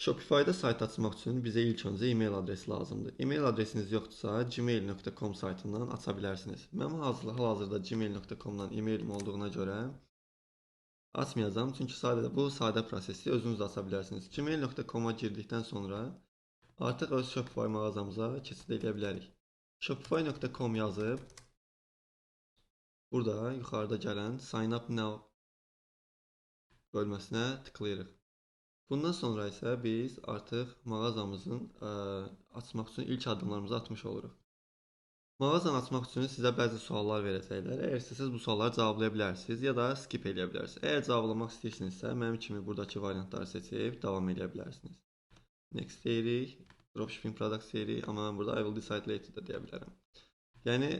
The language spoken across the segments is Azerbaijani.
Shopify-da sayt açmaq üçün bizə ilk öncə e-mail adresi lazımdır. E-mail adresiniz yoxdursa, gmail.com saytından aça bilərsiniz. Mənim hal-hazırda gmail.com-dan e-mailim olduğuna görə açmayacağım, çünki sadəcə bu sadə prosesi özünüz aça bilərsiniz. Gmail.com-a girdikdən sonra artıq öz Shopify mağazamıza keçid edə bilərik. Shopify.com yazıb burada yuxarıda gələn Sign Up Now bölməsinə tıklayırıq. Bundan sonra isə biz artıq mağazamızın açmaq üçün ilk addımlarımızı atmış oluruq. Mağazanı açmaq üçün sizə bəzi suallar verəcəklər. Əgər istəsəniz bu sualları cavablaya bilərsiniz ya da skip edə bilərsiniz. Əgər cavablamaq istəyirsinizsə, mənim kimi buradakı variantları seçib davam edə bilərsiniz. Next deyirik, dropshipping products deyirik, amma mən burada I will decide later da deyə bilərəm. Yəni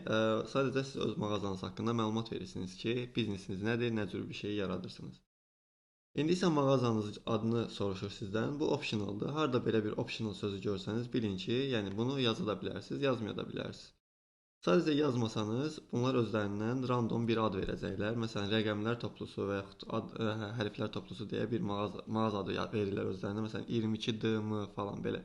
sadəcə siz öz mağazanız haqqında məlumat verirsiniz ki, biznesiniz nədir, nə cür bir şey yaradırsınız. İndi isə mağazanızın adını soruşur sizdən. Bu optionaldır. Harda belə bir optional sözü görsəniz bilin ki, yəni bunu yaza da bilərsiniz, yazmaya da bilərsiniz. Sadəcə yazmasanız, bunlar özlərindən random bir ad verəcəklər. Məsələn, rəqəmlər toplusu və yaxud hərflər toplusu deyə bir mağaza adı verirlər özlərinə. Məsələn, 22DM falan belə.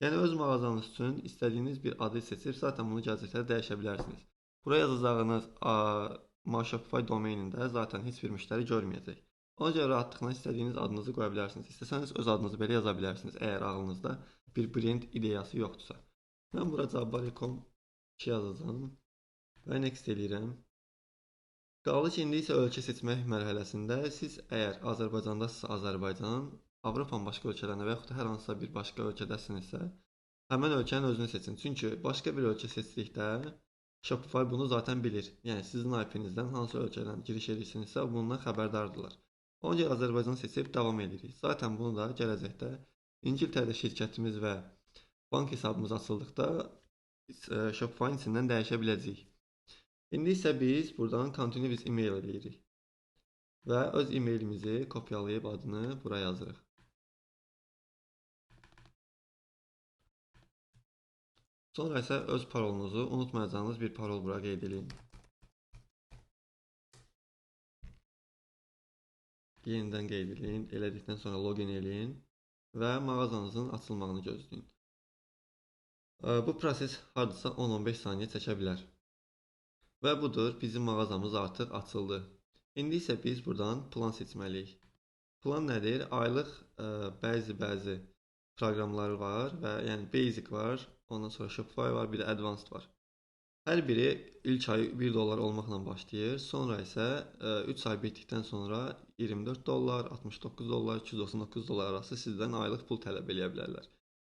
Yəni öz mağazanız üçün istədiyiniz bir adı seçib zaten bunu gələcəkdə dəyişə bilərsiniz. Buraya yazacağınız Shopify domenində zaten heç bir müştəri görməyəcək. Ona görə rahatlıqla istədiyiniz adınızı qoya bilərsiniz. İstəsəniz öz adınızı belə yaza bilərsiniz, əgər ağlınızda bir brend ideyası yoxdursa. Mən bura Cabbar.com 2 yazacağam və next eləyirəm. Qaldı ki, indi isə ölkə seçmək mərhələsində siz əgər Azərbaycandasınızsa Azərbaycan, Avropanın başqa ölkələrində və yaxud da hər hansısa bir başqa ölkədəsinizsə, həmin ölkənin özünü seçin. Çünki başqa bir ölkə seçdikdə Shopify bunu zaten bilir. Yəni sizin IP-nizdən hansı ölkədən giriş edirsinizsə, bundan xəbərdardırlar. Ona görə Azərbaycanı seçib davam edirik. Zaten bunu da gələcəkdə İngiltərədə şirkətimiz və bank hesabımız açıldıqda Shopify-in içindən dəyişə biləcəyik. İndi isə biz buradan continue with email edirik. Və öz e-mailimizi kopyalayıb adını buraya yazırıq. Sonra isə öz parolunuzu unutmayacağınız bir parol bura qeyd edin. Yenidən qeyd edin, elədikdən sonra login edin və mağazanızın açılmağını gözləyin. Bu proses hardasa 10-15 saniyə çəkə bilər. Və budur, bizim mağazamız artıq açıldı. İndi isə biz buradan plan seçməliyik. Plan nədir? Aylıq bəzi proqramları var və yəni basic var, ondan sonra Shopify var, bir də advanced var. Hər biri ilk ay $1 olmaqla başlayır. Sonra isə 3 ay bitdikdən sonra $24, $69, $299 arası sizdən aylıq pul tələb edə bilərlər.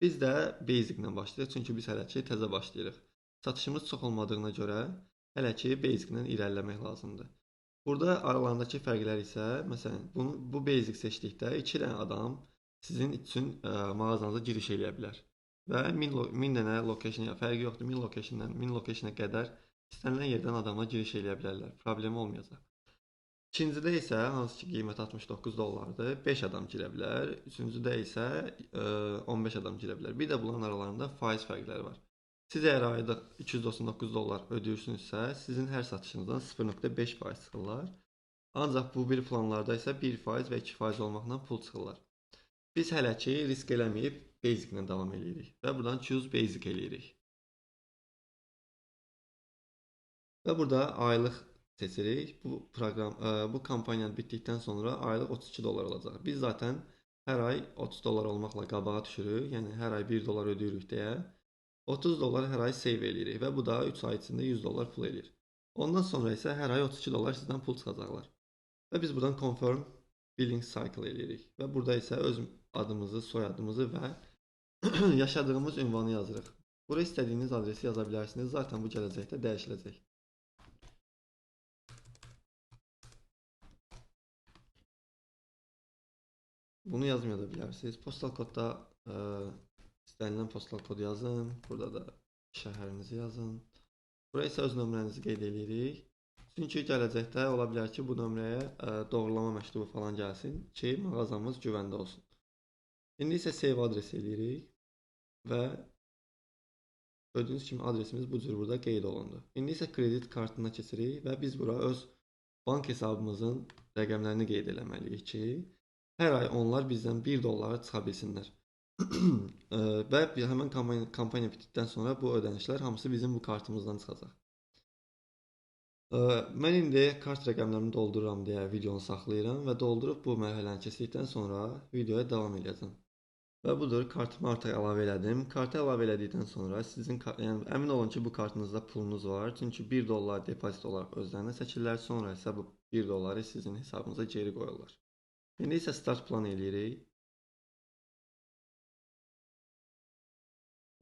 Biz də basic ilə başlayırıq, çünki biz hələ ki təzə başlayırıq. Satışımız çox olmadığına görə hələ ki basic ilə irəliləmək lazımdır. Burada aralarındakı fərqlər isə, məsələn, bu basic seçdikdə 2 dənə adam sizin üçün mağazanıza giriş edə bilər. Və 1000 dənə location, fərqi yoxdur, 1000 location'a qədər istənilən yerdən adamlar giriş edə bilərlər. Problem olmayacaq. İkincidə isə hansı ki qiyməti $69-dır, 5 adam girə bilər. Üçüncüdə isə 15 adam girə bilər. Bir də bunların aralarında faiz fərqləri var. Siz əgər ayda $299 ödəyirsinizsə, sizin hər satışınızdan 0.5% çıxırlar. Ancaq bu bir planlarda isə 1% və 2% olmaqla pul çıxırlar. Biz hələ ki risk eləməyib basic ilə davam edirik və buradan choose basic eləyirik. Və burada aylıq seçirik. Bu kampaniyanın bitdikdən sonra aylıq $32 olacaq. Biz zaten hər ay $30 olmaqla qabağa düşürük. Yəni hər ay $1 ödəyirik deyə $30 hər ay save eləyirik və bu da 3 ay içində $100 pul eləyir. Ondan sonra isə hər ay $32 sizdən pul çıxacaqlar. Və biz buradan confirm billing cycle eləyirik və burada isə öz adımızı, soyadımızı və yaşadığımız ünvanı yazırıq. Buraya istədiyiniz adresi yaza bilərsiniz. Zaten bu gələcəkdə dəyişiləcək. Bunu yazmaya da bilərsiniz. Postal kodda istənilən postal kodu yazın. Burada da şəhərinizi yazın. Buraya isə öz nömrənizi qeyd edirik. Çünki gələcəkdə ola bilər ki, bu nömrəyə doğrulama məktubu falan gəlsin ki, mağazamız güvəndə olsun. İndi isə save adresi eləyirik və gördüyünüz kimi adresimiz bu cür burada qeyd olundu. İndi isə kredit kartına keçirik və biz bura öz bank hesabımızın rəqəmlərini qeyd eləməliyik ki, hər ay onlar bizdən $1 çıxa bilsinlər. Və həmin kampaniya bitdikdən sonra bu ödənişlər hamısı bizim bu kartımızdan çıxacaq. Mən indi kart rəqəmlərimi doldururam deyə videonu saxlayıram və doldurub bu mərhələni keçdikdən sonra videoya davam edəcəm. Və budur, kartımı artıq əlavə elədim. Kartı əlavə elədikdən sonra yəni əmin olun ki, bu kartınızda pulunuz var. Çünki 1 dollar depozit olaraq özlərinə çəkirlər, sonra isə bu 1 dolları sizin hesabınıza geri qoyurlar. İndi isə start plan eləyirik.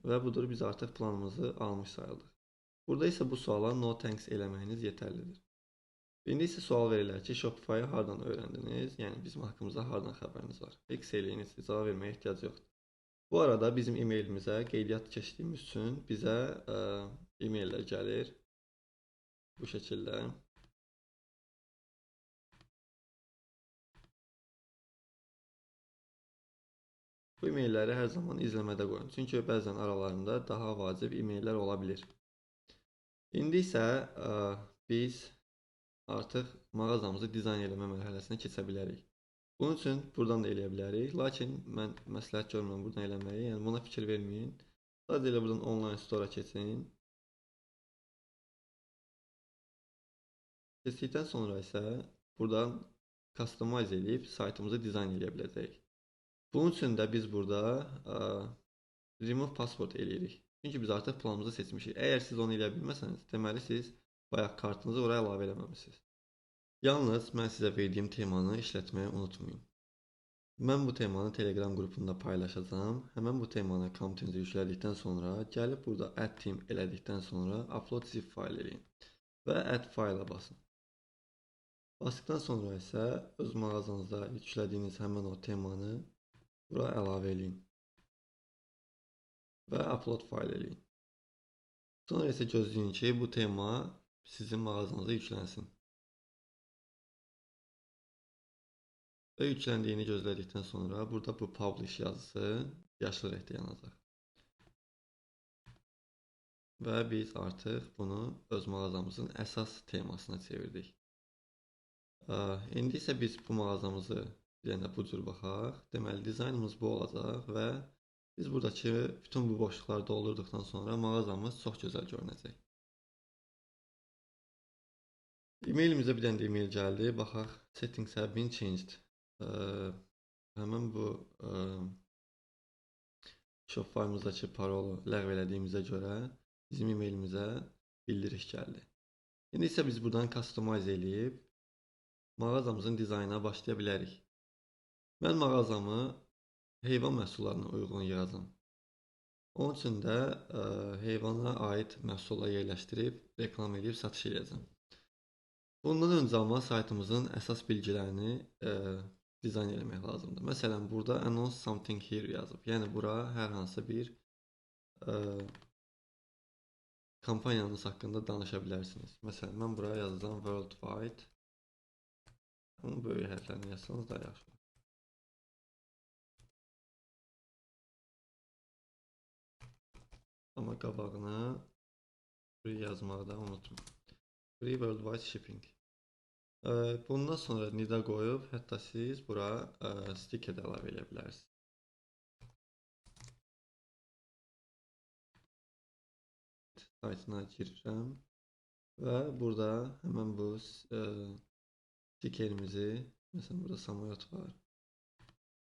Və budur, biz artıq planımızı almış sayıldıq. Burada isə bu suala no thanks eləməyiniz yetərlidir. İndi isə sual verirlər ki, Shopify-ı hardan öyrəndiniz? Yəni bizim haqqımızda hardan xəbəriniz var? X eləyiniz, cavab verməyə ehtiyac yoxdur. Bu arada bizim e-mailimizə qeydiyyat keçdiyimiz üçün bizə e-maillər gəlir bu şəkildə. Bu e-mailləri hər zaman izləmədə qoyun. Çünki bəzən aralarında daha vacib e-maillər ola bilir. İndi isə biz artıq mağazamızı dizayn eləmə mərhələsinə keçə bilərik. Bunun üçün buradan da eləyə bilərik. Lakin mən məsləhət görmürəm buradan eləməyi. Yəni buna fikir verməyin. Sadəcə elə buradan online store-a keçin. Keçdikdən sonra isə buradan customize edib saytımızı dizayn eləyə biləcəyik. Bunun üçün də biz burada remove password eləyirik. Çünki biz artıq planımızı seçmişik. Əgər siz onu eləyə bilməsəniz, deməli siz bayaq kartınızı oraya əlavə eləməmisiniz. Yalnız mən sizə verdiyim temanı işlətməyi unutmayın. Mən bu temanı Telegram qrupunda paylaşacağam. Həmən bu temanı kontentinizi yüklədikdən sonra gəlib burada add team elədikdən sonra upload zip fayl eləyin və add fayla basın. Basdıqdan sonra isə öz mağazanızda yüklədiyiniz həmən o temanı bura əlavə eləyin və upload fayl eləyin. Sonra isə gözləyin ki, bu tema sizin mağazanıza yüklənsin. Və yükləndiyini gözlədikdən sonra burada bu publish yazısı yaşıl rəngdə yanacaq. Və biz artıq bunu öz mağazamızın əsas temasına çevirdik. İndi isə biz bu mağazamızı yəni bu cür baxaq. Deməli dizaynımız bu olacaq və biz buradakı bütün bu boşluqları doldurduqdan sonra mağazamız çox gözəl görünəcək. E-mailimizə bir dənə də e-mail gəldi. Baxaq, settings have been changed. Həmin bu Shopify-mızdakı parolu ləğv elədiyimizə görə bizim e-mailimizə bildiriş gəldi. İndi isə biz buradan customize eləyib mağazamızın dizaynına başlaya bilərik. Mən mağazamı heyvan məhsullarına uyğun yığacam. Onun üçün də heyvana aid məhsulları yerləşdirib reklam edib satış edəcəm. Bundan öncə amma saytımızın əsas bilgilərini dizayn etmək lazımdır. Məsələn, burada announce something here yazıb. Yəni bura hər hansı bir kampaniyanız haqqında danışa bilərsiniz. Məsələn, mən buraya yazacağam worldwide. Bunu böyük hərflərlə yazsanız daha yaxşı. Amma qabağına free yazmağı da unutmayın. Free worldwide shipping. Bundan sonra nida qoyub, hətta siz bura sticker də əlavə edə bilərsiniz. Saytına girirəm və burada həmən bu stickerimizi, məsələn burada samolyot var.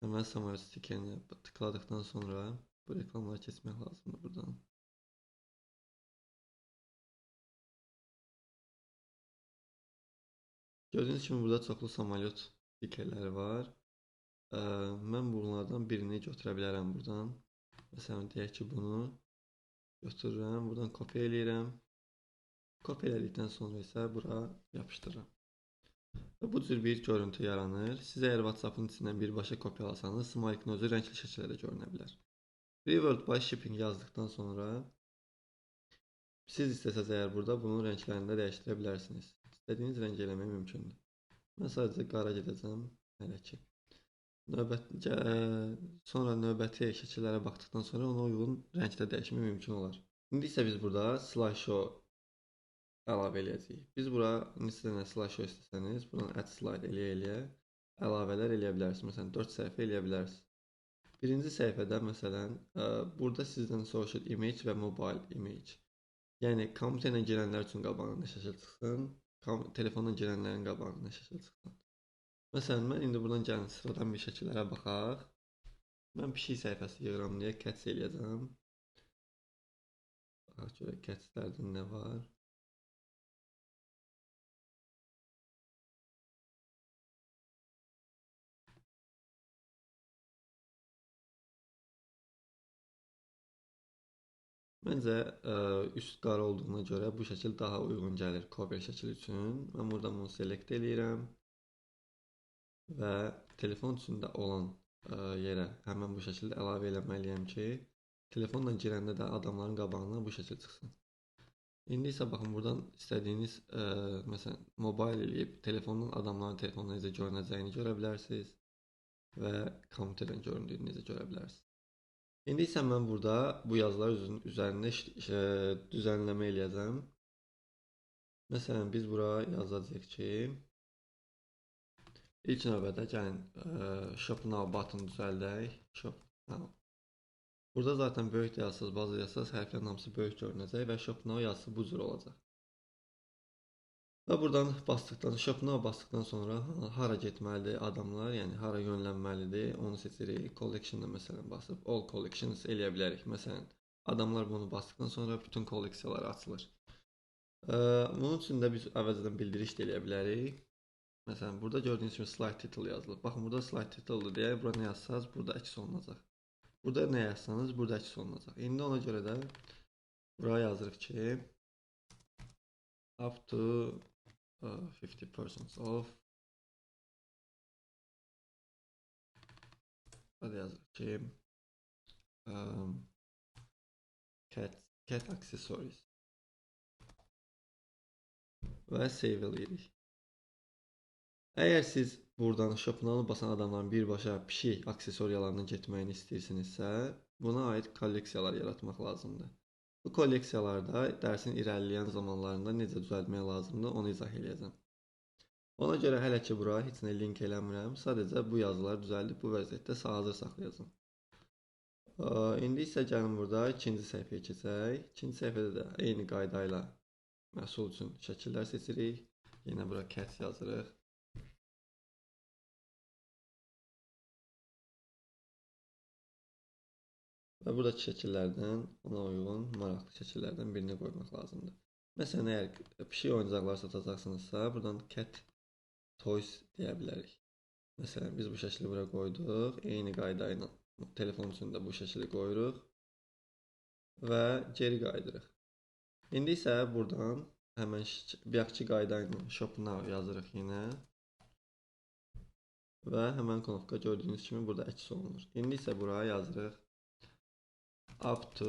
Həmən samolyot stikerini tıkladıqdan sonra bu reklamlara keçmək lazımdır buradan. Gördüyünüz kimi burada çoxlu samolyot stikerləri var. Mən bunlardan birini götürə bilərəm buradan. Məsələn, deyək ki, bunu götürürəm, buradan kopya eləyirəm. Kopya elədikdən sonra isə bura yapışdırıram. Və bu cür bir görüntü yaranır. Siz əgər WhatsApp-ın içindən birbaşa kopyalasanız, smaylikın özü rəngli şəkildə görünə bilər. Free worldwide shipping yazdıqdan sonra siz istəsəz əgər burada bunun rənglərini də dəyişdirə bilərsiniz. İstədiyiniz rəng eləmək mümkündür. Mən sadəcə qara gedəcəm hələ ki. Sonra növbəti şəkillərə baxdıqdan sonra ona uyğun rəngdə dəyişmək mümkün olar. İndi isə biz burada slideshow əlavə eləyəcəyik. Biz bura neçə dənə slideshow istəsəniz, buradan add slide eləyə-eləyə əlavələr eləyə bilərsiniz. Məsələn, 4 səhifə eləyə bilərsiniz. Birinci səhifədə məsələn, burada sizdən soruşur image və mobile image. Yəni kompüterlə girənlər üçün qabağına nə şəkil çıxsın, telefonla girənlərin qabağına nə şəkil çıxsın. Məsələn, mən indi buradan gəlin sıradan bir şəkillərə baxaq. Mən pişik səhifəsi yığıram deyə catch eləyəcəm. Baxaq görək catchlərdən nə var. Məncə üst qara olduğuna görə bu şəkil daha uyğun gəlir cover şəkli üçün. Mən buradan bunu select eləyirəm və telefon içində olan yerə həmin bu şəkildə əlavə eləməliyəm ki, telefonla girəndə də adamların qabağına bu şəkil çıxsın. İndi isə baxın buradan istədiyiniz məsələn mobile eləyib telefonun adamların telefonla necə görünəcəyini görə bilərsiniz və kompüterdən göründüyünü necə görə bilərsiniz. İndi isə mən burada bu yazılar üzərində düzənləmə eləyəcəm. Məsələn, biz bura yazacağıq ki, ilk növbədə gəlin Shop Now button düzəldək. Shop Now. Burada zaten böyük yazsız, bazı yazsız hərflərin hamısı böyük görünəcək və Shop Now yazısı bu cür olacaq. Və buradan basdıqdan, Shop Now basdıqdan sonra hara getməlidir adamlar, yəni hara yönlənməlidir, onu seçirik. Collection-da məsələn basıb All Collections eləyə bilərik. Məsələn, adamlar bunu basdıqdan sonra bütün kolleksiyalar açılır. Bunun üçün də biz əvvəlcədən bildiriş də eləyə bilərik. Məsələn, burada gördüyünüz kimi slide title yazılıb. Baxın, burada slide title-dır deyə bura nə yazsanız, burada əks olunacaq. Burada nə yazsanız, burada əks olunacaq. İndi ona görə də buraya yazırıq ki, up to 50% off. Hadi yazırıq ki cat accessories və save eləyirik. Əgər siz buradan Shop Now-u basan adamların birbaşa pişik aksesoriyalarına getməyini istəyirsinizsə, buna aid kolleksiyalar yaratmaq lazımdır. Bu kolleksiyalarda dərsin irəliləyən zamanlarında necə düzəltmək lazımdır, onu izah edəcəm. Ona görə hələ ki bura heç nə link eləmirəm, sadəcə bu yazılar düzəldib bu vəziyyətdə hazır saxlayacağım. İndi isə gəlin burada ikinci səhifəyə keçək. İkinci səhifədə də eyni qayda ilə məhsul üçün şəkillər seçirik. Yenə bura cat yazırıq. Və buradakı şəkillərdən ona uyğun maraqlı şəkillərdən birini qoymaq lazımdır. Məsələn, əgər pişik oyuncaqlar satacaqsınızsa, buradan cat toys deyə bilərik. Məsələn, biz bu şəkli bura qoyduq. Eyni qayda ilə telefon üçün də bu şəkli qoyuruq və geri qayıdırıq. İndi isə buradan həmən bayaqki qayda ilə Shop Now yazırıq yenə və həmən knopka gördüyünüz kimi burada əks olunur. İndi isə buraya yazırıq up to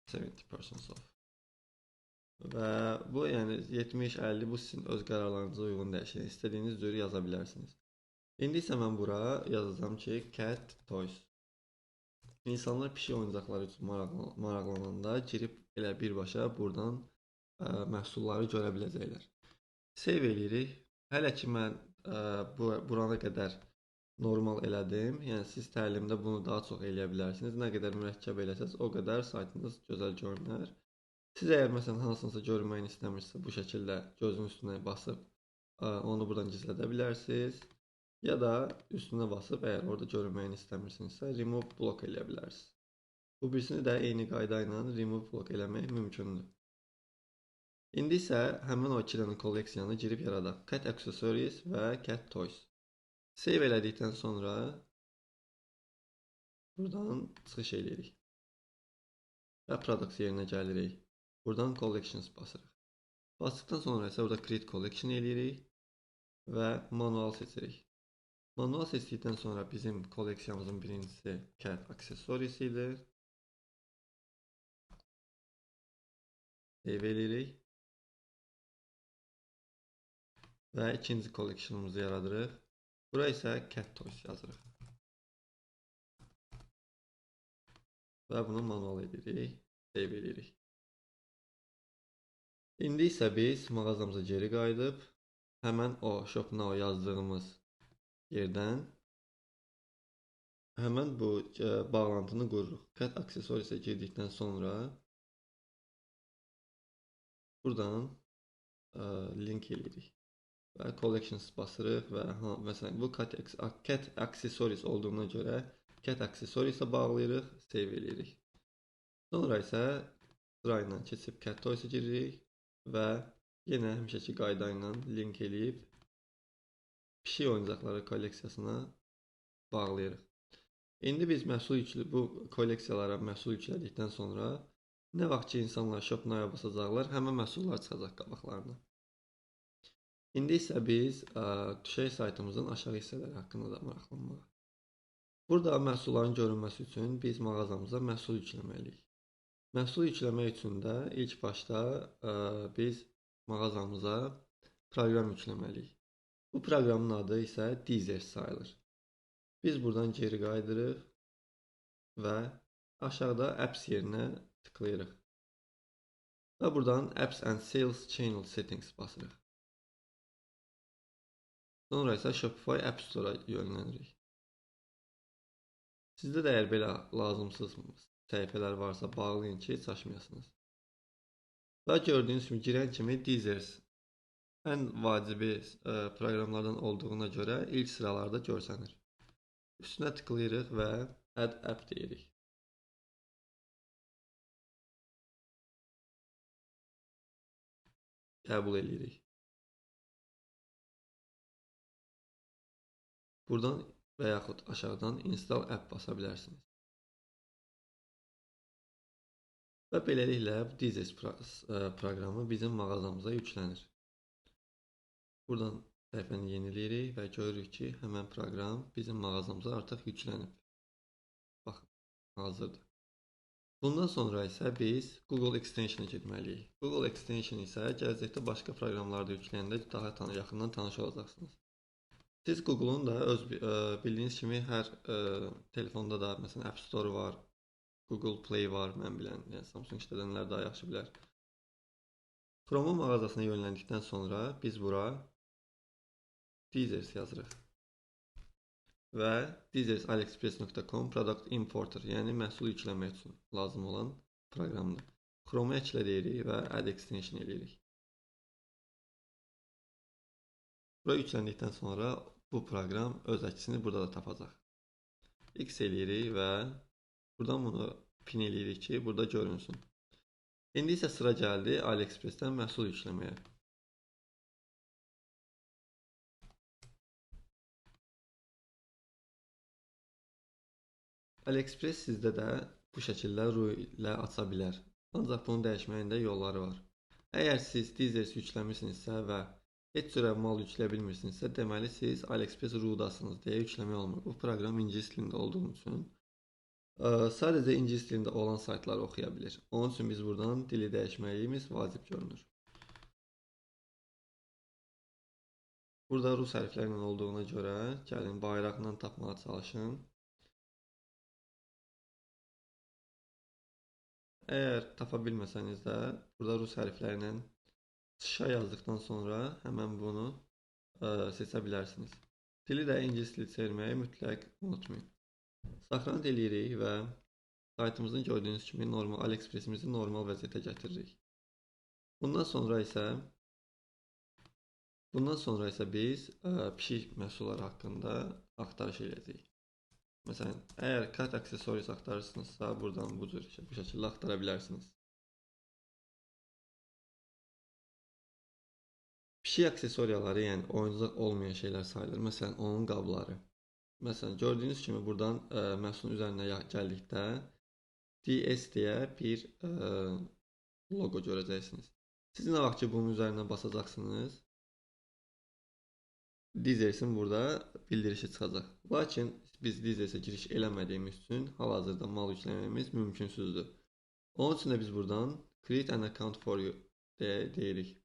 70% off. Və bu yəni 70-50 bu sizin öz qərarlarınıza uyğun dəyişir. İstədiyiniz cür yaza bilərsiniz. İndi isə mən bura yazacağam ki cat toys. İnsanlar pişik oyuncaqları üçün maraqlananda girib elə birbaşa buradan məhsulları görə biləcəklər. Save eləyirik. Hələ ki mən burana qədər normal elədim. Yəni siz təlimdə bunu daha çox eləyə bilərsiniz. Nə qədər mürəkkəb eləsəz, o qədər saytınız gözəl görünər. Siz əgər məsələn hansınsa görünməyini istəmirsinizsə, bu şəkildə gözün üstünə basıb onu buradan gizlədə bilərsiniz. Ya da üstünə basıb əgər orada görünməyini istəmirsinizsə, remove block eləyə bilərsiniz. Bu birisini də eyni qayda ilə remove block eləmək mümkündür. İndi isə həmin o iki dənə kolleksiyanı girib yaradaq. Cat accessories və cat toys. Save elədikdən sonra buradan çıxış eləyirik. Və products yerinə gəlirik. Buradan collections basırıq. Basdıqdan sonra isə burada create collection eləyirik və manual seçirik. Manual seçdikdən sonra bizim kolleksiyamızın birincisi cat accessories idi. Save eləyirik. Və ikinci collection'ımızı yaradırıq. Bura isə cat toys yazırıq. Və bunu manual edirik, save edirik. İndi isə biz mağazamıza geri qayıdıb, həmən o Shop Now yazdığımız yerdən həmən bu bağlantını qururuq. Cat Accessories'e girdikdən sonra buradan link eləyirik və Collections basırıq və məsələn bu Cat Accessories olduğuna görə Cat Accessories'e bağlayırıq, save eləyirik. Sonra isə sırayla keçib Cat Toys'a giririk və yenə həmişəki qayda ilə link eləyib pişik oyuncaqları kolleksiyasına bağlayırıq. İndi biz bu kolleksiyalara məhsul yüklədikdən sonra nə vaxt ki insanlar Shopnaya basacaqlar, həmin məhsullar çıxacaq qabaqlarına. İndi isə biz düşək saytımızın aşağı hissələri haqqında da maraqlanmalıyıq. Burada məhsulların görünməsi üçün biz mağazamıza məhsul yükləməliyik. Məhsul yükləmək üçün də ilk başda biz mağazamıza proqram yükləməliyik. Bu proqramın adı isə Deezers sayılır. Biz buradan geri qaydırıq və aşağıda Apps yerinə tıklayırıq. Və buradan Apps and Sales Channel Settings basırıq. Sonra isə Shopify App Store-a yönlənirik. Sizdə də əgər belə lazımsız səhifələr varsa bağlayın ki, çaşmayasınız. Və gördüyünüz kimi girən kimi Deezers ən vacibi proqramlardan olduğuna görə ilk sıralarda görsənir. Üstünə tıklayırıq və Add App deyirik. Qəbul edirik. Buradan və yaxud aşağıdan Install App basa bilərsiniz. Və beləliklə Deezers proqramı bizim mağazamıza yüklənir. Buradan səhifəni yeniləyirik və görürük ki, həmən proqram bizim mağazamıza artıq yüklənib. Baxın, hazırdır. Bundan sonra isə biz Google Extension-a getməliyik. Google Extension isə gələcəkdə başqa proqramlarda yükləyəndə daha yaxından tanış olacaqsınız. Siz Google'un da bildiyiniz kimi hər telefonda da məsələn App Store var, Google Play var, mən bilən, yəni Samsung işlədənlər daha yaxşı bilər. Chrome mağazasına yönləndikdən sonra biz bura Deezers yazırıq. Və Deezers AliExpress.com Product Importer, yəni məhsul yükləmək üçün lazım olan proqramdır. Chrome-a əklə deyirik və Add Extension eləyirik. Bura yükləndikdən sonra bu proqram öz əksini burada da tapacaq. X eləyirik və buradan bunu pin eləyirik ki, burada görünsün. İndi isə sıra gəldi AliExpress-dən məhsul yükləməyə. AliExpress sizdə də bu şəkildə ROI ilə aça bilər. Ancaq bunu dəyişməyin də yolları var. Əgər siz Deezers yükləmirsinizsə və heç cürə mal yükləyə bilmirsinizsə, deməli siz AliExpress RU-dasınız deyə yükləmək olmur. Bu proqram ingilis dilində olduğu üçün sadəcə ingilis dilində olan saytları oxuya bilir. Onun üçün biz buradan dili dəyişməyimiz vacib görünür. Burada rus hərflərlə olduğuna görə gəlin bayraqla tapmağa çalışın. Əgər tapa bilməsəniz də burada rus hərflərlə şişa yazdıqdan sonra həmən bunu seçə bilərsiniz. Dili də ingilis dili çevirməyi mütləq unutmayın. Saxlanı eləyirik və saytımızın gördüyünüz kimi AliExpress-imizi normal vəziyyətə gətiririk. Bundan sonra isə biz pişik məhsulları haqqında axtarış edəcəyik. Məsələn, əgər Cat Accessories axtarırsınızsa, buradan bu şəkildə axtara bilərsiniz. Pişik aksesoriyaları, yəni oyuncaq olmayan şeylər sayılır. Məsələn, onun qabları. Məsələn, gördüyünüz kimi buradan məhsulun üzərinə gəldikdə DS deyə bir logo görəcəksiniz. Siz nə vaxt ki bunun üzərinə basacaqsınız, Deezersin burada bildirişi çıxacaq. Lakin biz Deezersə giriş eləmədiyimiz üçün hal-hazırda mal yükləməyimiz mümkünsüzdür. Onun üçün də biz buradan Create an account for you deyirik.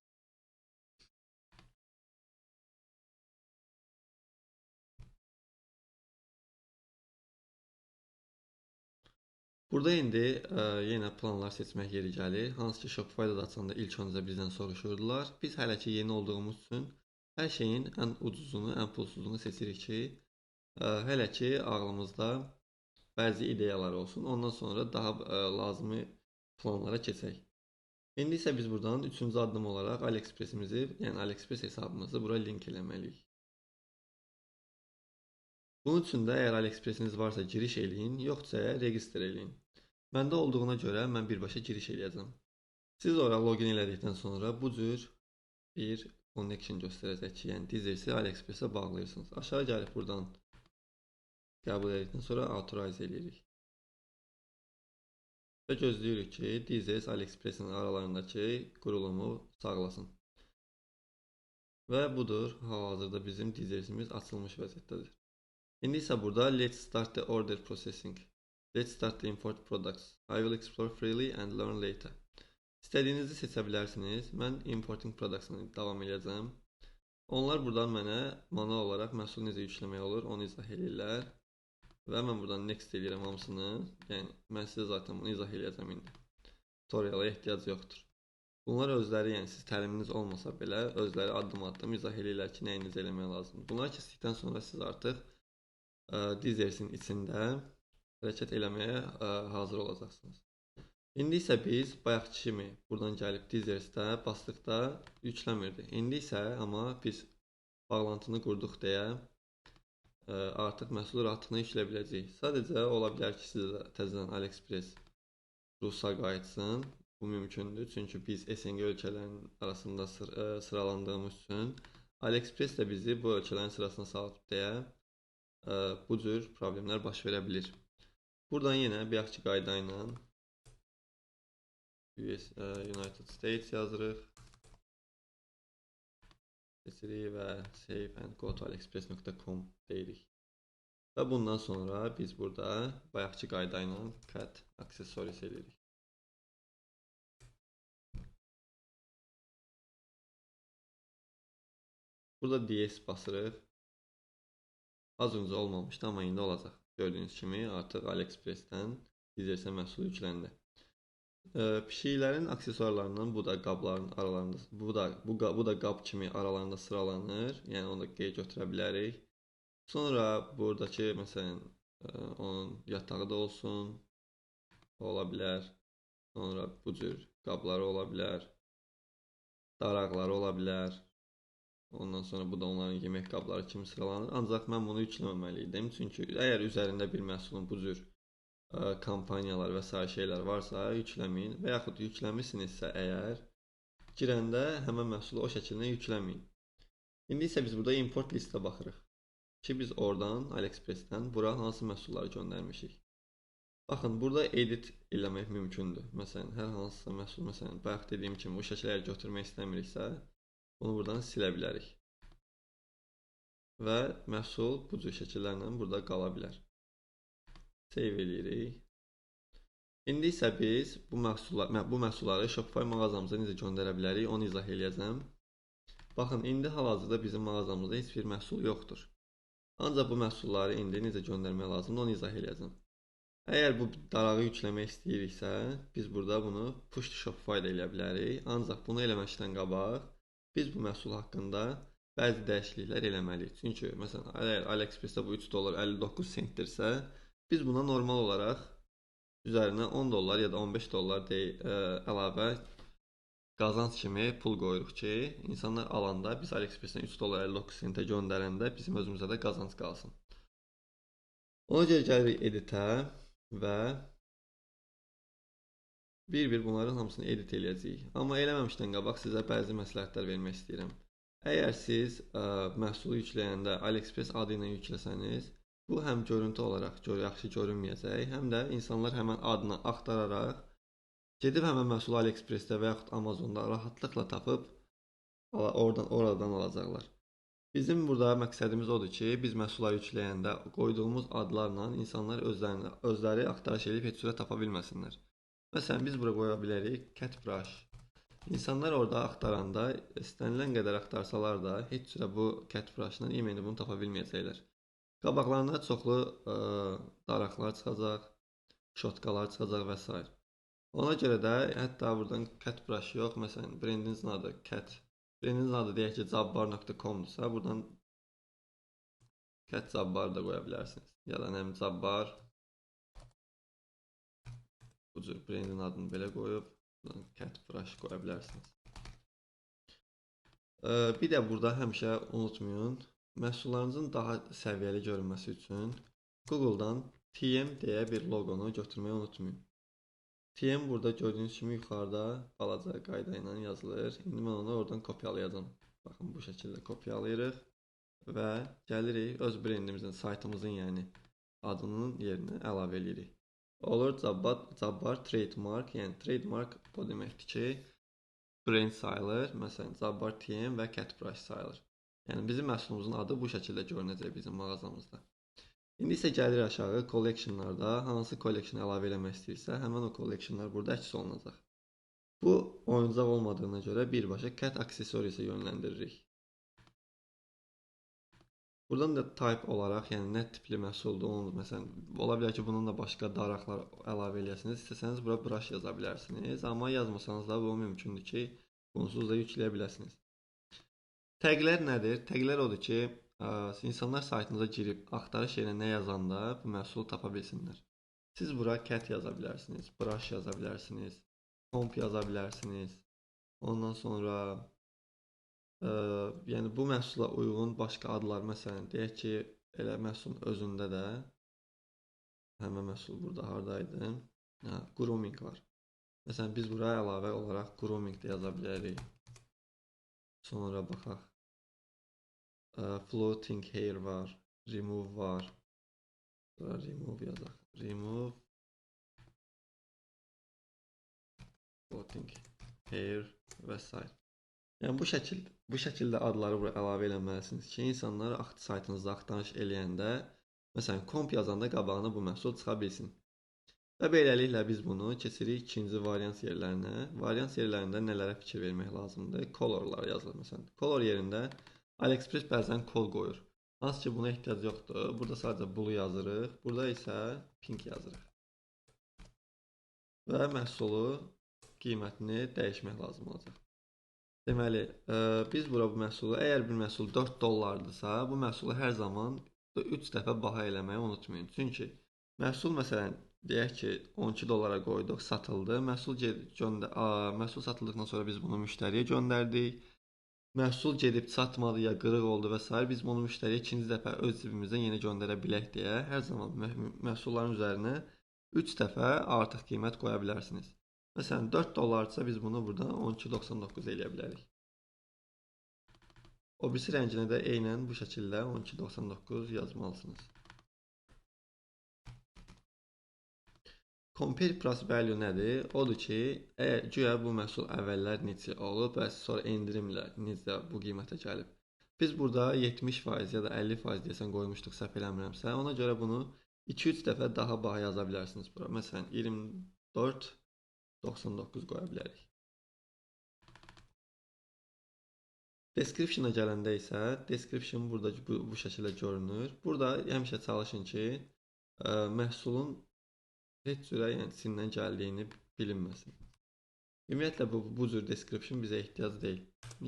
Burada indi yenə planlar seçmək yeri gəlir. Hansı ki Shopify-da da açanda ilk öncə bizdən soruşurdular. Biz hələ ki yeni olduğumuz üçün hər şeyin ən ucuzunu, ən pulsuzunu seçirik ki, hələ ki ağlımızda bəzi ideyalar olsun. Ondan sonra daha lazımi planlara keçək. İndi isə biz buradan üçüncü addım olaraq AliExpress-imizi, yəni AliExpress hesabımızı bura link eləməliyik. Bunun üçün də əgər AliExpress-iniz varsa giriş eləyin, yoxsa register eləyin. Məndə olduğuna görə mən birbaşa giriş eləyəcəm. Siz ora login elədikdən sonra bu cür bir connection göstərəcək ki, yəni Deezer'i AliExpress-ə bağlayırsınız. Aşağı gəlib buradan qəbul edildikdən sonra authorize eləyirik. Və gözləyirik ki, Deezer AliExpress-in aralarındakı qurulumu sağlasın. Və budur, hal-hazırda bizim Deezer'imiz açılmış vəziyyətdədir. İndi isə burada let's start the order processing. Let's start the import products. I will explore freely and learn later. İstədiyinizi seçə bilərsiniz. Mən importing products-ını davam edəcəm. Onlar buradan mənə manual olaraq məhsul necə yükləmək olur, onu izah edirlər. Və mən buradan next edirəm hamısını. Yəni, mən sizə zaten bunu izah edəcəm indi. Tutoriala ehtiyac yoxdur. Bunlar özləri, yəni siz təliminiz olmasa belə, özləri addım-addım izah edirlər ki, nəyi necə eləmək lazımdır. Bunları keçdikdən sonra siz artıq Deezer'in içində hərəkət eləməyə hazır olacaqsınız. İndi isə biz bayaqki kimi buradan gəlib Deezer'də basdıqda yükləmirdi. İndi isə amma biz bağlantını qurduq deyə artıq məhsul rahatlığına yüklə biləcəyik. Sadəcə ola bilər ki, sizə təzədən AliExpress Rusa qayıtsın. Bu mümkündür, çünki biz SNG ölkələrinin arasında sıralandığımız üçün AliExpress də bizi bu ölkələrin sırasına salıb deyə bu cür problemlər baş verə bilir. Buradan yenə bayaqki qayda ilə United States yazırıq. Seçirik və save and go to aliexpress.com deyirik. Və bundan sonra biz burada bayaqki qayda ilə cut accessories edirik. Burada DS basırıq. Az öncə olmamışdı, amma indi olacaq. Gördüyünüz kimi artıq AliExpress-dən Deezer'ə məhsul yükləndi. Pişiklərin aksesuarlarından bu da qabların aralarında, bu da qab kimi aralarında sıralanır. Yəni onu da qeyd götürə bilərik. Sonra buradakı məsələn onun yatağı da olsun, ola bilər. Sonra bu cür qabları ola bilər. Daraqları ola bilər. Ondan sonra bu da onların yemək qabları kimi sıralanır. Ancaq mən bunu yükləməməliydim. Çünki əgər üzərində bir məhsulun bu cür kampaniyalar və s. şeylər varsa yükləməyin. Və yaxud yükləmirsinizsə əgər girəndə həmən məhsulu o şəkildə yükləməyin. İndi isə biz burada import listə baxırıq. Ki biz oradan AliExpress-dən bura hansı məhsulları göndərmişik. Baxın, burada edit eləmək mümkündür. Məsələn, hər hansısa məhsul, məsələn, bayaq dediyim kimi bu şəkilləri götürmək istəmiriksə, bunu buradan silə bilərik. Və məhsul bu cür şəkillərlə burada qala bilər. Save eləyirik. İndi isə biz bu məhsulları Shopify mağazamıza necə göndərə bilərik, onu izah eləyəcəm. Baxın, indi hal-hazırda bizim mağazamızda heç bir məhsul yoxdur. Ancaq bu məhsulları indi necə göndərmək lazımdır, onu izah eləyəcəm. Əgər bu darağı yükləmək istəyiriksə, biz burada bunu push to Shopify-da eləyə bilərik. Ancaq bunu eləməkdən qabaq biz bu məhsul haqqında bəzi dəyişikliklər eləməliyik. Çünki məsələn, əgər AliExpress-də bu $3.59 centdirsə, biz buna normal olaraq üzərinə $10 ya da $15 əlavə qazanc kimi pul qoyuruq ki, insanlar alanda biz AliExpress-dən $3.59 centə göndərəndə bizim özümüzə də qazanc qalsın. Ona görə gəlirik editə və bir-bir bunların hamısını edit eləyəcəyik. Amma eləməmişdən qabaq sizə bəzi məsləhətlər vermək istəyirəm. Əgər siz məhsulu yükləyəndə AliExpress adı ilə yükləsəniz, bu həm görüntü olaraq yaxşı görünməyəcək, həm də insanlar həmən adını axtararaq gedib həmən məhsulu AliExpress-də və yaxud Amazonda rahatlıqla tapıb oradan alacaqlar. Bizim burada məqsədimiz odur ki, biz məhsulları yükləyəndə qoyduğumuz adlarla insanlar özləri axtarış edib heç cürə tapa bilməsinlər. Məsələn, biz bura qoya bilərik cat brush. İnsanlar orada axtaranda, istənilən qədər axtarsalar da, heç cürə bu cat brush-la imeni bunu tapa bilməyəcəklər. Qabaqlarına çoxlu daraqlar çıxacaq, şotkalar çıxacaq və s. Ona görə də hətta buradan cat brush yox, məsələn, brendinizin adı cat. Brendinizin adı deyək ki, zabbar.com-dursa, buradan cat zabbar da qoya bilərsiniz. Ya da nəm zabbar bu cür brendin adını belə qoyub Cat Brush qoya bilərsiniz. Bir də burada həmişə unutmayın, məhsullarınızın daha səviyyəli görünməsi üçün Google-dan TM deyə bir loqonu götürməyi unutmayın. TM burada gördüyünüz kimi yuxarıda balaca qayda ilə yazılır. İndi mən onu oradan kopyalayacağım. Baxın, bu şəkildə kopyalayırıq və gəlirik öz brendimizin, saytımızın yəni adının yerinə əlavə edirik. Olur Cabbar trademark, yəni trademark o deməkdir ki, brand sayılır, məsələn Cabbar TM və Cat Brush sayılır. Yəni bizim məhsulumuzun adı bu şəkildə görünəcək bizim mağazamızda. İndi isə gəlir aşağı collectionlarda hansı collection əlavə eləmək istəyirsə, həmin o collectionlar burada əks olunacaq. Bu oyuncaq olmadığına görə birbaşa Cat Accessories-ə yönləndiririk. Buradan da type olaraq, yəni nə tipli məhsuldur, onu məsələn, ola bilər ki, bununla başqa daraqlar əlavə eləyəsiniz. İstəsəniz bura brush yaza bilərsiniz, amma yazmasanız da bu mümkündür ki, bunsuz da yükləyə biləsiniz. Təqlər nədir? Təqlər odur ki, insanlar saytınıza girib axtarış yerinə nə yazanda bu məhsulu tapa bilsinlər. Siz bura cat yaza bilərsiniz, brush yaza bilərsiniz, comp yaza bilərsiniz. Ondan sonra yəni bu məhsula uyğun başqa adlar, məsələn, deyək ki, elə məhsulun özündə də həmin məhsul burada hardaydı? Grooming var. Məsələn, biz buraya əlavə olaraq grooming də yaza bilərik. Sonra baxaq. Floating hair var, remove var. Sonra remove yazaq. Remove floating hair və s. Yəni bu şəkildə adları bura əlavə eləməlisiniz ki, insanlar saytınızda axtarış eləyəndə, məsələn, comp yazanda qabağına bu məhsul çıxa bilsin. Və beləliklə biz bunu keçirik ikinci variant yerlərinə. Variant yerlərində nələrə fikir vermək lazımdır? Colorlar yazılır məsələn. Color yerində AliExpress bəzən kod qoyur. Hansı ki, buna ehtiyac yoxdur. Burada sadəcə blue yazırıq. Burada isə pink yazırıq. Və məhsulu, qiymətini dəyişmək lazım olacaq. Deməli, biz bura bu məhsulu, əgər bir məhsul 4 dollardırsa, bu məhsulu hər zaman 3 dəfə baha eləməyi unutmayın. Çünki məhsul, məsələn, deyək ki, 12 dollara qoyduq, satıldı. Məhsul satıldıqdan sonra biz bunu müştəriyə göndərdik. Məhsul gedib çatmadı ya qırıq oldu və s. Biz bunu müştəriyə ikinci dəfə öz cibimizdən yenə göndərə bilək deyə hər zaman məhsulların üzərinə 3 dəfə artıq qiymət qoya bilərsiniz. Məsələn, 4 dollardırsa biz bunu burada 12.99 eləyə bilərik. O birisi rənginə də eynən bu şəkildə 12.99 yazmalısınız. Compare price value nədir? Odur ki, əgər güya bu məhsul əvvəllər neçə olub və sonra endirimlə necə bu qiymətə gəlib. Biz burada 70% ya da 50% deyəsən qoymuşduq, səhv eləmirəmsə, ona görə bunu 2-3 dəfə daha baha yaza bilərsiniz bura. Məsələn, 24.99 qoya bilərik. Description-a gələndə isə description burada bu şəkildə görünür. Burada həmişə çalışın ki, məhsulun heç cürə yəni Çindən gəldiyini bilinməsin. Ümumiyyətlə bu cür description bizə ehtiyac deyil.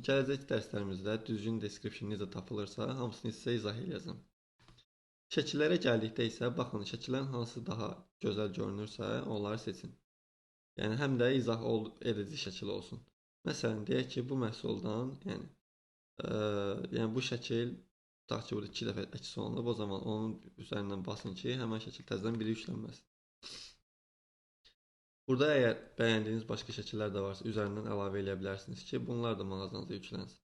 Gələcək dərslərimizdə düzgün description necə tapılırsa, hamısını sizə izah edəcəm. Şəkillərə gəldikdə isə baxın, şəkillərin hansı daha gözəl görünürsə, onları seçin. Yəni həm də izah edici şəkil olsun. Məsələn, deyək ki, bu məhsuldan, yəni bu şəkil tutaq ki, burada 2 dəfə əks olunub, o zaman onun üzərindən basın ki, həmin şəkil təzədən biri yüklənməsin. Burada əgər bəyəndiyiniz başqa şəkillər də varsa, üzərindən əlavə eləyə bilərsiniz ki, bunlar da mağazanıza yüklənsin.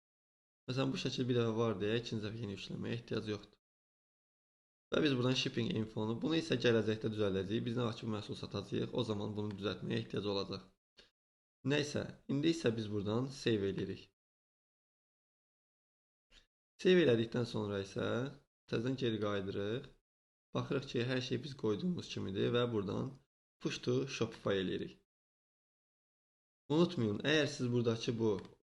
Məsələn, bu şəkil bir dəfə var deyə ikinci dəfə yeni yüklənməyə ehtiyac yoxdur. Və biz buradan shipping infonu, bunu isə gələcəkdə düzəldəcəyik. Biz nə vaxt ki, bu məhsul satacağıq, o zaman bunu düzəltməyə ehtiyac olacaq. Nəysə, indi isə biz buradan save edirik. Save elədikdən sonra isə təzədən geri qayıdırıq. Baxırıq ki, hər şey biz qoyduğumuz kimidir və buradan push to Shopify eləyirik. Unutmayın, əgər siz buradakı bu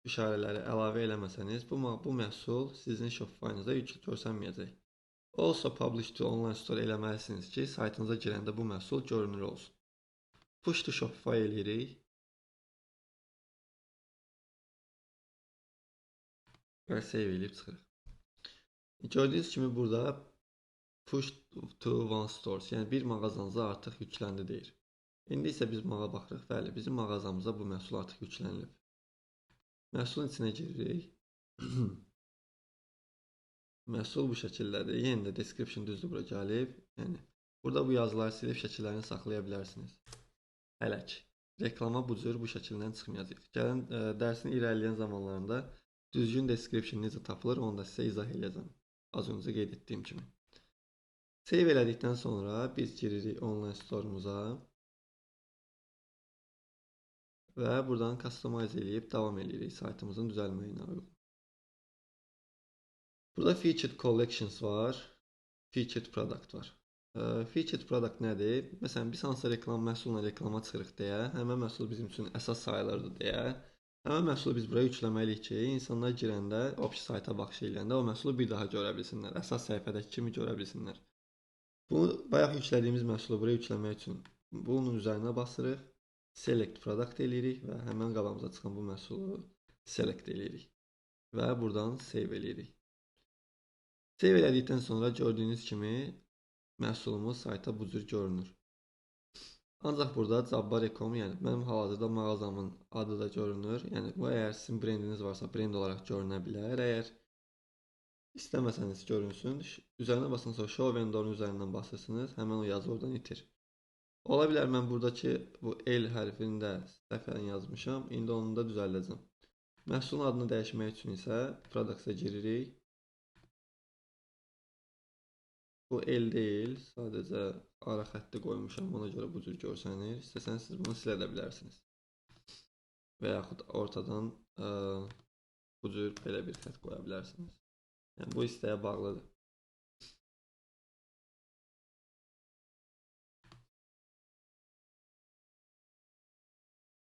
işarələri əlavə eləməsəniz, bu məhsul sizin Shopify-nıza görsənməyəcək. Also publish to online store eləməlisiniz ki, saytınıza girəndə bu məhsul görünür olsun. Push to Shopify eləyirik. Və save eləyib çıxırıq. Gördüyünüz kimi burada push to one stores, yəni bir mağazanıza artıq yükləndi deyir. İndi isə biz mağa baxırıq. Bəli, bizim mağazamıza bu məhsul artıq yüklənilib. Məhsulun içinə giririk. Məhsul bu şəkildədir. Yenə də description düzdür bura gəlib. Yəni burada bu yazıları silib şəkillərini saxlaya bilərsiniz. Hələ ki, reklama bu cür bu şəkildən çıxmayacaq. Gəlin dərsin irəliləyən zamanlarında düzgün description necə tapılır, onu da sizə izah edəcəm. Az öncə qeyd etdiyim kimi. Save elədikdən sonra biz giririk online store'umuza və buradan customize eləyib davam edirik saytımızın düzəlməyinə uyğun. Burada featured collections var, featured product var. Featured product nədir? Məsələn, biz hansısa reklam məhsulla reklama çıxırıq deyə, həmən məhsul bizim üçün əsas sayılırdı deyə, həmən məhsulu biz buraya yükləməliyik ki, insanlar girəndə, option sayta baxış eləyəndə o məhsulu bir daha görə bilsinlər, əsas səhifədəki kimi görə bilsinlər. Bunu bayaq yüklədiyimiz məhsulu buraya yükləmək üçün bunun üzərinə basırıq, select product eləyirik və həmən qabağımıza çıxan bu məhsulu select eləyirik və buradan save eləyirik. Save elədikdən sonra gördüyünüz kimi məhsulumuz sayta bu cür görünür. Ancaq burada Jabbar.com, yəni mənim hal-hazırda mağazamın adı da görünür. Yəni bu əgər sizin brendiniz varsa brend olaraq görünə bilər. Əgər İstəməsəniz görünsün, üzərinə basın sonra show vendorun üzərindən basırsınız, həmən o yazı oradan itir. Ola bilər mən buradakı bu L hərfini də səhvən yazmışam, indi onu da düzəldəcəm. Məhsulun adını dəyişmək üçün isə products-a giririk. Bu L deyil, sadəcə ara xətti qoymuşam, ona görə bu cür görsənir. İstəsəniz siz bunu silə də bilərsiniz. Və yaxud ortadan bu cür belə bir xətt qoya bilərsiniz. Yəni bu istəyə bağlıdır.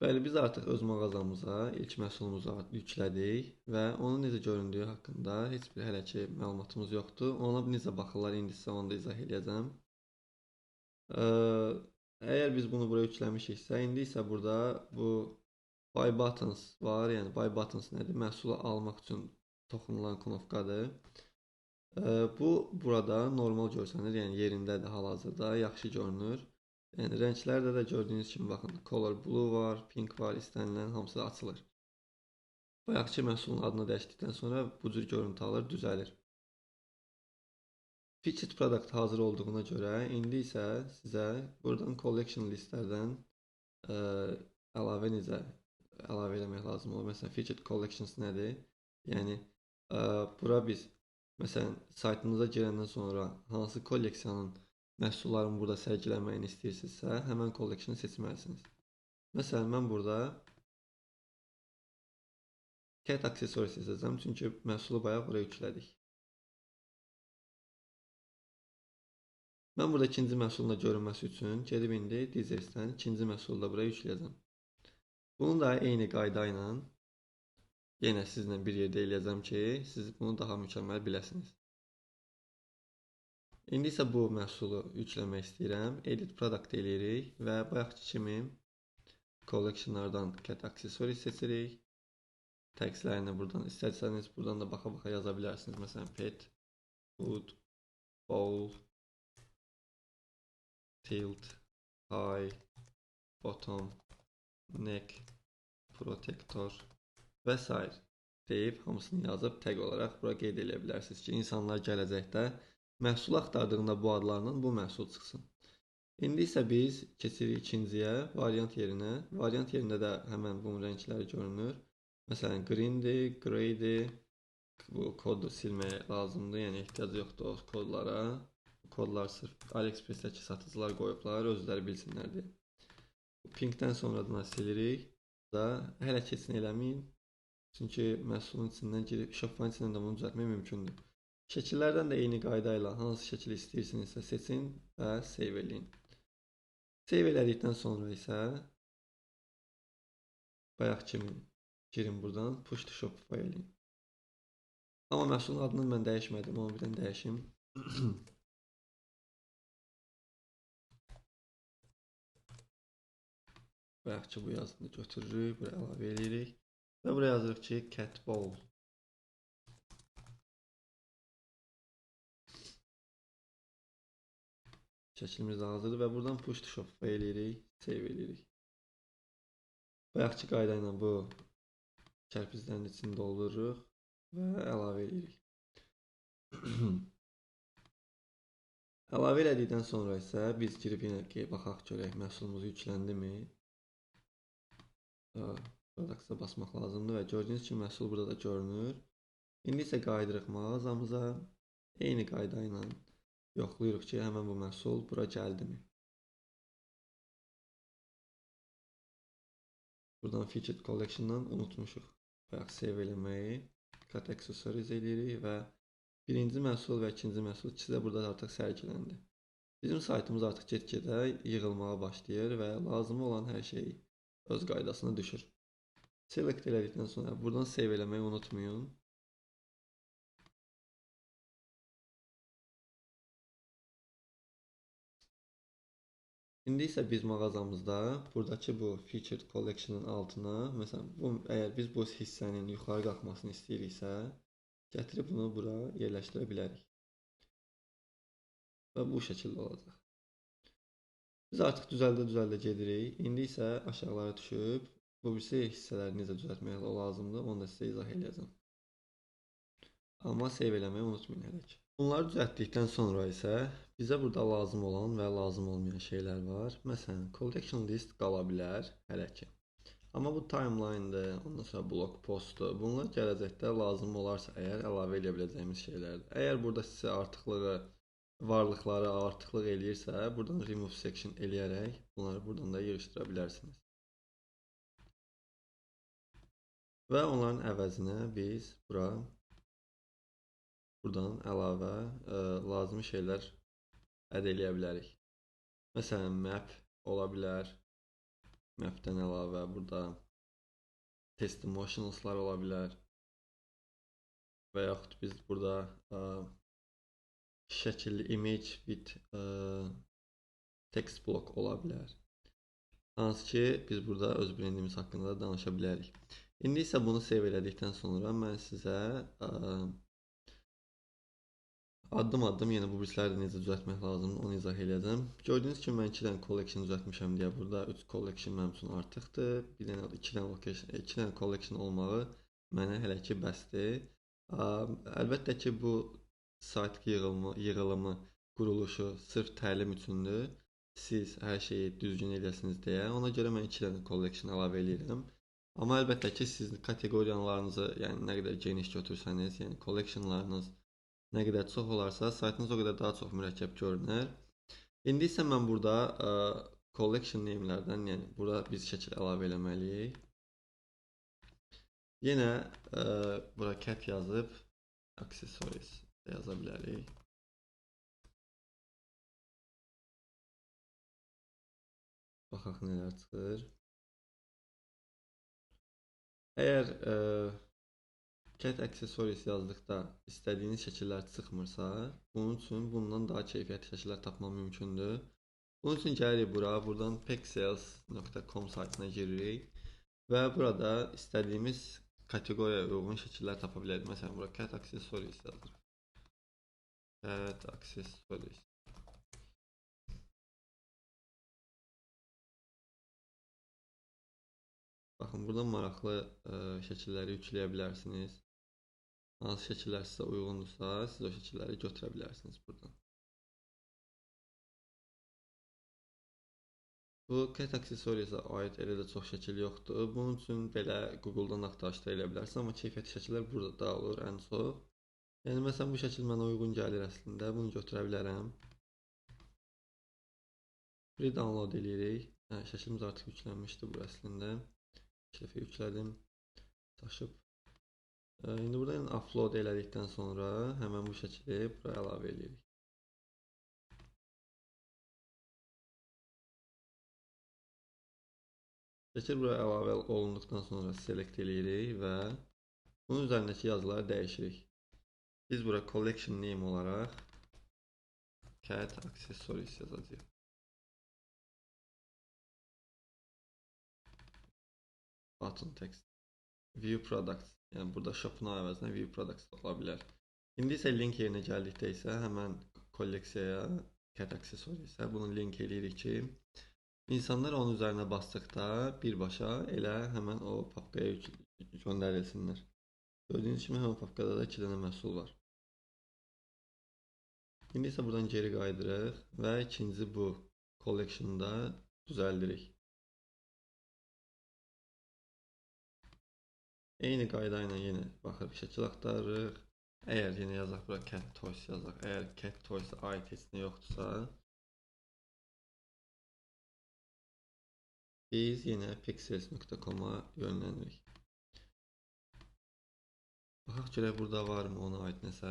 Bəli, biz artıq öz mağazamıza ilk məhsulumuzu yüklədik və onun necə göründüyü haqqında heç bir hələ ki məlumatımız yoxdur. Ona necə baxırlar, indi sizə onu da izah edəcəm. Əgər biz bunu buraya yükləmişiksə, indi isə burada bu buy buttons var. Yəni buy buttons nədir? Məhsulu almaq üçün toxunulan knopkadır. Bu burada normal görsənir, yəni yerindədir hal-hazırda, yaxşı görünür. Yəni rənglərdə də gördüyünüz kimi baxın, color blue var, pink var, istənilən hamısı açılır. Bayaqki məhsulun adını dəyişdikdən sonra bu cür görüntü alır, düzəlir. Featured product hazır olduğuna görə indi isə sizə buradan collection listlərdən əlavə eləmək lazım olur. Məsələn, featured collections nədir? Yəni bura biz məsələn saytınıza girəndən sonra hansı kolleksiyanın məhsulların burada sərgilənməyini istəyirsinizsə, həmən collection'ı seçməlisiniz. Məsələn, mən burada cat accessories seçəcəm, çünki məhsulu bayaq buraya yüklədik. Mən burada ikinci məhsulun da görünməsi üçün gedib indi Deezers'dən ikinci məhsulu da buraya yükləyəcəm. Bunu da eyni qayda ilə yenə sizinlə bir yerdə eləyəcəm ki, siz bunu daha mükəmməl biləsiniz. İndi isə bu məhsulu yükləmək istəyirəm. Edit product eləyirik və bayaqki kimi collectionlardan cat accessories seçirik. Tagslərini buradan istərsəniz buradan da baxa-baxa yaza bilərsiniz. Məsələn, pet, food, bowl, tilt, high, bottom, neck, protector və s. deyib hamısını yazıb tag olaraq bura qeyd edə bilərsiniz ki, insanlar gələcəkdə məhsul axtardığında bu adlarla bu məhsul çıxsın. İndi isə biz keçirik ikinciyə, variant yerinə. Variant yerində də həmən bunun rəngləri görünür. Məsələn, greendir, greydir. Bu kodu silməyə lazımdır, yəni ehtiyac yoxdur o kodlara. Kodlar sırf AliExpress-dəki satıcılar qoyublar, özləri bilsinlər deyə. Pinkdən sonradan silirik. Hələ keçin eləməyin. Çünki məhsulun içindən girib, şoffan içindən də bunu düzəltmək mümkündür. Şəkillərdən də eyni qayda ilə hansı şəkil istəyirsinizsə seçin və save eləyin. Save elədikdən sonra isə bayaq kimi girin buradan push to Shopify eləyin. Amma məhsulun adını mən dəyişmədim, onu birdən dəyişim. Bayaqki bu yazını götürürük, buraya əlavə eləyirik və buraya yazırıq ki, cat bowl. Şəklimiz hazırdır və buradan push to Shopify eləyirik. save edirik. Bayaqçı qayda ilə bu kərpiclərin içini doldururuq və əlavə edirik. Əlavə elədikdən sonra isə biz girib yenə ki, baxaq görək məhsulumuz yükləndimi? Products'a basmaq lazımdır və gördüyünüz kimi məhsul burada da görünür. İndi isə qayıdırıq mağazamıza. Eyni qayda ilə yoxlayırıq ki, həmən bu məhsul bura gəldimi? Buradan Featured Collection-dan unutmuşuq bayaq save eləməyi. Cut Accessories eləyirik və birinci məhsul və ikinci məhsul ikisi də burada artıq sərgiləndi. Bizim saytımız artıq get-gedə yığılmağa başlayır və lazım olan hər şey öz qaydasına düşür. Select elədikdən sonra buradan save eləməyi unutmayın. İndi isə biz mağazamızda buradakı bu Featured Collection-ın altına, məsələn, əgər biz bu hissənin yuxarı qalxmasını istəyiriksə, gətirib bunu bura yerləşdirə bilərik. Və bu şəkildə olacaq. Biz artıq düzəldə gedirik. İndi isə aşağılara düşüb, bu birisi hissələri necə düzəltmək lazımdır, onu da sizə izah edəcəm. Amma save eləməyi unutmayın hələ ki. Bunları düzəltdikdən sonra isə bizə burada lazım olan və lazım olmayan şeylər var. Məsələn, collection list qala bilər hələ ki. Amma bu timeline-dır, ondan sonra blog postdur. Bunlar gələcəkdə lazım olarsa əgər əlavə edə biləcəyimiz şeylərdir. Əgər burada sizə varlıqları artıqlıq eləyirsə, buradan remove section eləyərək bunları buradan da yığışdıra bilərsiniz. Və onların əvəzinə biz buradan əlavə lazım şeylər əd eləyə bilərik. Məsələn, map ola bilər. Mapdən əlavə burada testimonialslar ola bilər. Və yaxud biz burada şəkilli image with text block ola bilər. Hansı ki, biz burada öz brendimiz haqqında da danışa bilərik. İndi isə bunu save elədikdən sonra mən sizə addım-addım yenə bu birisləri də necə düzəltmək lazımdır, onu izah edəcəm. Gördüyünüz kimi mən 2 dənə collection düzəltmişəm deyə burada 3 collection mənim üçün artıqdır. Bir dənə 2 dənə collection olmağı mənə hələ ki bəsdir. Əlbəttə ki, bu sayt yığılımı, quruluşu sırf təlim üçündür. Siz hər şeyi düzgün edəsiniz deyə. Ona görə mən 2 dənə collection əlavə edirəm. Amma əlbəttə ki, siz kateqoriyalarınızı, yəni nə qədər geniş götürsəniz, yəni collectionlarınız nə qədər çox olarsa, saytınız o qədər daha çox mürəkkəb görünər. İndi isə mən burada collection name-lərdən, yəni burada biz şəkil əlavə eləməliyik. Yenə bura cat yazıb accessories yaza bilərik. Baxaq nələr çıxır. Əgər cat accessories yazdıqda istədiyiniz şəkillər çıxmırsa, bunun üçün bundan daha keyfiyyətli şəkillər tapmaq mümkündür. Bunun üçün gəlirik buradan pexels.com saytına giririk və burada istədiyimiz kateqoriyaya uyğun şəkillər tapa bilərik. Məsələn, burada cat accessories yazırıq. Cat accessories. Baxın, burada maraqlı şəkilləri yükləyə bilərsiniz. Hansı şəkillər sizə uyğundursa, siz o şəkilləri götürə bilərsiniz buradan. Bu cat accessories-a aid elə də çox şəkil yoxdur. Bunun üçün belə Google-dan axtarışda elə bilərsiniz, amma keyfiyyətli şəkillər burada da olur ən çox. Yəni, məsələn, bu şəkil mənə uyğun gəlir əslində. Bunu götürə bilərəm. Bir download eləyirik. Şəklimiz artıq yüklənmişdir bu əslində. 2 dəfə yüklədim. Daşıb. İndi buradan upload elədikdən sonra həmən bu şəkili buraya əlavə edirik. Şəkil buraya əlavə olunduqdan sonra select eləyirik və bunun üzərindəki yazıları dəyişirik. Biz bura collection name olaraq cat accessories yazacağıq. Button text. View products. Yəni burada shop'un əvəzinə view products ola bilər. İndi isə link yerinə gəldikdə isə həmən kolleksiyaya cat accessories-ə bunu link eləyirik ki, İnsanlar onun üzərinə basdıqda birbaşa elə həmən o papkaya göndərilsinlər. Gördüyünüz kimi həmən papkada da 2 dənə məhsul var. İndi isə buradan geri qaydırıq və ikinci bu collection'da düzəldirik. Eyni qayda ilə yenə baxırıq, şəkil axtarırıq. Əgər yenə yazaq bura cat toys yazaq. Əgər cat toys aid heç nə yoxdursa, biz yenə pixels.com-a yönlənirik. Baxaq görək burada varmı ona aid nəsə.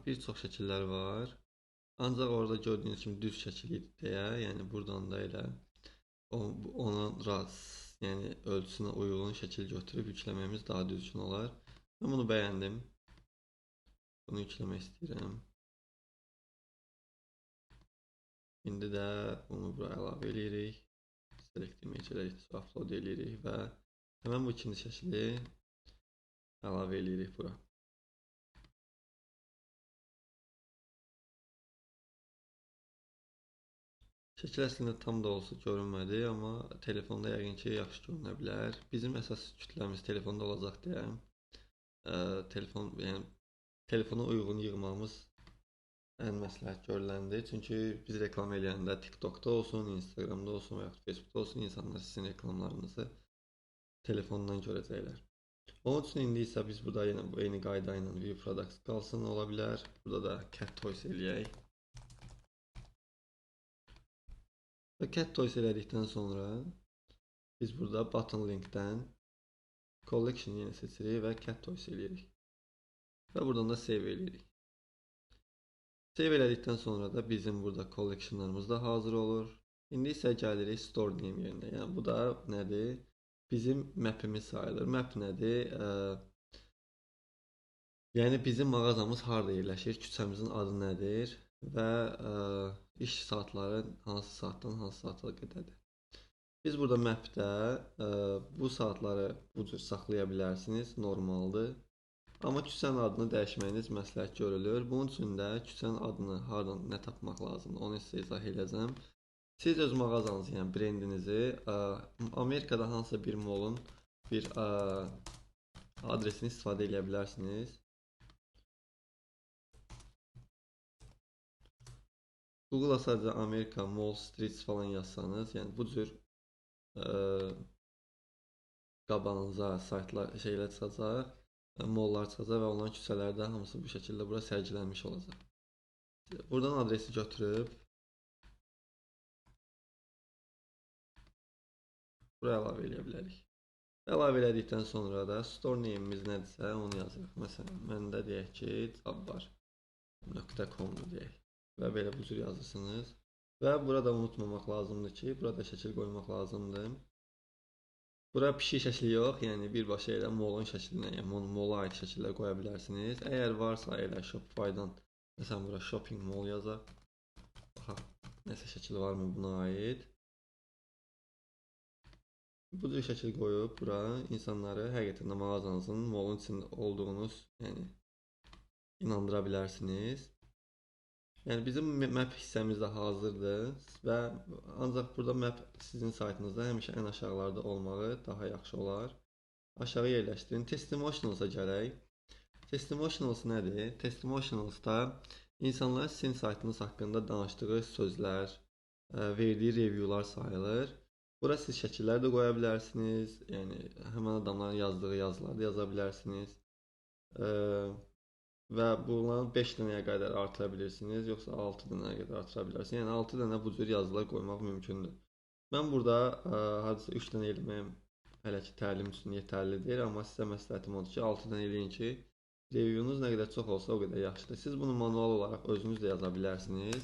Bir çox şəkillər var. Ancaq orada gördüyünüz kimi düz şəkil idi deyə, yəni buradan da elə ona yəni ölçüsünə uyğun şəkil götürüb yükləməyimiz daha düzgün olar. Mən bunu bəyəndim. Bunu yükləmək istəyirəm. İndi də bunu bura əlavə edirik. Select image-ləri upload edirik və həmən bu ikinci şəkili əlavə edirik bura. Şəkil əslində tam da olsa görünmədi, amma telefonda yəqin ki, yaxşı görünə bilər. Bizim əsas kütləmiz telefonda olacaq deyə, telefona uyğun yığmamız ən məsləhət görüləndir. Çünki biz reklam eləyəndə TikTokda olsun, Instagramda olsun və yaxud Facebookda olsun, insanlar sizin reklamlarınızı telefondan görəcəklər. Onun üçün indi isə biz burada yenə bu eyni qayda ilə view products qalsın ola bilər. Burada da cat toys eləyək. Və cat toys elədikdən sonra biz burada button linkdən collection yenə seçirik və cat toys eləyirik. Və buradan da save eləyirik. Save elədikdən sonra da bizim burada collectionlarımız da hazır olur. İndi isə gəlirik store name yerinə. Yəni bu da nədir? Bizim mapimiz sayılır. Map nədir? Yəni bizim mağazamız harda yerləşir? Küçəmizin adı nədir? Və iş saatları hansı saatdan hansı saata qədərdir. Biz burada mapdə bu saatları bu cür saxlaya bilərsiniz, normaldır. Amma küçənin adını dəyişməyiniz məsləhət görülür. Bunun üçün də küçənin adını hardan nə tapmaq lazımdır, onu sizə izah edəcəm. Siz öz mağazanızı, yəni brendinizi Amerikada hansısa bir mall'un bir adresini istifadə edə bilərsiniz. Google'a sadəcə Amerika Mall Streets falan yazsanız, yəni bu cür qabağınıza saytlar, şeylər çıxacaq, malllar çıxacaq və onların küçələri də hamısı bu şəkildə bura sərgilənmiş olacaq. Buradan adresi götürüb buraya əlavə edə bilərik. Əlavə elədikdən sonra da store name'imiz nədirsə onu yazırıq. Məsələn, məndə deyək ki, jabbar.com-dur deyək. Və belə bu cür yazırsınız. Və burada unutmamaq lazımdır ki, burada şəkil qoymaq lazımdır. Bura pişik şəkli yox, yəni birbaşa elə mall'un şəklinə, yəni mall'a aid şəkillər qoya bilərsiniz. Əgər varsa elə Shopify-dan, məsələn bura shopping mall yazaq. Baxaq, nəsə şəkil varmı buna aid. Bu cür şəkil qoyub bura insanları həqiqətən də mağazanızın mall'un içində olduğunuz, yəni inandıra bilərsiniz. Yəni bizim map hissəmiz də hazırdır və ancaq burada map sizin saytınızda həmişə ən aşağılarda olmağı daha yaxşı olar. Aşağı yerləşdirin. Testimonials'a gələk. Testimonials nədir? Testimonials'da insanlar sizin saytınız haqqında danışdığı sözlər, verdiyi reviewlar sayılır. Bura siz şəkillər də qoya bilərsiniz. Yəni həmən adamların yazdığı yazıları da yaza bilərsiniz. Və bunları 5 dənəyə qədər artıra bilirsiniz, yoxsa 6 dənəyə qədər artıra bilərsiniz. Yəni 6 dənə bu cür yazılar qoymaq mümkündür. Mən burada hardasa 3 dənə eləməyim hələ ki təlim üçün yetərlidir, amma sizə məsləhətim odur ki, 6 dənə eləyin ki, reviewunuz nə qədər çox olsa o qədər yaxşıdır. Siz bunu manual olaraq özünüz də yaza bilərsiniz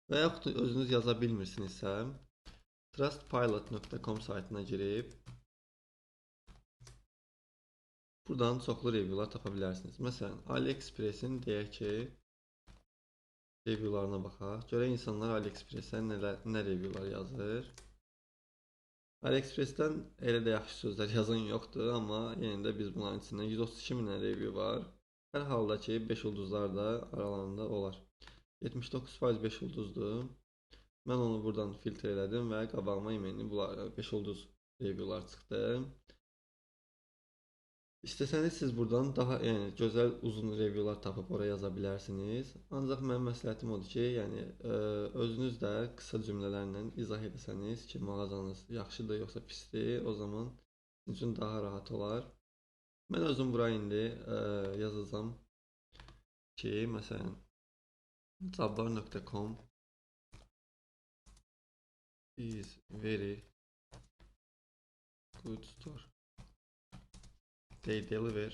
və yaxud özünüz yaza bilmirsinizsə, trustpilot.com saytına girib buradan çoxlu reviewlar tapa bilərsiniz. Məsələn, AliExpress-in deyək ki, reviewlarına baxaq. Görək insanlar AliExpress-ə nə reviewlar yazır. AliExpress-dən elə də yaxşı sözlər yazan yoxdur, amma yenə də biz bunların içindən 132 min review var. Hər halda ki, 5 ulduzlar da aralarında olar. 79% 5 ulduzdur. Mən onu buradan filtr elədim və qabağıma emailini bunlar 5 ulduz reviewlar çıxdı. İstəsəniz siz buradan daha gözəl uzun reviewlar tapıb oraya yaza bilərsiniz. Ancaq mənim məsləhətim odur ki, özünüz də qısa cümlələrlə izah etsəniz ki, mağazanız yaxşıdır yoxsa pisdir, o zaman sizin üçün daha rahat olar. Mən özüm bura indi yazacağam ki, məsələn Jabbar.com is very good store. They deliver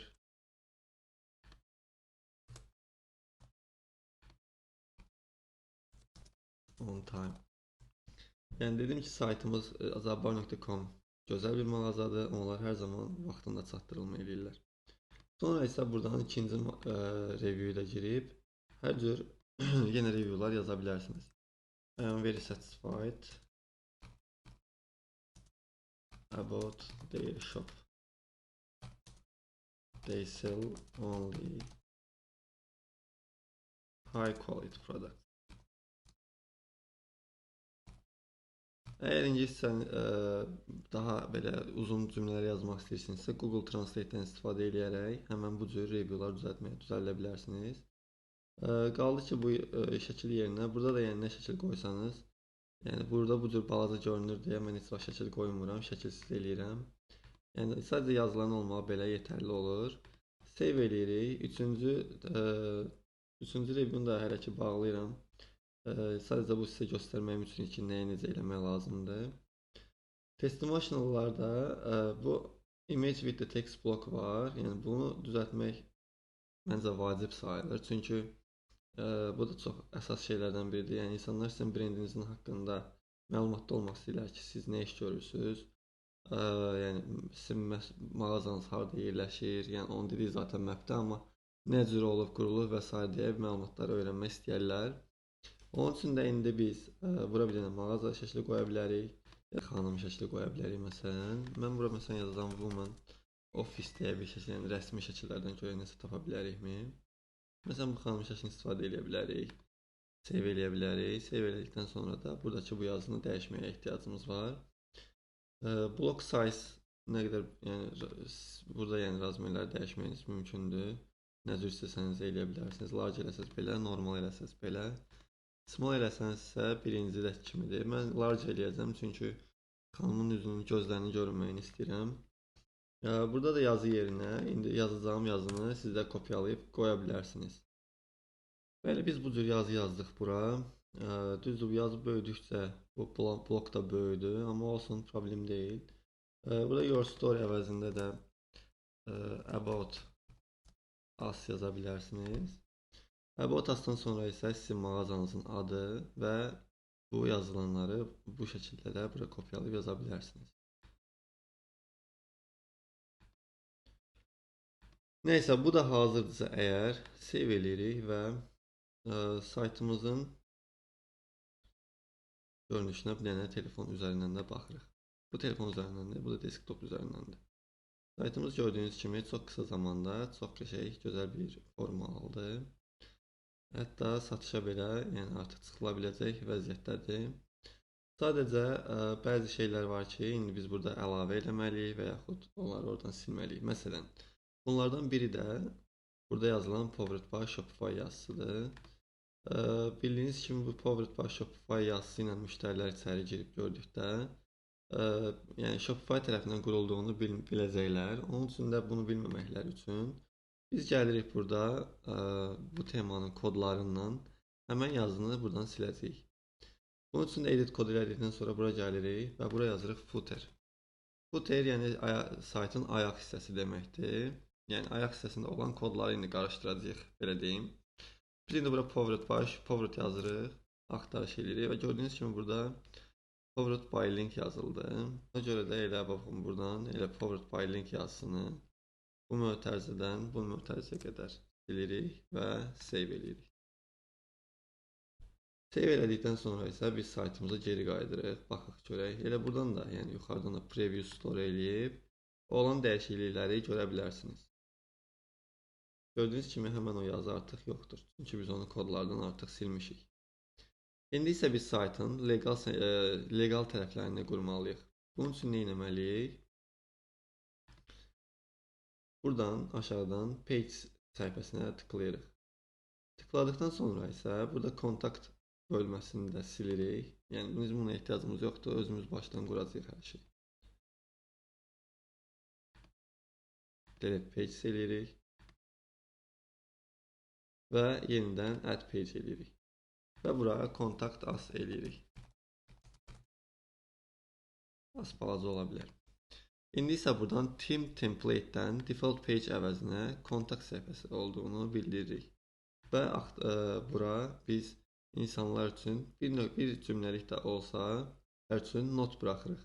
on time. Yəni dedim ki, saytımız Jabbar.com gözəl bir mağazadır. Onlar hər zaman vaxtında çatdırılma eləyirlər. Sonra isə buradan ikinci review ilə girib hər cür yenə reviewlar yaza bilərsiniz. I am very satisfied about their shop. They sell only high quality products. Əgər ingiliscə daha belə uzun cümlələr yazmaq istəyirsinizsə, Google Translate-dən istifadə edərək həmən bu cür reviewlar düzəldə bilərsiniz. Qaldı ki, bu şəkil yerinə burada da yəni nə şəkil qoysanız, yəni burada bu cür balaca görünür deyə mən heç vaxt şəkil qoymuram, şəkilsiz eləyirəm. Yəni sadəcə yazılan olmağı belə yetərli olur. Save eləyirik. Üçüncü review'unu da hələ ki bağlayıram. Sadəcə bu sizə göstərməyim üçün ki, nəyə necə eləmək lazımdır. Testimonial'larda bu image with the text block var. Yəni bunu düzəltmək məncə vacib sayılır. Çünki bu da çox əsas şeylərdən biridir. Yəni insanlar sizin brendinizin haqqında məlumatlı olmaq istəyirlər ki, siz nə iş görürsünüz. Yəni sizin mağazanız harda yerləşir, yəni onun dediyi zaten mapdə, amma nə cür olub, qurulub və s. deyə məlumatları öyrənmək istəyirlər. Onun üçün də indi biz bura bir dənə mağaza şəkli qoya bilərik. Ya xanım şəkli qoya bilərik məsələn. Mən bura məsələn yazacağam woman office deyə bir şəkil, yəni rəsmi şəkillərdən görə nəsə tapa bilərikmi? Məsələn bu xanım şəklini istifadə edə bilərik. Save eləyə bilərik. Save elədikdən sonra da buradakı bu yazını dəyişməyə ehtiyacımız var. Block size nə qədər, yəni burada yəni razmerləri dəyişməyiniz mümkündür. Nə cür istəsəniz eləyə bilərsiniz. Large eləsəz belə, normal eləsəz belə. Small eləsənizsə birincilər kimidir. Mən large eləyəcəm çünki xanımın üzünün, gözlərinin görünməyini istəyirəm. Burada da yazı yerinə indi yazacağım yazını siz də kopyalayıb qoya bilərsiniz. Bəli, biz bu cür yazı yazdıq bura. Düzdür, bu yazı böyüdükcə bu blok da böyüdü, amma olsun, problem deyil. Burada your story əvəzində də about us yaza bilərsiniz. About us-dan sonra isə sizin mağazanızın adı və bu yazılanları bu şəkildə də bura kopyalayıb yaza bilərsiniz. Neysə, bu da hazırdırsa əgər save eləyirik və saytımızın görünüşünə bir dənə telefon üzərindən də baxırıq. Bu telefon üzərindəndir, bu da desktop üzərindəndir. Saytımız gördüyünüz kimi çox qısa zamanda çox qəşəng, gözəl bir forma aldı. Hətta satışa belə, yəni artıq çıxıla biləcək vəziyyətdədir. Sadəcə bəzi şeylər var ki, indi biz burada əlavə eləməliyik və yaxud onları oradan silməliyik. Məsələn, bunlardan biri də burada yazılan Powered by Shopify yazısıdır. Bildiyiniz kimi bu Powered by Shopify yazısı ilə müştərilər içəri girib gördükdə, yəni Shopify tərəfindən qurulduğunu biləcəklər. Onun üçün də bunu bilməməkləri üçün biz gəlirik burada bu temanın kodlarından həmən yazını buradan siləcəyik. Bunun üçün də edit kodu elədikdən sonra bura gəlirik və bura yazırıq footer. Footer yəni saytın ayaq hissəsi deməkdir. Yəni ayaq hissəsində olan kodları indi qarışdıracağıq, belə deyim. Biz indi bura Powered yazırıq, axtarış edirik və gördüyünüz kimi burada Powered by link yazıldı. Ona görə də elə baxın buradan elə Powered by link yazısını bu mötərizədən bu mötərizəyə qədər bilirik və save edirik. Save elədikdən sonra isə biz saytımıza geri qayıdırıq, baxaq görək. Elə buradan da, yəni yuxarıdan da preview store eləyib olan dəyişiklikləri görə bilərsiniz. Gördüyünüz kimi həmən o yazı artıq yoxdur. Çünki biz onu kodlardan artıq silmişik. İndi isə biz saytın legal tərəflərini qurmalıyıq. Bunun üçün nə etməliyik? Buradan aşağıdan page səhifəsinə tıklayırıq. Tıkladıktan sonra isə burada kontakt bölməsini də silirik. Yəni biz buna ehtiyacımız yoxdur. Özümüz başdan quracağıq hər şey. Delete page eləyirik. Və yenidən add page eləyirik. Və buraya kontakt as eləyirik. Az balaca ola bilər. İndi isə buradan Team Template-dən default page əvəzinə kontakt səhifəsi olduğunu bildiririk. Və bura biz insanlar üçün bir cümləlik də olsa hər üçün not buraxırıq.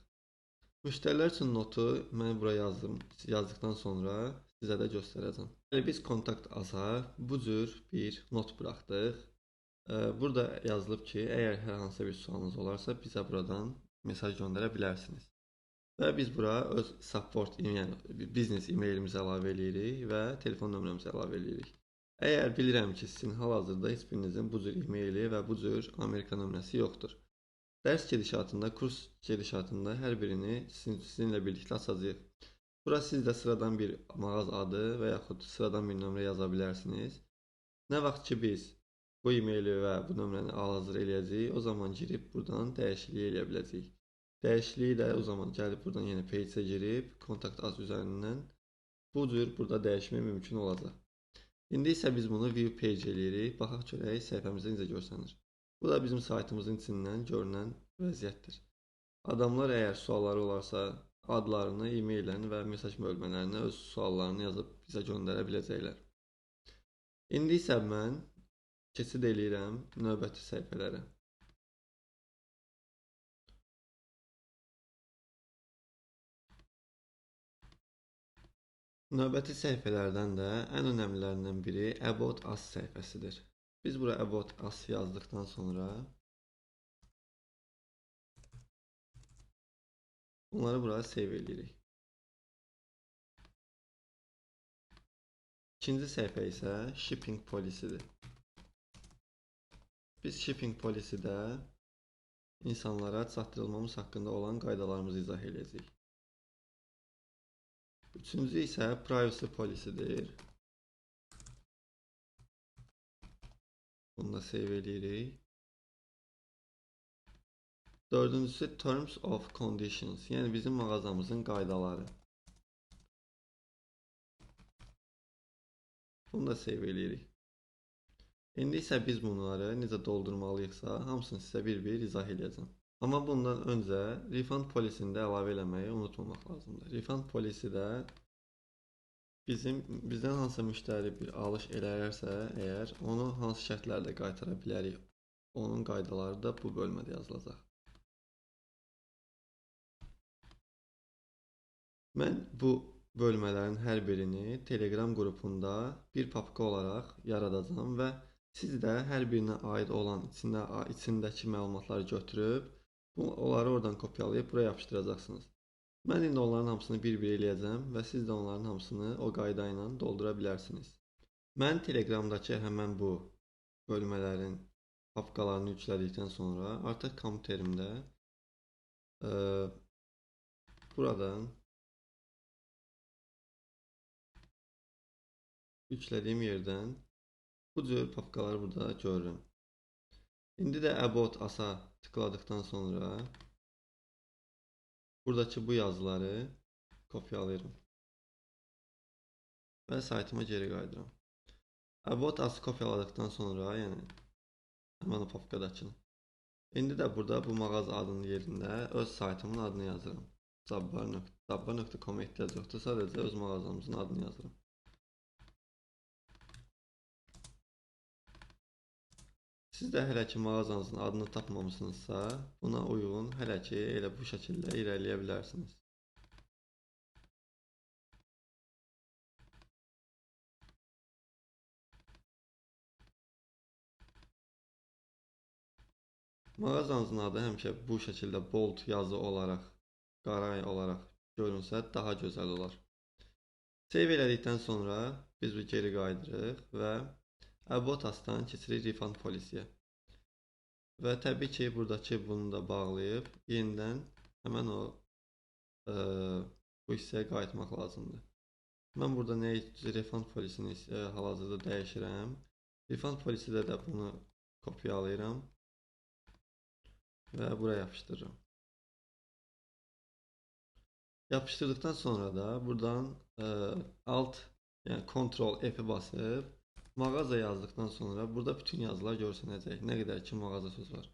Müştərilər üçün notu mən bura yazdıqdan sonra sizə də göstərəcəm. Biz kontakt asa bu cür bir not buraxdıq. Burada yazılıb ki, əgər hər hansı bir sualınız olarsa bizə buradan mesaj göndərə bilərsiniz. Və biz bura öz support, yəni biznes e-mailimizi əlavə edirik və telefon nömrəmizi əlavə edirik. Əgər bilirəm ki, sizin hal-hazırda heç birinizin bu cür e-maili və bu cür Amerika nömrəsi yoxdur. Dərs gedişatında, kurs gedişatında hər birini sizinlə birlikdə açacağıq. Bura siz də sıradan bir mağaza adı və yaxud sıradan bir nömrə yaza bilərsiniz. Nə vaxt ki biz bu e-maili və bu nömrəni hal-hazır eləyəcəyik, o zaman girib buradan dəyişiklik eləyə biləcəyik. Dəyişikliyi də o zaman gəlib buradan yenə page-ə girib kontakt az üzərindən bu cür burada dəyişmək mümkün olacaq. İndi isə biz bunu view page eləyirik. Baxaq görək səhifəmizdə necə görsənir. Bu da bizim saytımızın içindən görünən vəziyyətdir. Adamlar əgər sualları olarsa adlarını, e-maillə və mesaj bölmələrinə öz suallarını yazıb bizə göndərə biləcəklər. İndi isə mən keçid eləyirəm növbəti səhifələrə. Növbəti səhifələrdən də ən önəmlilərindən biri About Us səhifəsidir. Biz bura About Us yazdıqdan sonra bunları buraya save edirik. İkinci səhifə isə Shipping Policy'dir. Biz Shipping Policy'də insanlara çatdırılmamız haqqında olan qaydalarımızı izah edəcəyik. Üçüncü isə Privacy Policy'dir. Bunu da save edirik. Dördüncüsü Terms of Conditions, yəni bizim mağazamızın qaydaları. Bunu da save edirik. İndi isə biz bunları necə doldurmalıyıqsa, hamısını sizə bir-bir izah edəcəm. Amma bundan öncə Refund Policy-ni də əlavə eləməyi unutmamaq lazımdır. Refund Policy-də bizdən hansı müştəri bir alış eləyərsə, əgər onu hansı şərtlərlə qaytara bilərik, onun qaydaları da bu bölmədə yazılacaq. Mən bu bölmələrin hər birini Telegram qrupunda bir papka olaraq yaradacağam və siz də hər birinə aid olan içindəki məlumatları götürüb onları oradan kopyalayıb buraya yapışdıracaqsınız. Mən indi onların hamısını bir-bir eləyəcəm və siz də onların hamısını o qayda ilə doldura bilərsiniz. Mən Telegramdakı həmən bu bölmələrin papkalarını yüklədikdən sonra artıq kompüterimdə buradan yüklədiyim yerdən bu cür papkaları burada görürüm. İndi də About Us-a tıkladıktan sonra buradakı bu yazıları kopyalayırım və saytıma geri qayıdıram. About Us-ı kopyaladıktan sonra, yəni həmən o papkadakını. İndi də burada bu mağaza adının yerində öz saytımın adını yazıram. Zabbar.com ehtiyac yoxdur, sadəcə öz mağazamızın adını yazıram. Siz də hələ ki mağazanızın adını tapmamışsınızsa, buna uyğun hələ ki elə bu şəkildə irəliləyə bilərsiniz. Mağazanızın adı həmişə bu şəkildə bold yazı olaraq, qara olaraq görünsə daha gözəl olar. Save elədikdən sonra Biz bu geri qaydırıq və About Us-dan keçirik Refund Policy-yə. Və təbii ki, buradakı bunu da bağlayıb yenidən həmən o bu hissəyə qayıtmaq lazımdır. Mən burada nə Refund Policy-ni hal-hazırda dəyişirəm. Refund Policy-də də bunu kopyalayıram və buraya yapışdırıram. Yapıştırdıktan sonra da buradan Alt, yəni Ctrl F-i basıb mağaza yazdıktan sonra burada bütün yazılar görsənəcək. Nə qədər ki mağaza söz var.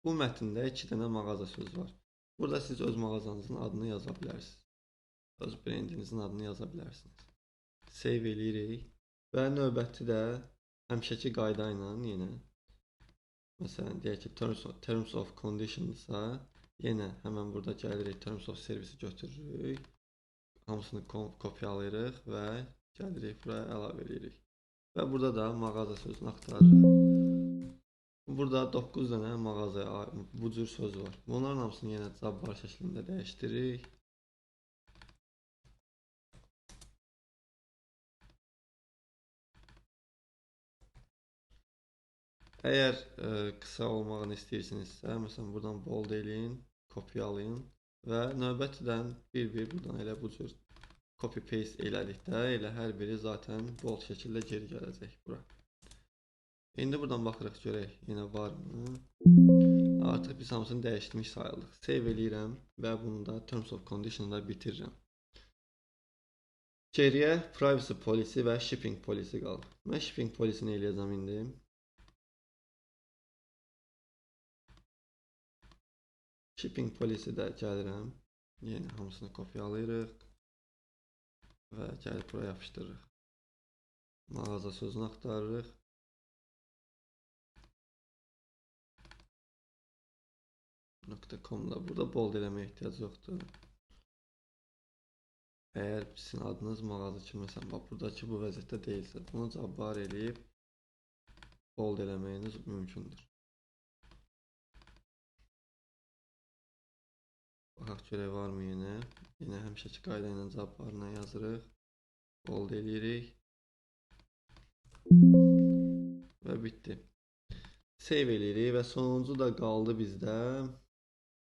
Bu mətndə 2 dənə mağaza söz var. Burada siz öz mağazanızın adını yaza bilərsiniz. Öz brendinizin adını yaza bilərsiniz. Save eləyirik və növbəti də həmişəki qayda ilə yenə məsələn deyək ki Terms of Conditions-a yenə həmən burada gəlirik Terms of Service-i götürürük. Hamısını kopyalayırıq və gəlirik buraya əlavə edirik. Və burada da mağaza sözünü axtarırıq. Burada 9 dənə mağazaya bu cür söz var. Bunların hamısını yenə tabbar şəklində dəyişdiririk. Əgər qısa olmağını istəyirsinizsə, məsələn buradan bold eləyin, kopyalayın və növbətidən bir-bir buradan elə bu cür copy paste elədikdə elə hər biri zaten bold şəkildə geri gələcək bura. İndi buradan baxırıq görək yenə varmı? Artıq biz hamısını dəyişdirmiş sayıldıq. Save eləyirəm və bunu da Terms of Conditions-da bitirirəm. Geriyə Privacy Policy və Shipping Policy qalır. Mən Shipping Policy-ni eləyəcəm indi. Shipping Policy-də gəlirəm. Yenə hamısını kopyalayırıq və gəlib buraya yapışdırırıq. Mağaza sözünü axtarırıq. .com-da burada bold eləməyə ehtiyac yoxdur. Əgər sizin adınız mağaza kimi məsələn bax buradakı bu vəziyyətdə deyilsə, bunu cabbar eləyib bold eləməyiniz mümkündür. Baxaq görək varmı yenə. Yenə həmişəki qayda ilə cabbarına yazırıq. Bold eləyirik. Və bitdi. Save eləyirik və sonuncu da qaldı bizdə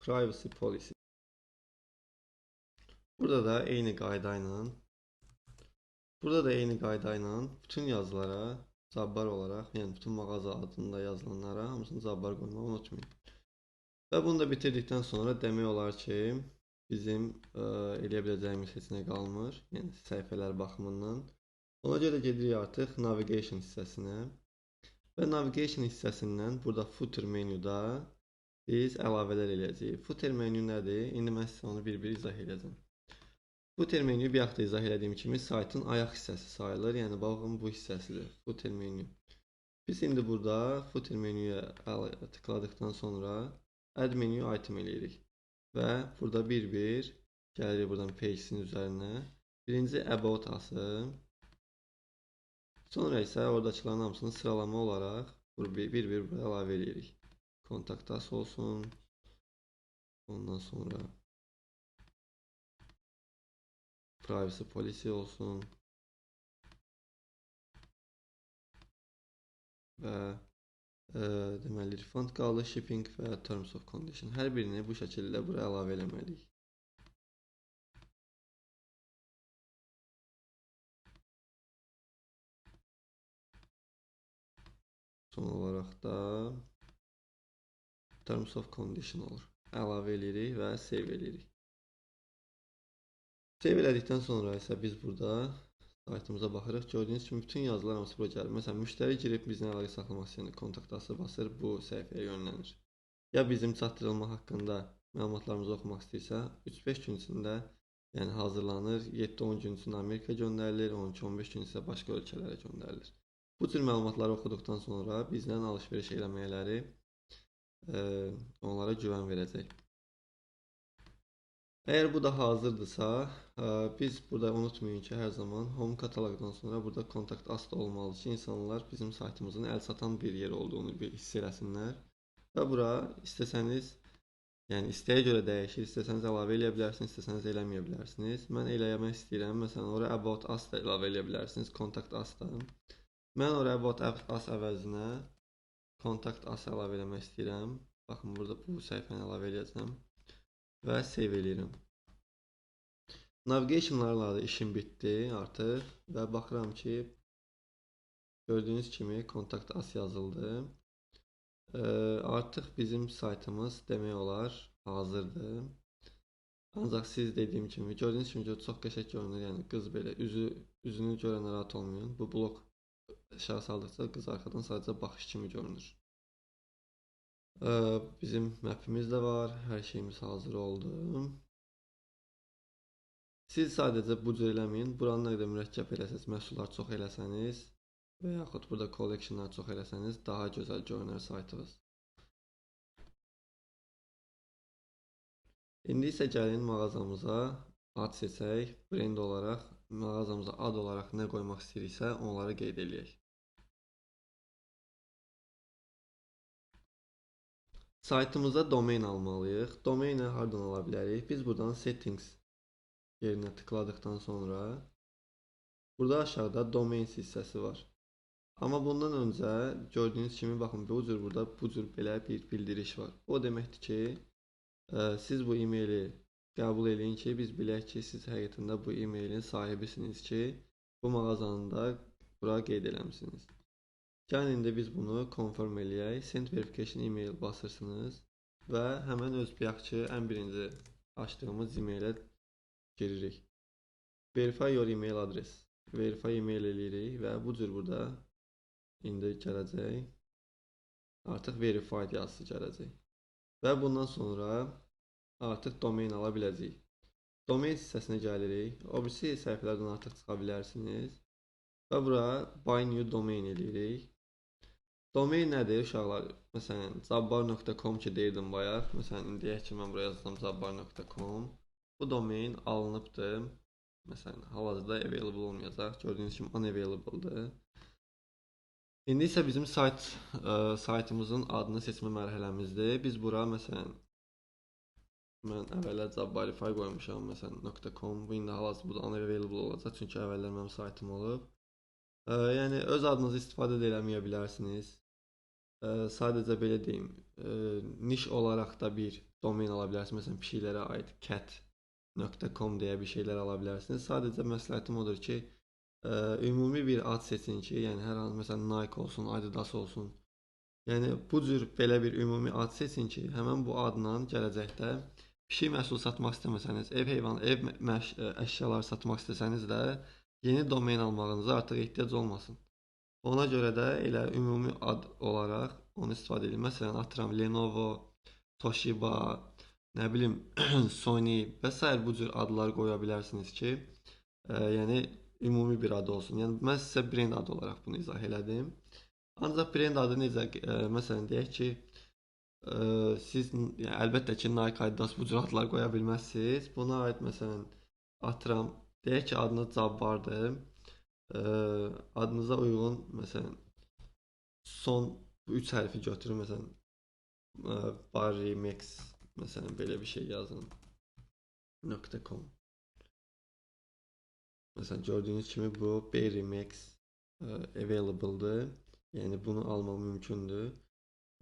Privacy Policy. Burada da eyni qayda ilə bütün yazılara cabbar olaraq, yəni bütün mağaza adında yazılanlara hamısını cabbar qoymağı unutmayın. Və bunu da bitirdikdən sonra demək olar ki, bizim eləyə biləcəyimiz heç nə qalmır, yəni səhifələr baxımından. Ona görə gedirik artıq Navigation hissəsinə. Və Navigation hissəsindən burada Footer menyuda biz əlavələr eləyəcəyik. Footer menyu nədir? İndi mən sizə onu bir-bir izah edəcəm. Footer menyu bayaq da izah etdiyim kimi saytın ayaq hissəsi sayılır. Yəni baxın bu hissəsidir. Footer menyu. Biz indi burada Footer menyuya tıkladıktan sonra Add menu item eləyirik. Və burada bir-bir gəlirik buradan page'in üzərinə. Birinci About Us-ı. Sonra isə oradakıların hamısını sıralama olaraq bir-bir buraya əlavə edirik. Contact Us olsun. Ondan sonra Privacy Policy olsun. Və deməli refund qaldı, shipping və terms of condition. Hər birini bu şəkildə buraya əlavə eləməliyik. Son olaraq da terms of condition olur. Əlavə eləyirik və save eləyirik. Save elədikdən sonra isə biz burada saytımıza baxırıq. Gördüyünüz kimi bütün yazılar hamısı bura gəlir. Məsələn, müştəri girib bizlə əlaqə saxlamaq istəyəndə kontakt ası basır, bu səhifəyə yönlənir. Ya bizim çatdırılma haqqında məlumatlarımızı oxumaq istəyirsə, 3-5 gün içində yəni hazırlanır, 7-10 gün içində Amerika göndərilir, 12-15 gün isə başqa ölkələrə göndərilir. Bu cür məlumatları oxuduqdan sonra bizlə alış-veriş eləməkləri onlara güvən verəcək. Əgər bu da hazırdırsa, biz burada unutmayın ki, hər zaman Home katalogdan sonra burada Contact Us da olmalıdır ki, insanlar bizim saytımızın əl satan bir yer olduğunu hiss eləsinlər. Və bura istəsəniz Yəni istəyə görə dəyişir. İstəsəniz əlavə eləyə bilərsiniz, istəsəniz eləməyə bilərsiniz. Mən eləmək istəyirəm. Məsələn, ora About Us da əlavə eləyə bilərsiniz, Contact Us da. Mən ora About Us əvəzinə Contact Us əlavə eləmək istəyirəm. Baxın, burada bu səhifəni əlavə eləyəcəm və save eləyirəm. Navigationlarla da işim bitdi artıq və baxıram ki, gördüyünüz kimi Contact Us yazıldı. Artıq bizim saytımız demək olar hazırdır. Ancaq siz dediyim kimi, gördüyünüz kimi çox qəşəng görünür. Yəni qız belə üzünü görən narahat olmayın. Bu blok aşağı saldıqca qız arxadan sadəcə baxış kimi görünür. Bizim mapimiz də var. Hər şeyimiz hazır oldu. Siz sadəcə bu cür eləməyin. Buranı nə qədər mürəkkəb eləsəniz, məhsullar çox eləsəniz və yaxud burada collectionlar çox eləsəniz daha gözəl görünər saytınız. İndi isə gəlin mağazamıza ad seçək. Brend olaraq, mağazamıza ad olaraq nə qoymaq istəyiriksə onları qeyd edək. Saytımıza domain almalıyıq. Domaini hardan ala bilərik? Biz buradan settings yerinə tıkladıqdan sonra burada aşağıda domains hissəsi var. Amma bundan öncə gördüyünüz kimi baxın bu cür burada belə bir bildiriş var. O deməkdir ki, siz bu e-maili qəbul eləyin ki, biz bilək ki, siz həqiqətən də bu e-mailin sahibisiniz ki, bu mağazanı da bura qeyd eləmisiniz. Gəlin indi biz bunu confirm eləyək. Send verification email basırsınız və həmən öz bayaq ki, ən birinci açdığımız e-mailə giririk. Verify your email address. Verify email eləyirik və bu cür burada indi gələcək. Artıq verified yazısı gələcək. Və bundan sonra artıq domain ala biləcəyik. Domain hissəsinə gəlirik. O birisi səhifələrdən artıq çıxa bilərsiniz. Və bura buy new domain eləyirik. Domain nədir uşaqlar? Məsələn, zabbar.com ki deyirdim bayaq. Məsələn, indi deyək ki, mən buraya yazdım zabbar.com. Bu domain alınıbdır. Məsələn, hal-hazırda available olmayacaq. Gördüyünüz kimi unavailable-dır. İndi isə bizim saytımızın adını seçmə mərhələmizdir. Biz bura məsələn mən əvvəllər Zabbarify qoymuşam məsələn .com. Bu indi hal-hazırda burada unavailable olacaq çünki əvvəllər mənim saytım olub. Yəni öz adınızı istifadə eləməyə bilərsiniz. Sadəcə belə deyim, niş olaraq da bir domain ala bilərsiniz. Məsələn, pişiklərə aid cat.com deyə bir şeylər ala bilərsiniz. Sadəcə məsləhətim odur ki, ümumi bir ad seçin ki, yəni hər hansı məsələn Nike olsun, Adidas olsun. Yəni bu cür belə bir ümumi ad seçin ki, həmin bu adla gələcəkdə pişik məhsul satmaq istəməsəniz, ev əşyaları satmaq istəsəniz də yeni domain almağınıza artıq ehtiyac olmasın. Ona görə də elə ümumi ad olaraq onu istifadə edin. Məsələn, atıram Lenovo, Toshiba, nə bilim Sony və s. bu cür adlar qoya bilərsiniz ki, yəni ümumi bir adı olsun. Yəni mən sizə brend adı olaraq bunu izah elədim. Ancaq brend adı necə, məsələn deyək ki, siz yəni, əlbəttə ki, Nike, Adidas bu cür adlar qoya bilməzsiniz. Buna aid məsələn atıram, deyək ki, adınız Cabbardır. Adınıza uyğun məsələn son 3 hərfi götürün, məsələn Barrymex məsələn belə bir şey yazın. .com. Məsələn gördüyünüz kimi bu Barrymex available-dır. Yəni bunu almaq mümkündür.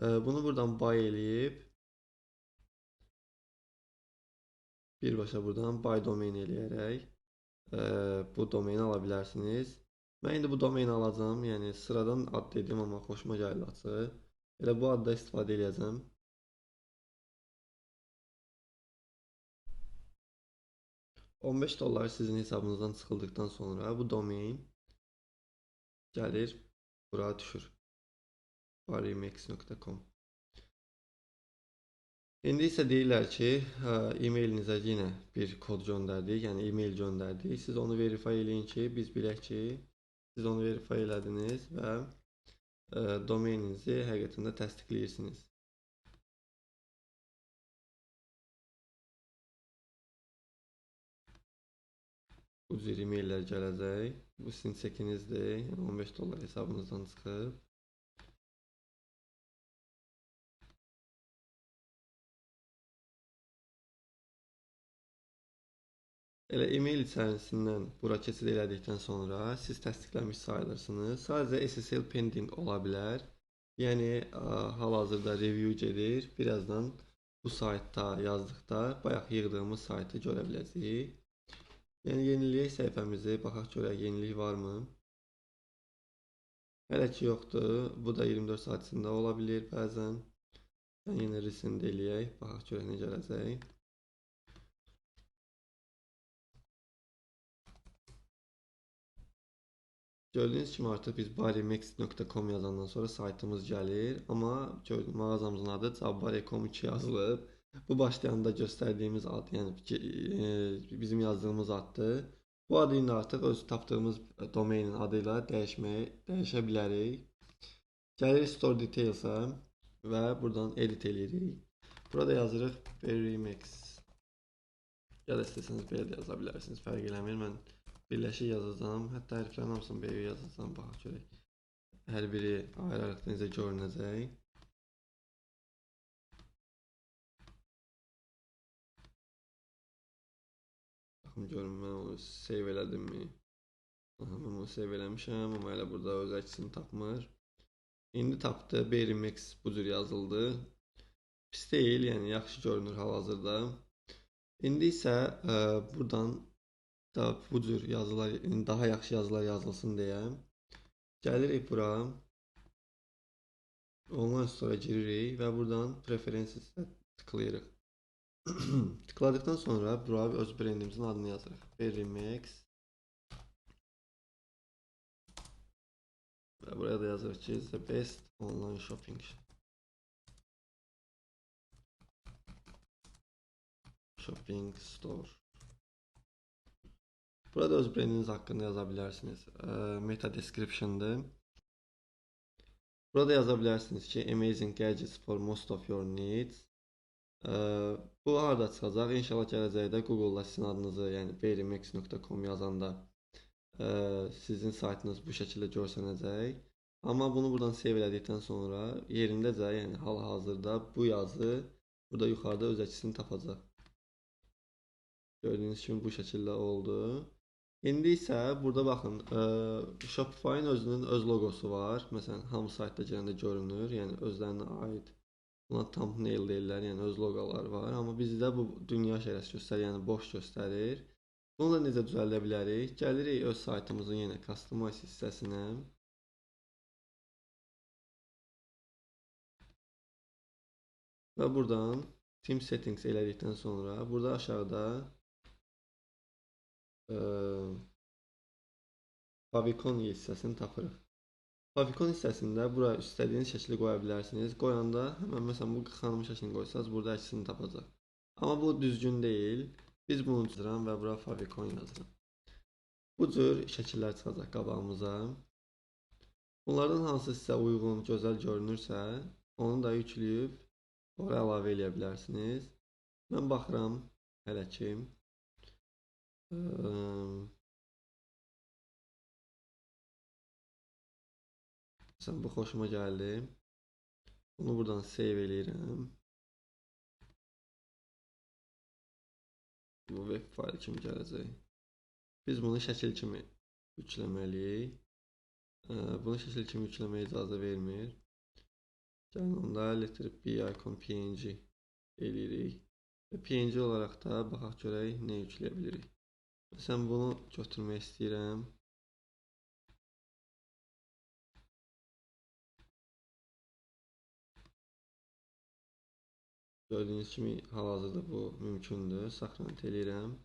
Bunu buradan buy eləyib birbaşa buradan buy domain eləyərək bu domaini ala bilərsiniz. Mən indi bu domaini alacağım. Yəni sıradan ad dedim amma xoşuma gəldi açığı. Elə bu adda istifadə edəcəm. $15 sizin hesabınızdan çıxıldıqdan sonra bu domain gəlir, bura düşür. barrymex.com. İndi isə deyirlər ki, e-mailinizə yenə bir kod göndərdik, yəni e-mail göndərdik. Siz onu verify eləyin ki, biz bilək ki, siz onu verify elədiniz və domaininizi həqiqətən də təsdiqləyirsiniz. Bu cür e-maillər gələcək. Bu sizin çekinizdir, yəni $15 hesabınızdan çıxıb. Elə e-mail içərisindən bura keçid elədikdən sonra siz təsdiqlənmiş sayılırsınız. Sadəcə SSL pending ola bilər. Yəni hal-hazırda review gedir. Birazdan bu saytda yazdıqda bayaq yığdığımız saytı görə biləcəyik. Yəni yeniləyək səhifəmizi, baxaq görək yenilik varmı? Hələ ki yoxdur. Bu da 24 saat içində ola bilər bəzən. Yəni yenə resend eləyək, baxaq görək nə gələcək. Gördüyünüz kimi artıq biz barimex.com yazandan sonra saytımız gəlir. Amma mağazamızın adı Cabbar.com2 yazılıb. Bu başlayanda göstərdiyimiz ad, yəni bizim yazdığımız addır. Bu adı indi artıq öz tapdığımız domeinin adı ilə dəyişə bilərik. Gəlirik Store Details-a və buradan edit eləyirik. Burada yazırıq Barimex. Ya da istəsəniz belə də yaza bilərsiniz, fərq eləmir. Mən birləşik yazacağım. Hətta hərflərin hamısını belə yazacağım. Baxaq görək. Hər biri ayrı-ayrılıqda necə görünəcək. Baxın görün mən onu save elədimmi? Aha, mən onu save eləmişəm, amma elə burada öz əksini tapmır. İndi tapdı. Barimex bu cür yazıldı. Pis deyil, yəni yaxşı görünür hal-hazırda. İndi isə buradan da bu cür yazılar, daha yaxşı yazılar yazılsın deyə gəlirik bura. Online Store'a giririk və buradan Preferences-ə tıklayırıq. Tıkladıktan sonra bura öz brendimizin adını yazırıq. Barimex. Və buraya da yazırıq ki, the best online shopping store. Burada öz brendiniz haqqında yaza bilərsiniz. Meta description'dır. Burada yaza bilərsiniz ki, amazing gadgets for most of your needs. Bu harada çıxacaq? İnşallah gələcəkdə Google-da sizin adınızı, yəni barimex.com yazanda sizin saytınız bu şəkildə görsənəcək. Amma bunu buradan save elədikdən sonra yerindəcə, yəni hal-hazırda bu yazı burada yuxarıda öz əksini tapacaq. Gördüyünüz kimi bu şəkildə oldu. İndi isə burada baxın, Shopify-ın özünün öz loqosu var. Məsələn, hamı saytda gələndə görünür. Yəni özlərinə aid. Buna thumbnail deyirlər, yəni öz loqoları var. Amma bizdə bu dünya şərəsi göstərir, yəni boş göstərir. Bunu da necə düzəldə bilərik? Gəlirik öz saytımızın yenə Customize hissəsinə. Və buradan Theme Settings elədikdən sonra burada aşağıda Favicon hissəsini tapırıq. Favicon hissəsində bura istədiyiniz şəkli qoya bilərsiniz. Qoyanda həmən məsələn bu xanım şəklini qoysanız burada əksini tapacaq. Amma bu düzgün deyil. Biz bunu çizirəm və bura Favicon yazıram. Bu cür şəkillər çıxacaq qabağımıza. Bunlardan hansı sizə uyğun, gözəl görünürsə, onu da yükləyib oraya əlavə eləyə bilərsiniz. Mən baxıram hələ ki. Məsələn, bu xoşuma gəldi. Bunu buradan save eləyirəm. Bu web faylı kimi gələcək. Biz bunu şəkil kimi yükləməliyik. Bunu şəkil kimi yükləməyə icazə vermir. Gəlin onda letter B icon PNG eləyirik. Və PNG olaraq da baxaq görək nə yükləyə bilirik. Məsələn, bunu götürmək istəyirəm. Gördüyünüz kimi hal-hazırda bu mümkündür. Saxlanət eləyirəm.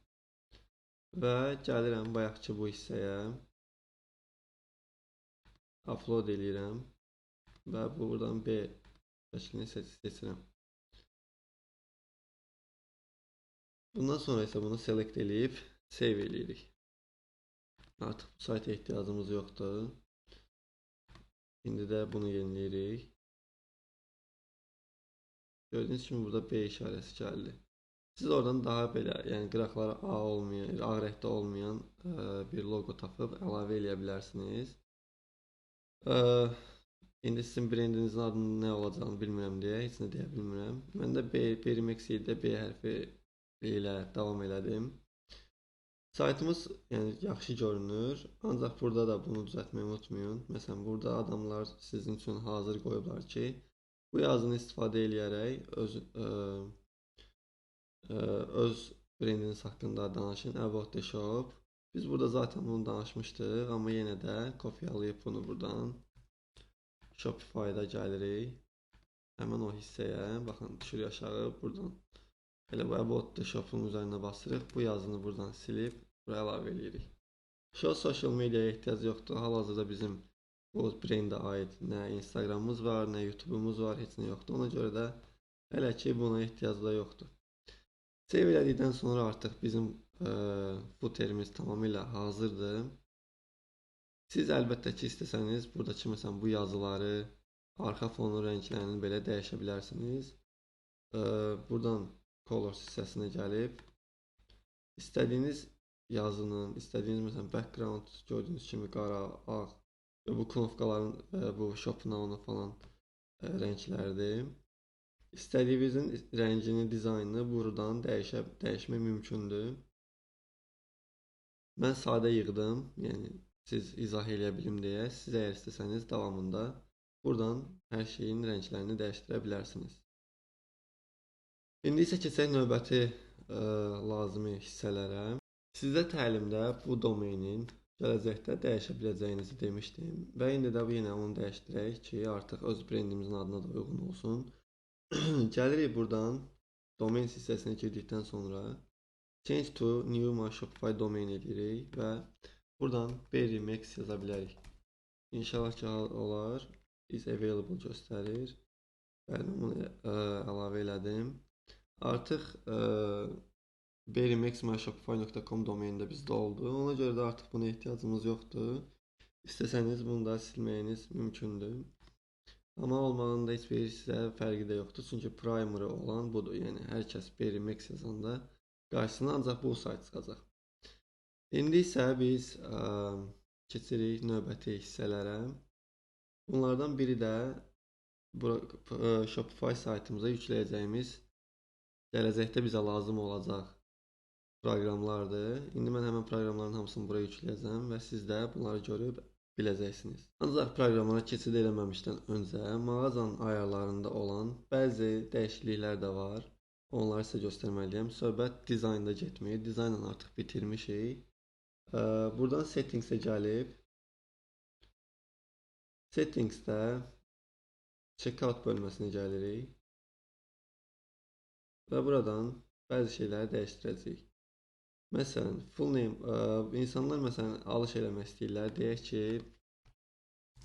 Və gəlirəm bayaqki bu hissəyə. Upload eləyirəm. Və buradan B şəklini seçirəm. Bundan sonra isə bunu select eləyib save eləyirik. Artıq bu sayta ehtiyacımız yoxdur. İndi də bunu yeniləyirik. Gördüyünüz kimi burada B işarəsi gəldi. Siz oradan daha belə, yəni qıraqları A olmayan, ağ rəngdə olmayan bir loqo tapıb əlavə eləyə bilərsiniz. İndi sizin brendinizin adının nə olacağını bilmirəm deyə heç nə deyə bilmirəm. Mən də Barimex ilə B hərfi ilə davam elədim. Saytımız yəni yaxşı görünür, ancaq burada da bunu düzəltməyi unutmayın. Məsələn, burada adamlar sizin üçün hazır qoyublar ki, bu yazını istifadə edərək öz brendiniz haqqında danışın. About the shop. Biz burada zaten bunu danışmışdıq, amma yenə də kopyalayıb bunu buradan Shopify-da gəlirik. Həmin o hissəyə, baxın, düşürük aşağı, buradan elə bu About the Shop-un üzərinə basırıq. Bu yazını buradan silib buraya əlavə edirik. Show social mediaya ehtiyac yoxdur. Hal-hazırda bizim bu brendə aid nə Instagramımız var, nə YouTube'umuz var, heç nə yoxdur. Ona görə də hələ ki buna ehtiyac da yoxdur. Save elədikdən sonra artıq bizim footerimiz tamamilə hazırdır. Siz əlbəttə ki istəsəniz buradakı məsələn bu yazıları, arxa fonun rənglərini belə dəyişə bilərsiniz. Buradan colors hissəsinə gəlib istədiyiniz yazının, istədiyiniz məsələn background gördüyünüz kimi qara, ağ və bu knopkaların bu shop-name falan rənglərdir. İstədiyinizin rəngini, dizaynını buradan dəyişmək mümkündür. Mən sadə yığdım, yəni siz izah eləyə bilim deyə. Siz əgər istəsəniz davamında buradan hər şeyin rənglərini dəyişdirə bilərsiniz. İndi isə keçək növbəti lazımi hissələrə. Sizə təlimdə bu domenin gələcəkdə dəyişə biləcəyinizi demişdim və indi də yenə onu dəyişdirək ki, artıq öz brendimizin adına da uyğun olsun. Gəlirik buradan domain hissəsinə girdikdən sonra change to new my Shopify domain edirik və buradan BerryMax yaza bilərik. İnşallah ki olar. Is available göstərir. Mən bunu əlavə elədim. Artıq berrymaxmyshopify.com domenində bizdə oldu. Ona görə də artıq buna ehtiyacımız yoxdur. İstəsəniz bunu da silməyiniz mümkündür. Amma olmağının da heç bir sizə fərqi də yoxdur. Çünki primary olan budur. Yəni hər kəs BerryMax yazanda qarşısına ancaq bu sayt çıxacaq. İndi isə biz keçirik növbəti hissələrə. Bunlardan biri də Shopify saytımıza yükləyəcəyimiz gələcəkdə bizə lazım olacaq proqramlardır. İndi mən həmin proqramların hamısını buraya yükləyəcəm və siz də bunları görüb biləcəksiniz. Ancaq proqramlara keçid eləməmişdən öncə mağazanın ayarlarında olan bəzi dəyişikliklər də var. Onları sizə göstərməliyəm. Söhbət dizaynda getmir. Dizaynı artıq bitirmişik. Buradan settings'e gəlib settings'də checkout bölməsinə gəlirik və buradan bəzi şeyləri dəyişdirəcəyik. Məsələn, full name, insanlar məsələn alış eləmək istəyirlər. Deyək ki,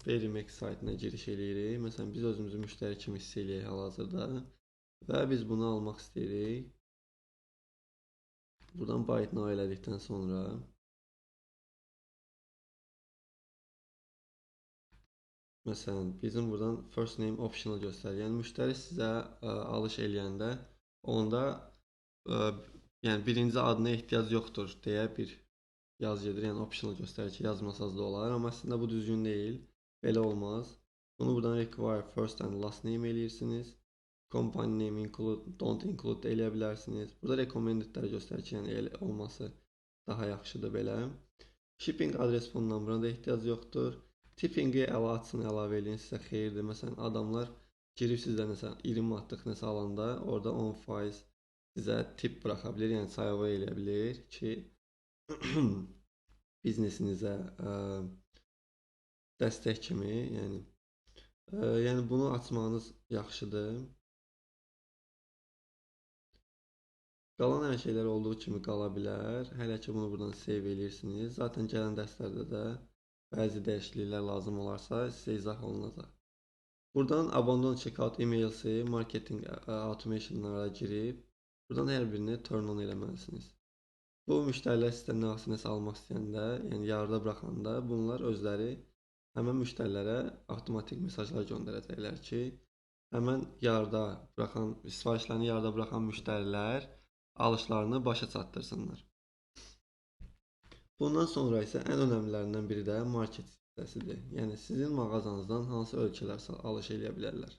BerryMax saytına giriş eləyirik. Məsələn, biz özümüzü müştəri kimi hiss eləyək hal-hazırda və biz bunu almaq istəyirik. Buradan buy now elədikdən sonra məsələn, bizim buradan first name optional göstərir. Yəni müştəri sizə alış eləyəndə onda yəni birinci adına ehtiyac yoxdur deyə bir yaz gedir. Yəni optional göstərir ki, yazmasaz da olar. Amma əslində bu düzgün deyil. Belə olmaz. Bunu buradan require first and last name eləyirsiniz. Company name include, don't include da eləyə bilərsiniz. Burada recommendedləri göstərir ki, yəni elə olması daha yaxşıdır belə. Shipping adres phone numberına da ehtiyac yoxdur. Tippingi əlavə eləyin, sizə xeyirdir. Məsələn, adamlar girib sizdə nəsə 20 manatlıq nəsə alanda orada 10% sizə tip buraxa bilər, yəni sayova eləyə bilər ki, biznesinizə dəstək kimi, yəni bunu açmağınız yaxşıdır. Qalan hər şeylər olduğu kimi qala bilər. Hələ ki bunu buradan save eləyirsiniz. Zaten gələn dərslərdə də bəzi dəyişikliklər lazım olarsa sizə izah olunacaq. Buradan abandon checkout emailsi, marketing automationlara girib buradan hər birini turn on eləməlisiniz. Bu müştərilər sizdən nəsə almaq istəyəndə, yəni yarıda buraxanda bunlar özləri həmən müştərilərə avtomatik mesajlar göndərəcəklər ki, həmən yarıda buraxan, sifarişlərini yarıda buraxan müştərilər alışlarını başa çatdırsınlar. Bundan sonra isə ən önəmlilərindən biri də market hissəsidir. Yəni sizin mağazanızdan hansı ölkələr alış eləyə bilərlər.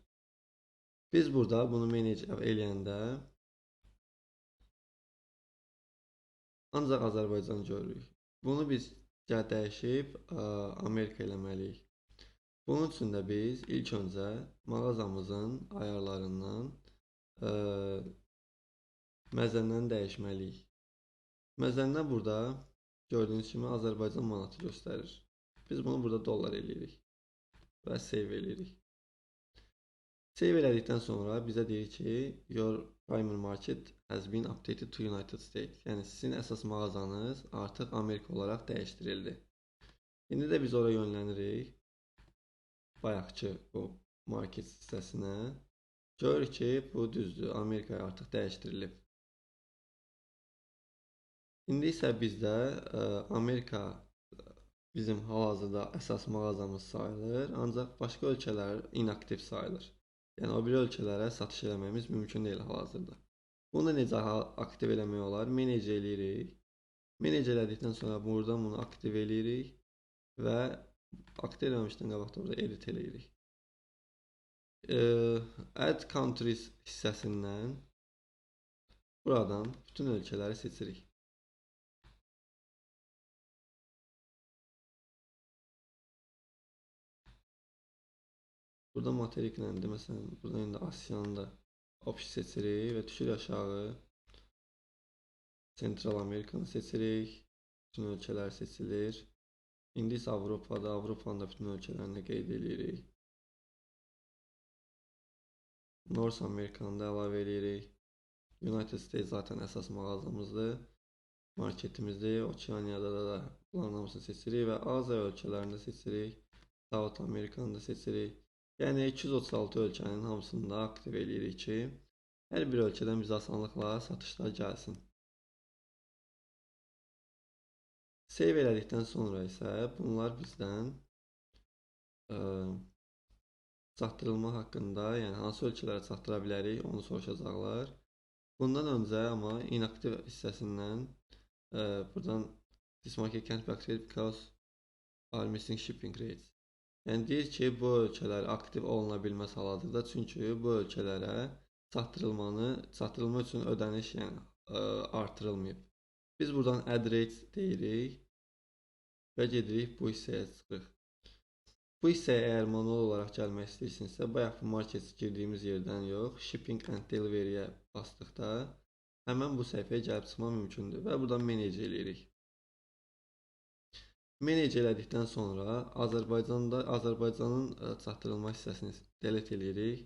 Biz burada bunu manage eləyəndə Ancaq Azərbaycan görürük. Bunu biz dəyişib Amerika eləməliyik. Bunun üçün də biz ilk öncə mağazamızın ayarlarından məzənnəni dəyişməliyik. Məzənnə burada gördüyünüz kimi Azərbaycan manatı göstərir. Biz bunu burada dollar eləyirik və save eləyirik. Save elədikdən sonra bizə deyir ki, your primary market has been updated to United States. Yəni sizin əsas mağazanız artıq Amerika olaraq dəyişdirildi. İndi də biz ora yönlənirik. Bayaqki bu market hissəsinə. Görürük ki, bu düzdür. Amerikaya artıq dəyişdirilib. İndi isə bizdə Amerika bizim hal-hazırda əsas mağazamız sayılır, ancaq başqa ölkələr inaktiv sayılır. Yəni o biri ölkələrə satış eləməyimiz mümkün deyil hal-hazırda. Bunu necə aktiv eləmək olar? Manage eləyirik. Manage elədikdən sonra buradan bunu aktiv eləyirik və aktiv eləməmişdən qabaq da burada edit eləyirik. Add countries hissəsindən buradan bütün ölkələri seçirik. Burada materikləndi. Məsələn, buradan indi Asiyanı da option seçirik və düşürük aşağı. Central Amerikanı seçirik. Bütün ölkələr seçilir. İndi isə Avropanın da bütün ölkələrini qeyd edirik. North Amerikanı da əlavə edirik. United States zaten əsas mağazamızdır. Marketimizdir. Okeaniyada da bunların hamısını seçirik və Aziya ölkələrini seçirik. South Amerikanı da seçirik. Yəni 236 ölkənin hamısını da aktiv edirik ki, hər bir ölkədən bizə asanlıqla satışlar gəlsin. Save elədikdən sonra isə bunlar bizdən çatdırılma haqqında, yəni hansı ölkələrə çatdıra bilərik, onu soruşacaqlar. Bundan öncə amma inaktiv hissəsindən buradan this market can't be activated because are missing shipping rates. Yəni deyir ki, bu ölkələr aktiv oluna bilməz hal-hazırda, çünki bu ölkələrə çatdırılma üçün ödəniş artırılmayıb. Biz buradan add rate deyirik və gedirik bu hissəyə çıxırıq. Bu hissəyə əgər manual olaraq gəlmək istəyirsinizsə, bayaq bu market girdiyimiz yerdən yox, shipping and delivery-yə basdıqda həmən bu səhifəyə gəlib çıxmaq mümkündür və buradan manage eləyirik. Manage elədikdən sonra Azərbaycanın çatdırılma hissəsini delete eləyirik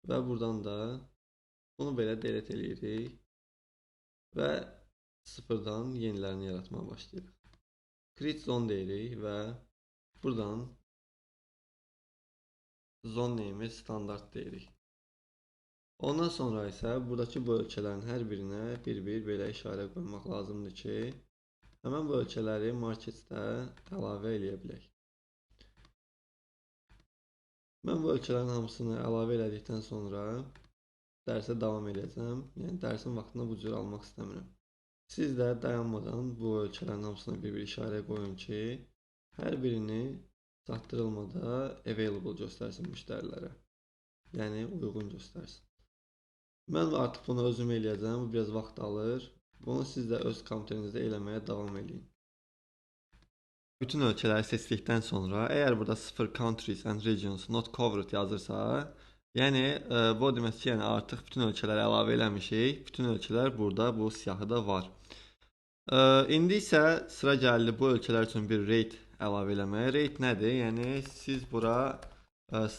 və buradan da bunu belə delete eləyirik və sıfırdan yenilərini yaratmağa başlayırıq. Create zone deyirik və buradan zone name standart deyirik. Ondan sonra isə buradakı bu ölkələrin hər birinə bir-bir belə işarə qoymaq lazımdır ki, həmən bu ölkələri marketdə əlavə eləyə bilək. Mən bu ölkələrin hamısını əlavə elədikdən sonra dərsə davam edəcəm. Yəni dərsin vaxtında bu cür almaq istəmirəm. Siz də dayanmadan bu ölkələrin hamısına bir-bir işarə qoyun ki, hər birini çatdırılmada available göstərsin müştərilərə. Yəni uyğun göstərsin. Mən artıq bunu özüm eləyəcəm. Bu biraz vaxt alır. Bunu siz də öz kompüterinizdə eləməyə davam edin. Bütün ölkələri seçdikdən sonra, əgər burada 0 countries and regions not covered yazırsa, yəni bu demək ki, yəni artıq bütün ölkələri əlavə eləmişik. Bütün ölkələr burada bu siyahıda var. İndi isə sıra gəldi bu ölkələr üçün bir rate əlavə eləməyə. Rate nədir? Yəni siz bura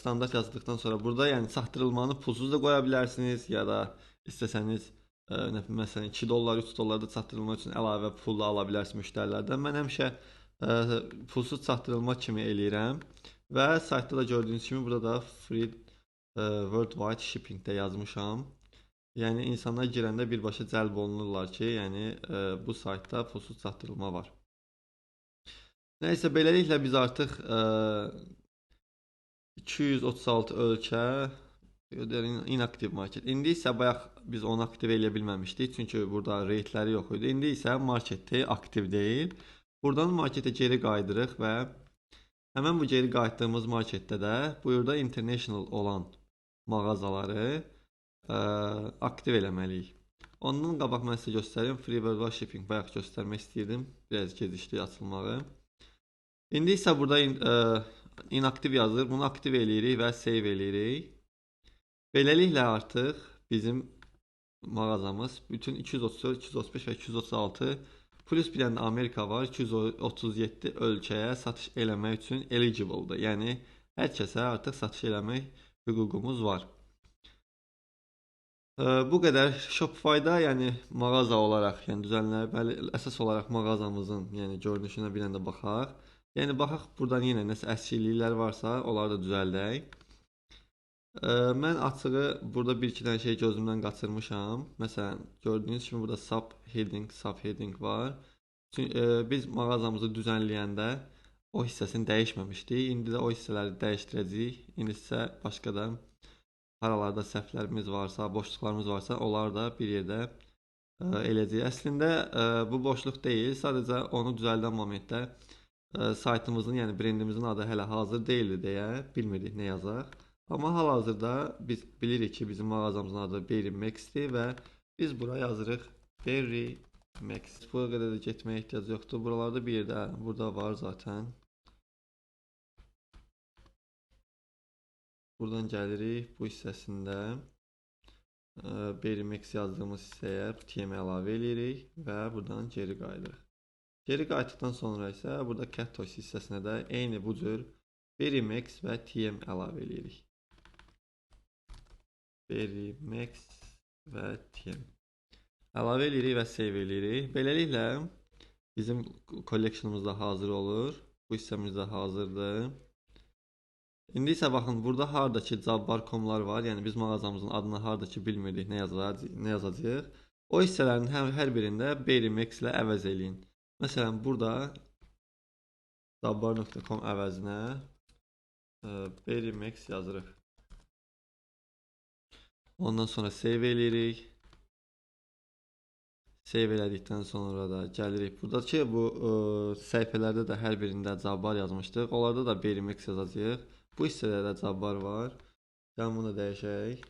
standart yazdıqdan sonra burada yəni çatdırılmanı pulsuz da qoya bilərsiniz ya da istəsəniz məsələn 2 dollar, 3 dollar da çatdırılma üçün əlavə pul da ala bilərsiniz müştərilərdən. Mən həmişə pulsuz çatdırılma kimi eləyirəm və saytda da gördüyünüz kimi burada da free worldwide shipping də yazmışam. Yəni insanlar girəndə birbaşa cəlb olunurlar ki, yəni bu saytda pulsuz çatdırılma var. Nəysə beləliklə biz artıq 236 ölkə inaktiv market. İndi isə bayaq biz onu aktiv eləyə bilməmişdik, çünki burada rateləri yox idi. İndi isə marketi aktiv deyil. Buradan marketə geri qaydırıq və həmən bu geri qayıtdığımız marketdə də burada international olan mağazaları aktiv eləməliyik. Ondan qabaq mən sizə göstərim. Free Worldwide Shipping bayaq göstərmək istəyirdim. Biraz gecikdi açılmağı. İndi isə burada inaktiv yazır. Bunu aktiv eləyirik və save eləyirik. Beləliklə artıq bizim mağazamız bütün 234, 235 və 236 plus bir dənə Amerika var. 237 ölkəyə satış eləmək üçün eligible'dır. Yəni hər kəsə artıq satış eləmək hüququmuz var. Bu qədər Shopify-da, yəni mağaza olaraq, yəni düzənləməli əsas olaraq mağazamızın, yəni görünüşünə bir dənə də baxaq. Yəni baxaq buradan yenə nəsə əskikliklər varsa, onları da düzəldək. Mən açığı burada bir-iki dənə şey gözümdən qaçırmışam. Məsələn, gördüyünüz kimi burada subheading var. Çünki biz mağazamızı düzənləyəndə o hissəsini dəyişməmişdik. İndi də o hissələri dəyişdirəcəyik. İndi isə başqa da haralarda səhvlərimiz varsa, boşluqlarımız varsa, onları da bir yerdə eləyəcəyik. Əslində bu boşluq deyil, sadəcə onu düzəldən momentdə saytımızın, yəni brendimizin adı hələ hazır deyildi deyə bilmirdik nə yazaq. Amma hal-hazırda biz bilirik ki, bizim mağazamızın adı Berry Max'dir və biz bura yazırıq Berry Max. Bu qədər də getməyə ehtiyac yoxdur. Buralarda bir yerdə, burada var zaten. Buradan gəlirik bu hissəsində Berry Max yazdığımız hissəyə TM əlavə edirik və buradan geri qayıdırıq. Geri qayıtdıqdan sonra isə burada Cat Toys hissəsinə də eyni bu cür Berry Max və TM əlavə edirik. Berry Max və TM əlavə edirik və save edirik. Beləliklə bizim collectionımız da hazır olur. Bu hissəmiz də hazırdır. İndi isə baxın, burada hardakı Jabbar.com-lar var. Yəni biz mağazamızın adını hardakı bilmirdik, nə yazacağıq. O hissələrin hər birində Berry Max ilə əvəz eləyin. Məsələn, burada Jabbar.com əvəzinə Berry Max yazırıq. Ondan sonra save eləyirik. Save elədikdən sonra da gəlirik. Buradakı bu səhifələrdə də hər birində Jabbar yazmışdıq. Onlarda da Berry Max yazacağıq. Bu hissədə də Jabbar var. Gəlin bunu dəyişək.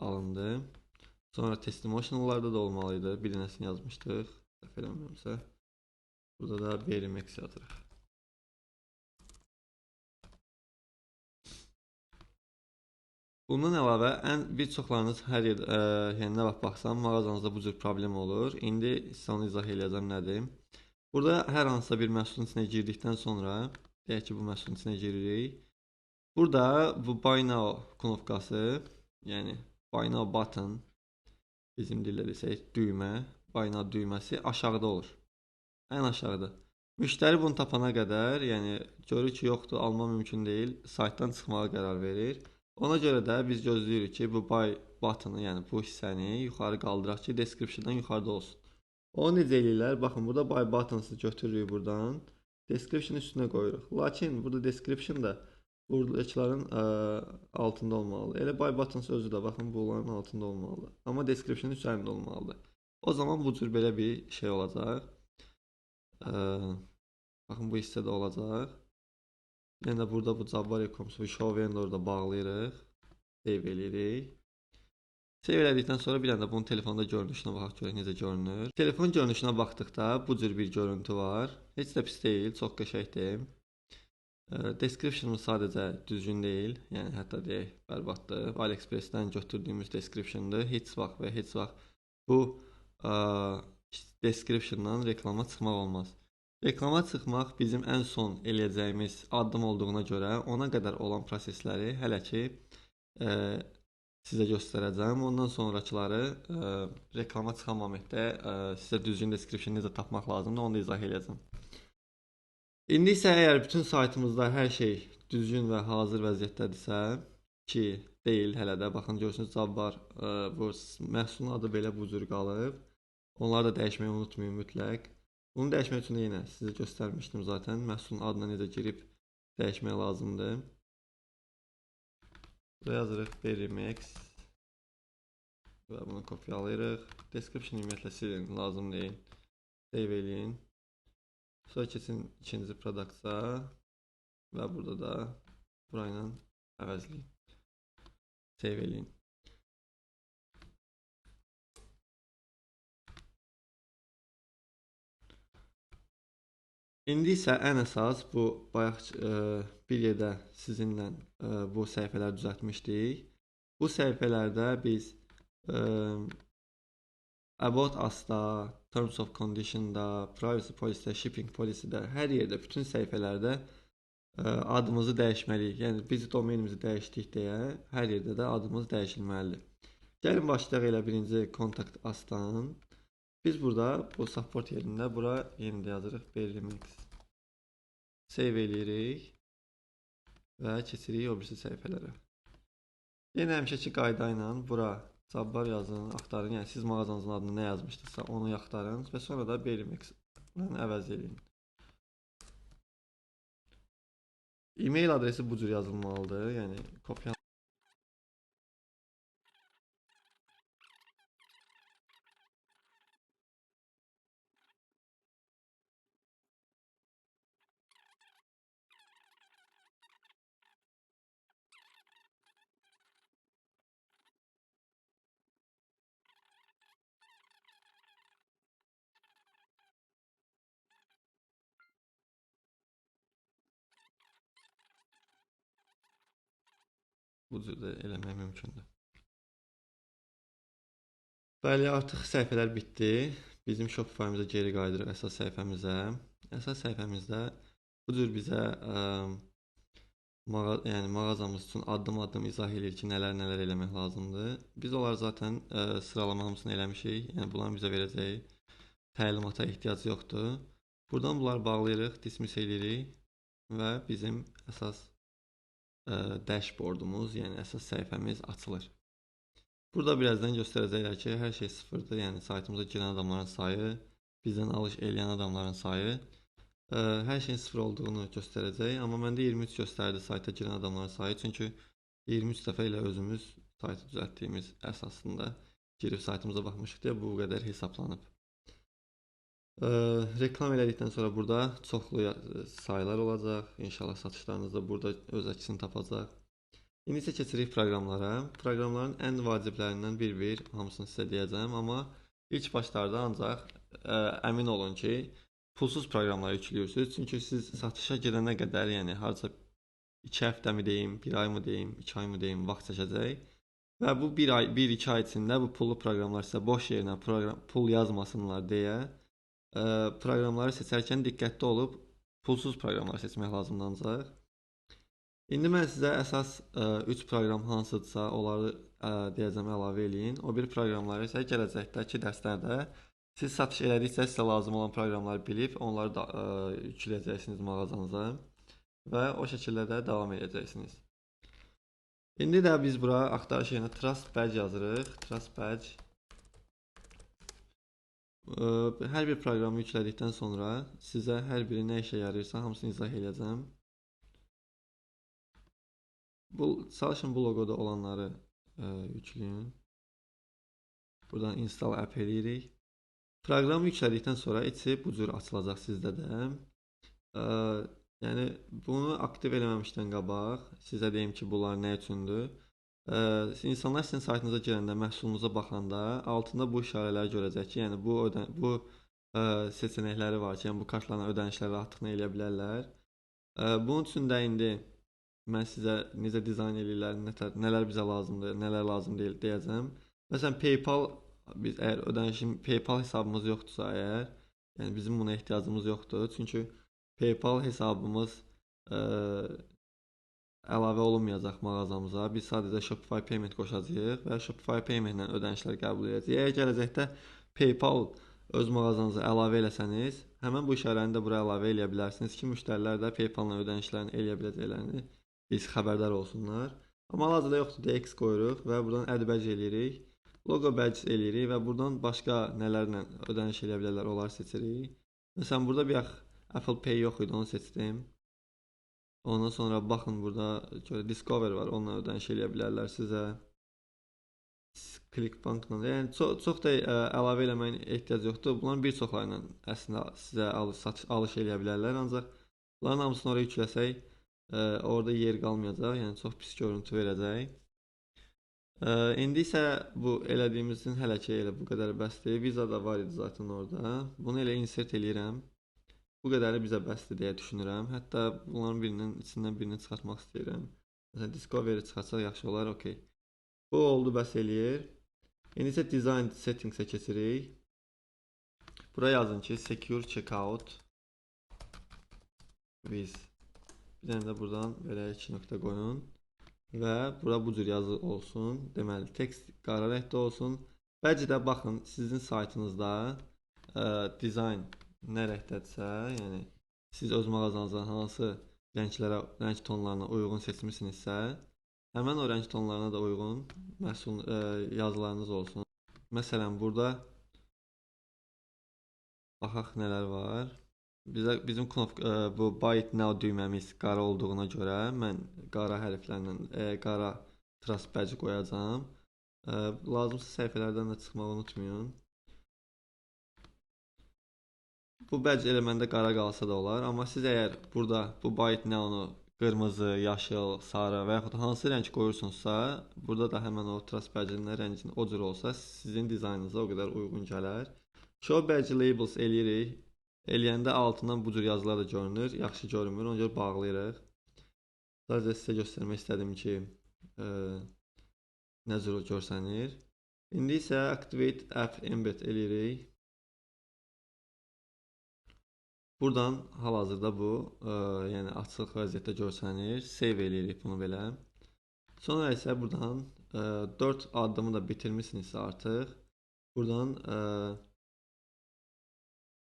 Alındı. Sonra testimonial'larda da olmalıydı. Bir dənəsini yazmışdıq. Səhv eləmirəmsə. Burada da Berry Max yazırıq. Bundan əlavə bir çoxlarınız hər yer, yəni nə vaxt baxsam mağazanızda bu cür problem olur. İndi sizə onu izah eləyəcəm nədir. Burada hər hansısa bir məhsulun içinə girdikdən sonra, deyək ki, bu məhsulun içinə giririk. Burada bu Buy Now knopkası, yəni Buy Now button, bizim dildə desək düymə, Buy Now düyməsi aşağıda olur. Ən aşağıda. Müştəri bunu tapana qədər, yəni görür ki, yoxdur, alma mümkün deyil, saytdan çıxmağa qərar verir. Ona görə də biz gözləyirik ki, bu buy button-ı, yəni bu hissəni yuxarı qaldıraq ki, description-dan yuxarıda olsun. Onu necə eləyirlər? Baxın, burada buy button-ı götürürük buradan, description üstünə qoyuruq. Lakin burada description da buradakilərin altında olmalıdır. Elə buy button özü də baxın, bunların altında olmalıdır. Amma description üzərində olmalıdır. O zaman bu cür belə bir şey olacaq. Baxın, bu hissədə olacaq. Yəni də burada bu Jabbar.com show vendorda bağlayırıq. Save eləyirik. Save elədikdən sonra bir dənə də bunun telefonda görünüşünə baxaq görək necə görünür. Telefon görünüşünə baxdıqda bu cür bir görüntü var. Heç də pis deyil, çox qəşəngdir. Description-ımız sadəcə düzgün deyil. Yəni hətta deyək bərbaddır. AliExpress-dən götürdüyümüz description-dır. Heç vaxt bu description-dan reklama çıxmaq olmaz. Reklama çıxmaq bizim ən son eləyəcəyimiz addım olduğuna görə ona qədər olan prosesləri hələ ki sizə göstərəcəm. Ondan sonrakıları reklama çıxan momentdə sizə düzgün description necə tapmaq lazımdır, onu da izah eləyəcəm. İndi isə əgər bütün saytımızda hər şey düzgün və hazır vəziyyətdədirsə, ki deyil hələ də, baxın görürsünüz Jabbar bu məhsulun adı belə bu cür qalıb. Onları da dəyişməyi unutmayın mütləq. Bunu dəyişmək üçün yenə sizə göstərmişdim zaten. Məhsulun adına necə girib dəyişmək lazımdır. Buraya yazırıq Berry Max və bunu kopyalayırıq. Description ümumiyyətlə silin, lazım deyil. Save eləyin. Sonra keçin ikinci product'a və burada da burayla əvəzləyin. Save eləyin. İndi isə ən əsas bu bayaq bir yerdə sizinlə bu səhifələri düzəltmişdik. Bu səhifələrdə biz About Us-da, Terms of Condition-da, Privacy Policy-də, Shipping Policy-də, hər yerdə, bütün səhifələrdə adımızı dəyişməliyik. Yəni biz domenimizi dəyişdik deyə hər yerdə də adımız dəyişilməlidir. Gəlin başlayaq elə birinci Contact Us-dan. Biz burada bu support yerində bura yenə də yazırıq Berlimix. Save eləyirik və keçirik o birisi səhifələrə. Yenə həmişəki qayda ilə bura sabbar yazın, axtarın. Yəni siz mağazanızın adını nə yazmışdınızsa onu axtarın və sonra da Berlimix-lə əvəz edin. E-mail adresi bu cür yazılmalıdır. Yəni kopya bu cür də eləmək mümkündür. Bəli, artıq səhifələr bitdi. Bizim Shopify-mıza geri qayıdırıq əsas səhifəmizə. Əsas səhifəmizdə bu cür bizə yəni mağazamız üçün addım-addım izah edir ki, nələr eləmək lazımdır. Biz onları zaten sıralama hamısını eləmişik. Yəni bunların bizə verəcəyi təlimata ehtiyac yoxdur. Buradan bunları bağlayırıq, dismiss edirik və bizim əsas dashboardumuz, yəni əsas səhifəmiz açılır. Burada birazdan göstərəcəklər ki, hər şey sıfırdır. Yəni saytımıza girən adamların sayı, bizdən alış eləyən adamların sayı, hər şeyin sıfır olduğunu göstərəcək. Amma məndə 23 göstərdi sayta girən adamların sayı. Çünki 23 dəfə ilə özümüz saytı düzəltdiyimiz əsasında girib saytımıza baxmışıq deyə bu qədər hesablanıb. Reklam elədikdən sonra burada çoxlu sayılar olacaq. İnşallah satışlarınız da burada öz əksini tapacaq. İndi isə keçirik proqramlara. Proqramların ən vaciblərindən bir hamısını sizə deyəcəm, amma ilk başlarda ancaq əmin olun ki, pulsuz proqramları yüklüyorsunuz. Çünki siz satışa gedənə qədər, yəni harca 2 həftə mi deyim, 1 ay mı deyim, 2 ay mı deyim, vaxt çəkəcək. Və bu 1-2 ay içində bu pullu proqramlar sizə boş yerinə pul yazmasınlar deyə proqramları seçərkən diqqətli olub pulsuz proqramlar seçmək lazımdır ancaq. İndi mən sizə əsas 3 proqram hansıdırsa onları deyəcəm əlavə eləyin. O bir proqramları isə gələcəkdəki dərslərdə siz satış elədikcə sizə lazım olan proqramları bilib onları da yükləyəcəksiniz mağazanıza və o şəkildə də davam edəcəksiniz. İndi də biz bura axtarış yerinə Trust Badge yazırıq. Trust Badge. Hər bir proqramı yüklədikdən sonra sizə hər biri nə işə yarayırsa hamısını izah edəcəm. Çalışın bu logoda olanları yükləyin. Buradan install app eləyirik. Proqramı yüklədikdən sonra içi bu cür açılacaq sizdə də. Yəni bunu aktiv eləməmişdən qabaq sizə deyim ki, bunlar nə üçündür. İnsanlar sizin saytınıza girəndə, məhsulunuza baxanda altında bu işarələri görəcək ki, yəni bu seçənəkləri var ki, yəni bu kartlarla ödənişləri rahatlıqla eləyə bilərlər. Bunun üçün də indi mən sizə necə dizayn edirlər, nələr bizə lazımdır, nələr lazım deyil deyəcəm. Məsələn, PayPal, biz əgər PayPal hesabımız yoxdursa əgər, yəni bizim buna ehtiyacımız yoxdur. Çünki PayPal hesabımız əlavə olunmayacaq mağazamıza. Biz sadəcə Shopify Payment qoşacağıq və Shopify Payment ilə ödənişlər qəbul edəcəyik. Əgər gələcəkdə PayPal öz mağazanıza əlavə eləsəniz, həmin bu işarəni də bura əlavə eləyə bilərsiniz ki, müştərilər də PayPal ilə ödənişlərini eləyə biləcəklərini biz xəbərdar olsunlar. Amma hal-hazırda yoxdur deyə X qoyuruq və buradan Add Badge eləyirik. Logo Badge eləyirik və buradan başqa nələrlə ödəniş eləyə bilərlər, onları seçirik. Məsələn, burada bir Apple Pay yox idi, onu seçdim. Ondan sonra baxın burada Discover var, onunla ödəniş eləyə bilərlər sizə. Clickbankla, yəni çox da əlavə eləməyin ehtiyac yoxdur. Bunların bir çoxlarıyla əslində sizə alış eləyə bilərlər, ancaq bunların hamısını oraya yükləsək Orada yer qalmayacaq, yəni çox pis görüntü verəcək. İndi isə bu elədiyimizin hələ ki elə bu qədər bəsdir. Viza da var idi zaten orada. Bunu elə insert eləyirəm. Bu qədəri bizə bəsdir deyə düşünürəm. Hətta bunların içindən birini çıxartmaq istəyirəm. Məsələn, Discovery çıxartsaq yaxşı olar, okey. Bu oldu, bəs eləyir. İndi isə Design Settings-ə keçirik. Buraya yazın ki, Secure Checkout with. Bir dənə də buradan belə 2 nöqtə qoyun. Və bura bu cür yazı olsun. Deməli, tekst qara rəngdə olsun. Bəlkə də baxın, sizin saytınızda dizayn nə rəngdədirsə, yəni siz öz mağazanızda hansı rəng tonlarına uyğun seçmisinizsə, həmən o rəng tonlarına da uyğun məhsul yazılarınız olsun. Məsələn, burada baxaq nələr var. Bizim bu Buy It Now düyməmiz qara olduğuna görə mən qara hərflərlə qara trust badge qoyacağam. Lazımsız səhifələrdən də çıxmağı unutmayın. Bu badge elementdə qara qalsa da olar, amma siz əgər burada bu Buy It Now-nu qırmızı, yaşıl, sarı və yaxud hansı rəng qoyursunuzsa, burada da həmən o trust badge-nin rənginin o cür olsa, sizin dizaynınıza o qədər uyğun gələr. Show badge labels eləyirik. Eləyəndə altından bu cür yazılar da görünür. Yaxşı görünmür, ona görə bağlayırıq. Sadəcə sizə göstərmək istədim ki, nə cür görsənir. İndi isə Activate App Embed eləyirik. Buradan hal-hazırda bu, yəni açıq vəziyyətdə görsənir. Save eləyirik bunu belə. Sonra isə buradan 4 addımı da bitirmisinizsə artıq, buradan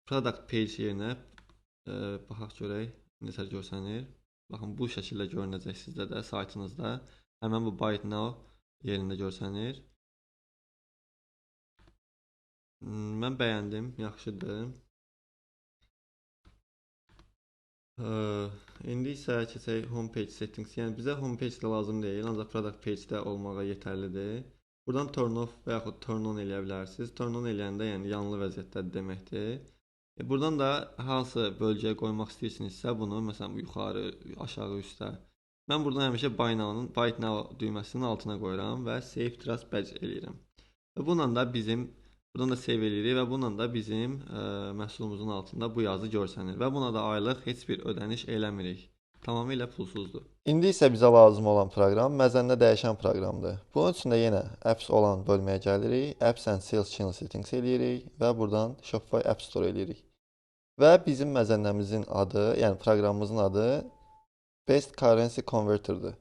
Product page yerinə baxaq görək necə görsənir. Baxın, bu şəkildə görünəcək sizdə də saytınızda. Həmən bu Buy It Now yerində görsənir. Mən bəyəndim, yaxşıdır. İndi isə keçək Homepage Settings. Yəni bizə Homepage də lazım deyil, ancaq Product Page-də olmağa yetərlidir. Buradan Turn Off və yaxud Turn On eləyə bilərsiniz. Turn On eləyəndə yəni yanlı vəziyyətdə deməkdir. Buradan da hansı bölgəyə qoymaq istəyirsinizsə bunu, məsələn, yuxarı, aşağı, üstə. Mən buradan həmişə Buy It Now düyməsinin altına qoyuram və Save Trust Badge eləyirəm. Və bununla da buradan da save eləyirik və bununla da bizim məhsulumuzun altında bu yazı görsənir. Və buna da aylıq heç bir ödəniş eləmirik. Tamamilə pulsuzdur. İndi isə bizə lazım olan proqram məzəndə dəyişən proqramdır. Bunun üçün də yenə Apps olan bölməyə gəlirik. Apps and Sales Channel Settings eləyirik və buradan Shopify App Store eləyirik. Və bizim məzənnəmizin adı, yəni proqramımızın adı Best Currency Converter-dır.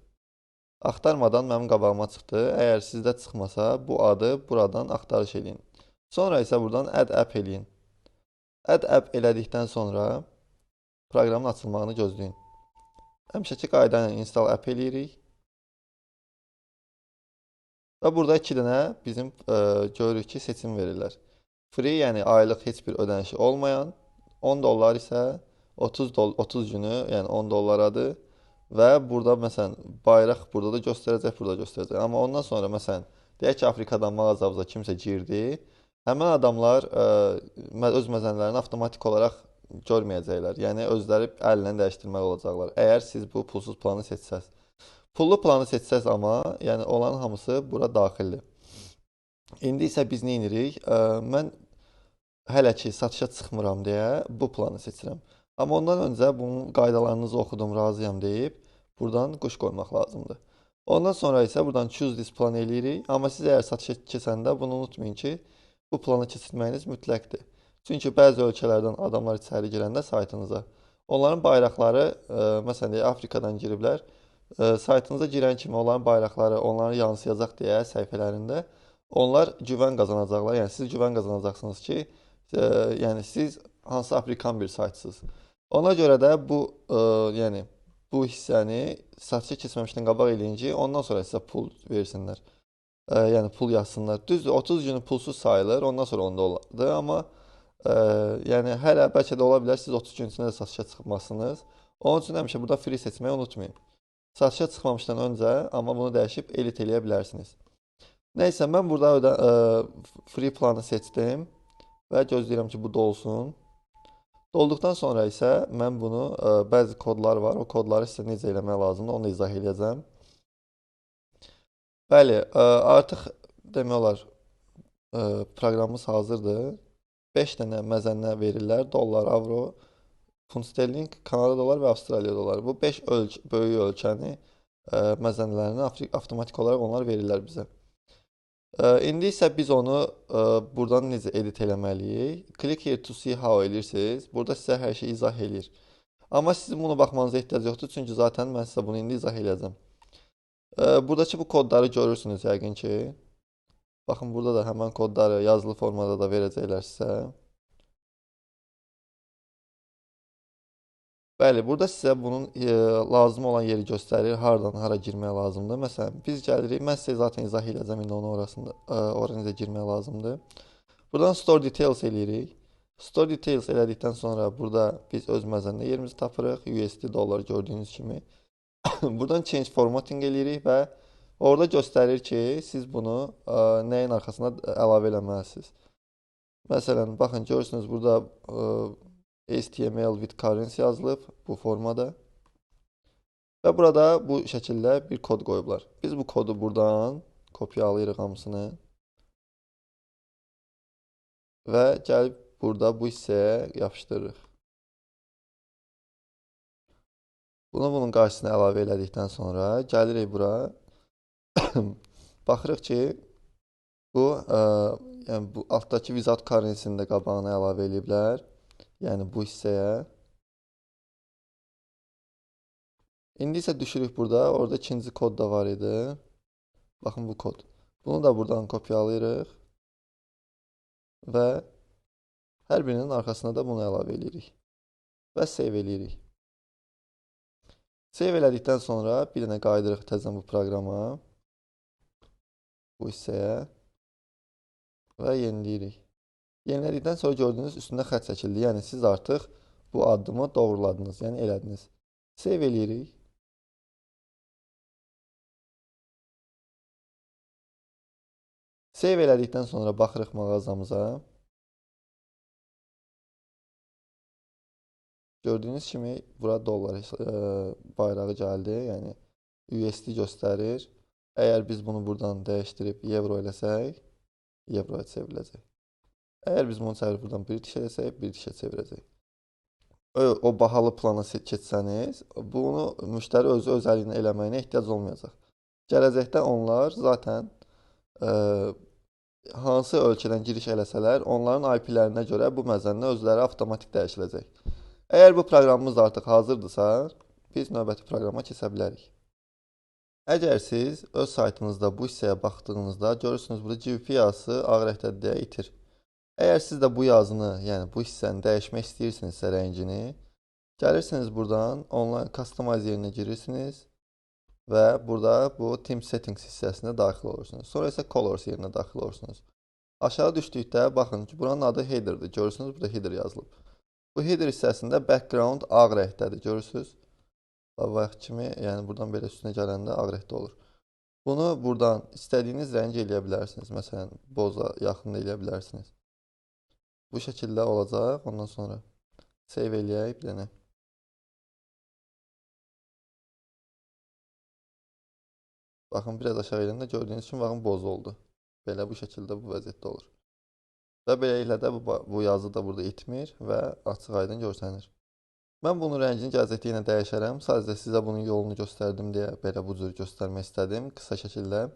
Axtarmadan mənim qabağıma çıxdı. Əgər sizdə çıxmasa, bu adı buradan axtarış eləyin. Sonra isə buradan Add App eləyin. Add App elədikdən sonra proqramın açılmağını gözləyin. Həmişəki qayda ilə Install App eləyirik. Və burada 2 dənə bizim görürük ki, seçim verirlər. Free, yəni aylıq heç bir ödənişi olmayan, $10 isə 30 günü, yəni $10-adır. Və burada məsələn bayraq burada da göstərəcək, burada göstərəcək. Amma ondan sonra məsələn deyək ki, Afrikadan mağazamıza kimsə girdi, həmin adamlar öz məzənlərini avtomatik olaraq görməyəcəklər. Yəni özləri əllə dəyişdirmək olacaqlar. Əgər siz bu pulsuz planı seçsəz. Pullu planı seçsəz amma, yəni olan hamısı bura daxildir. İndi isə biz nə edirik? Mən hələ ki satışa çıxmıram deyə bu planı seçirəm. Amma ondan öncə bunun qaydalarınızı oxudum, razıyam deyib buradan quş qoymaq lazımdır. Ondan sonra isə buradan Choose this plan eləyirik. Amma siz əgər satışa keçəndə bunu unutmayın ki, bu planı keçirməyiniz mütləqdir. Çünki bəzi ölkələrdən adamlar içəri girəndə saytınıza, onların bayraqları, məsələn deyək, Afrikadan giriblər, saytınıza girən kimi onların bayraqları onları yansıyacaq deyə səhifələrində onlar güvən qazanacaqlar. Yəni siz güvən qazanacaqsınız ki, yəni siz hansı Afrikan bir saytsınız. Ona görə də yəni bu hissəni satışa keçməmişdən qabaq eləyin ki, ondan sonra sizə pul versinlər. Yəni pul yazsınlar. Düzdür, 30 günü pulsuz sayılır, ondan sonra $10-dır, amma yəni hələ bəlkə də ola bilər siz 30 gün içində də satışa çıxmasınız. Onun üçün həmişə burada free seçməyi unutmayın. Satışa çıxmamışdan öncə, amma bunu dəyişib edit eləyə bilərsiniz. Nəysə, mən burada free planı seçdim və gözləyirəm ki, bu dolsun. Dolduqdan sonra isə mən bunu bəzi kodlar var. O kodları sizə necə eləmək lazımdır, onu izah edəcəm. Bəli, artıq demək olar proqramımız hazırdır. 5 dənə məzənnə verirlər. Dollar, avro, funt sterling, Kanada doları və Avstraliya doları. Bu 5 böyük ölkəni məzənnələrini avtomatik olaraq onlar verirlər bizə. İndi isə biz onu buradan necə edit eləməliyik? Click here to see how eləyirsiniz. Burada sizə hər şey izah eləyir. Amma sizin buna baxmanıza ehtiyac yoxdur, çünki zaten mən sizə bunu indi izah eləyəcəm. Buradakı bu kodları görürsünüz yəqin ki. Baxın, burada da həmən kodları yazılı formada da verəcəklər sizə. Bəli, burada sizə bunun lazım olan yeri göstərir, hardan hara girmək lazımdır. Məsələn, biz gəlirik, mən sizə zaten izah edəcəm indi onu ora necə girmək lazımdır. Buradan Store Details eləyirik. Store Details elədikdən sonra burada biz öz məzənnə yerimizi tapırıq. USD dollar gördüyünüz kimi. Buradan Change Formatting eləyirik və orada göstərir ki, siz bunu nəyin arxasına əlavə eləməlisiniz. Məsələn, baxın, görürsünüz burada HTML with currency yazılıb bu formada. Və burada bu şəkildə bir kod qoyublar. Biz bu kodu buradan kopyalayırıq hamısını. Və gəlib burada bu hissəyə yapışdırırıq. Bunu bunun qarşısına əlavə elədikdən sonra gəlirik bura. Baxırıq ki, yəni bu altdakı without currency-nin də qabağına əlavə eləyiblər. Yəni bu hissəyə. İndi isə düşürük burada. Orada ikinci kod da var idi. Baxın bu kod. Bunu da buradan kopyalayırıq. Və hər birinin arxasına da bunu əlavə edirik. Və save eləyirik. Save elədikdən sonra bir dənə qaydırıq təzən bu proqrama. Bu hissəyə. Və yeniləyirik. Yenilədikdən sonra gördüyünüz üstündə xətt çəkildi. Yəni siz artıq bu addımı doğruladınız, yəni elədiniz. Save eləyirik. Save elədikdən sonra baxırıq mağazamıza. Gördüyünüz kimi bura dollar bayrağı gəldi, yəni USD göstərir. Əgər biz bunu buradan dəyişdirib euro eləsək, euroya çevriləcək. Əgər biz bunu çevirib buradan British eləsək, Britishə çevirəcək. O bahalı plana keçsəniz, bunu müştəri özü öz əliylə eləməyinə ehtiyac olmayacaq. Gələcəkdə onlar zaten hansı ölkədən giriş eləsələr, onların IP-lərinə görə bu məzənnə özləri avtomatik dəyişiləcək. Əgər bu proqramımız artıq hazırdırsa, biz növbəti proqrama keçə bilərik. Əgər siz öz saytınızda bu hissəyə baxdığınızda görürsünüz, burada GBP yazısı ağ rəngdədir deyə itir. Əgər siz də bu yazını, yəni bu hissəni dəyişmək istəyirsinizsə rəngini, gəlirsiniz buradan online customize yerinə girirsiniz və burada bu Theme Settings hissəsinə daxil olursunuz. Sonra isə Colors yerinə daxil olursunuz. Aşağı düşdükdə baxın ki, buranın adı Header'dır. Görürsünüz, burada Header yazılıb. Bu Header hissəsində background ağ rəngdədir. Görürsünüz. Bayaq kimi, yəni buradan belə üstünə gələndə ağ rəngdə olur. Bunu buradan istədiyiniz rəng eləyə bilərsiniz. Məsələn, boza yaxın eləyə bilərsiniz. Bu şəkildə olacaq. Ondan sonra save eləyək bir dənə. Baxın, biraz aşağı eləyəndə gördüyünüz kimi baxın boz oldu. Belə bu şəkildə bu vəziyyətdə olur. Və beləliklə də bu yazı da burada itmir və açıq aydın görsənir. Mən bunun rəngini gələcəkdə yenə dəyişərəm. Sadəcə sizə bunun yolunu göstərdim deyə belə bu cür göstərmək istədim qısa şəkildə.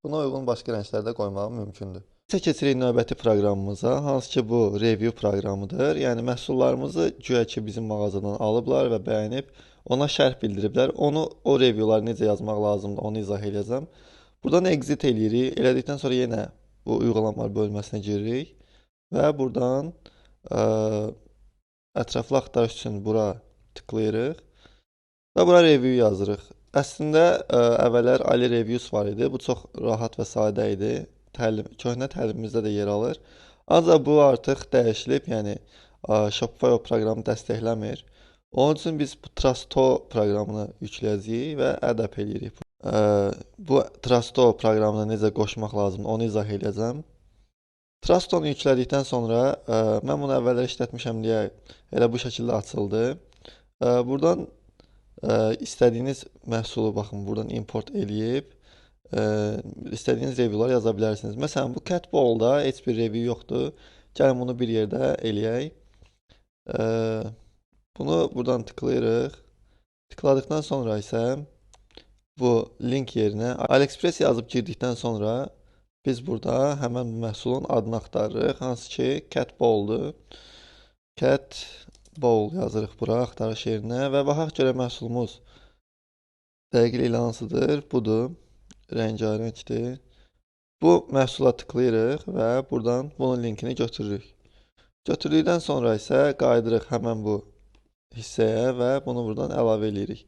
Buna uyğun başqa rənglər də qoymağım mümkündür. İsə keçirik növbəti proqramımıza, hansı ki bu review proqramıdır. Yəni məhsullarımızı güya ki bizim mağazadan alıblar və bəyənib ona şərh bildiriblər. O reviewları necə yazmaq lazımdır, onu izah edəcəm. Buradan exit eləyirik. Elədikdən sonra yenə bu uygulamalar bölməsinə giririk və buradan ətraflı axtarış üçün bura tıklayırıq və bura review yazırıq. Əslində əvvəllər Ali Reviews var idi. Bu çox rahat və sadə idi. Köhnə təlimimizdə də yer alır. Ancaq bu artıq dəyişilib, yəni Shopify o proqramı dəstəkləmir. Onun üçün biz bu Trusto proqramını yükləyəcəyik və adapt eləyirik. Bu Trusto proqramına necə qoşmaq lazımdır, onu izah edəcəm. Trustonu yüklədikdən sonra mən bunu əvvəllər işlətmişəm deyə elə bu şəkildə açıldı. Buradan istədiyiniz məhsulu baxın, buradan import eləyib istədiyiniz reviewlar yaza bilərsiniz. Məsələn, bu Catball-da heç bir review yoxdur. Gəlin bunu bir yerdə eləyək. Bunu buradan tıklayırıq. Tıkladıktan sonra isə bu link yerinə AliExpress yazıb girdikdən sonra biz burada həmən bu məhsulun adını axtarırıq. Hansı ki Catball-dur. Catball yazırıq bura axtarış yerinə və baxaq görə məhsulumuz dəqiqliklə hansıdır? Budur. Rəngarəngdir. Bu məhsula tıklayırıq və buradan bunun linkini götürürük. Götürdükdən sonra isə qaydırıq həmən bu hissəyə və bunu buradan əlavə edirik.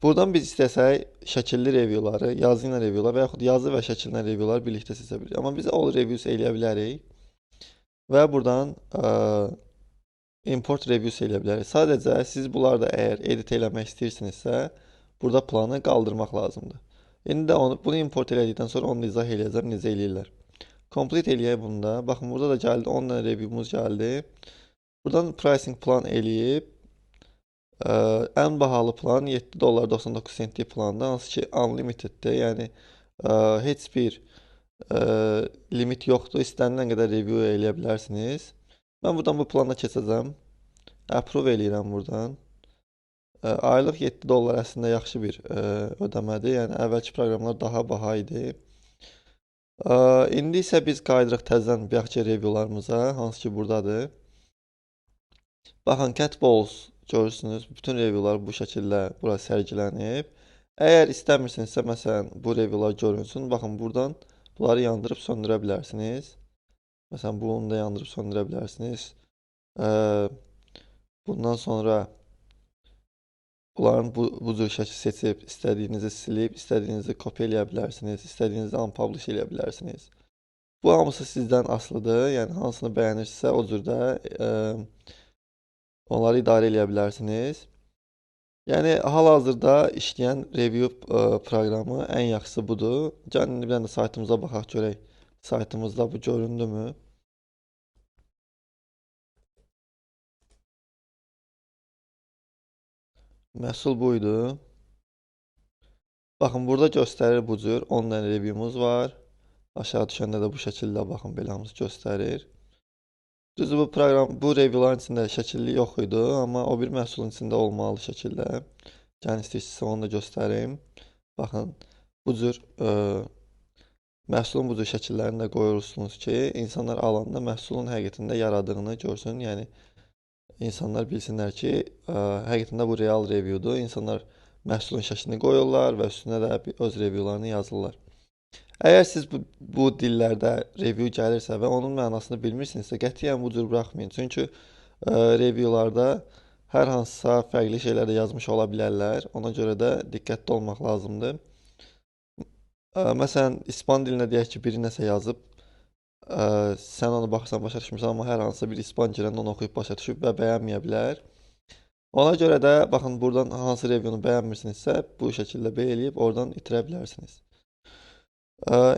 Buradan biz istəsək şəkilli reviewları, yazı ilə reviewlar və yaxud yazı və şəkillə reviewlar birlikdə seçə bilirik. Amma biz all reviews eləyə bilərik və buradan import reviews eləyə bilərik. Sadəcə siz bunlarda əgər edit eləmək istəyirsinizsə, burada planı qaldırmaq lazımdır. İndi də bunu import elədikdən sonra onu izah eləyəcəm, necə eləyirlər. Complete eləyək bunu da. Baxın, burada da gəldi, 10 dənə review'umuz gəldi. Buradan pricing plan eləyib, ən bahalı plan $7.99 plandır, hansı ki unlimiteddir, yəni heç bir limit yoxdur, istənilən qədər review eləyə bilərsiniz. Mən buradan bu plana keçəcəm, approve eləyirəm buradan. Aylıq $7 əslində yaxşı bir ödəmədir, yəni əvvəlki proqramlar daha baha idi. İndi isə biz qaydırıq təzədən bayaqki reviewlarımıza, hansı ki buradadır. Baxın, Catballs görürsünüz, bütün reviewlar bu şəkildə bura sərgilənib. Əgər istəmirsinizsə, məsələn, bu reviewlar görünsün, baxın, buradan bunları yandırıb söndürə bilərsiniz. Məsələn, bunu da yandırıb söndürə bilərsiniz. Bundan sonra bunların bu cür şəkil seçib, istədiyinizi silib, istədiyinizi kopya eləyə bilərsiniz, istədiyinizi unpublish eləyə bilərsiniz. Bu hamısı sizdən asılıdır, yəni hansını bəyənirsinizsə o cürdə onları idarə eləyə bilərsiniz. Yəni hal-hazırda işləyən review proqramı ən yaxşısı budur. Gəlin indi bir dənə də saytımıza baxaq görək. Saytımızda bu göründümü? Məhsul buydu. Baxın, burada göstərir bu cür 10 dənə review'umuz var. Aşağı düşəndə də bu şəkildə baxın belə hamısı göstərir. Düzdür, bu proqram, bu review'ların içində şəkilli yox idi, amma o bir məhsulun içində olmalı şəkildə. Gəlin istəyirsinizsə onu da göstərim. Baxın, bu cür məhsulun bu cür şəkillərini də qoyursunuz ki, insanlar alanda məhsulun həqiqətində yaradığını görsün. Yəni insanlar bilsinlər ki, həqiqətində bu real review'dur. İnsanlar məhsulun şəklini qoyurlar və üstünə də öz review'larını yazırlar. Əgər siz bu dillərdə review gəlirsə və onun mənasını bilmirsinizsə, qətiyyən bu cür buraxmayın. Çünki review'larda hər hansısa fərqli şeylər də yazmış ola bilərlər. Ona görə də diqqətli olmaq lazımdır. Məsələn, İspan dilinə deyək ki, biri nəsə yazıb, sən onu baxırsan, başa düşmürsən, amma hər hansısa bir İspan girəndə onu oxuyub başa düşüb və bəyənməyə bilər. Ona görə də baxın, buradan hansı review'unu bəyənmirsinizsə, bu şəkildə eləyib oradan itirə bilərsiniz.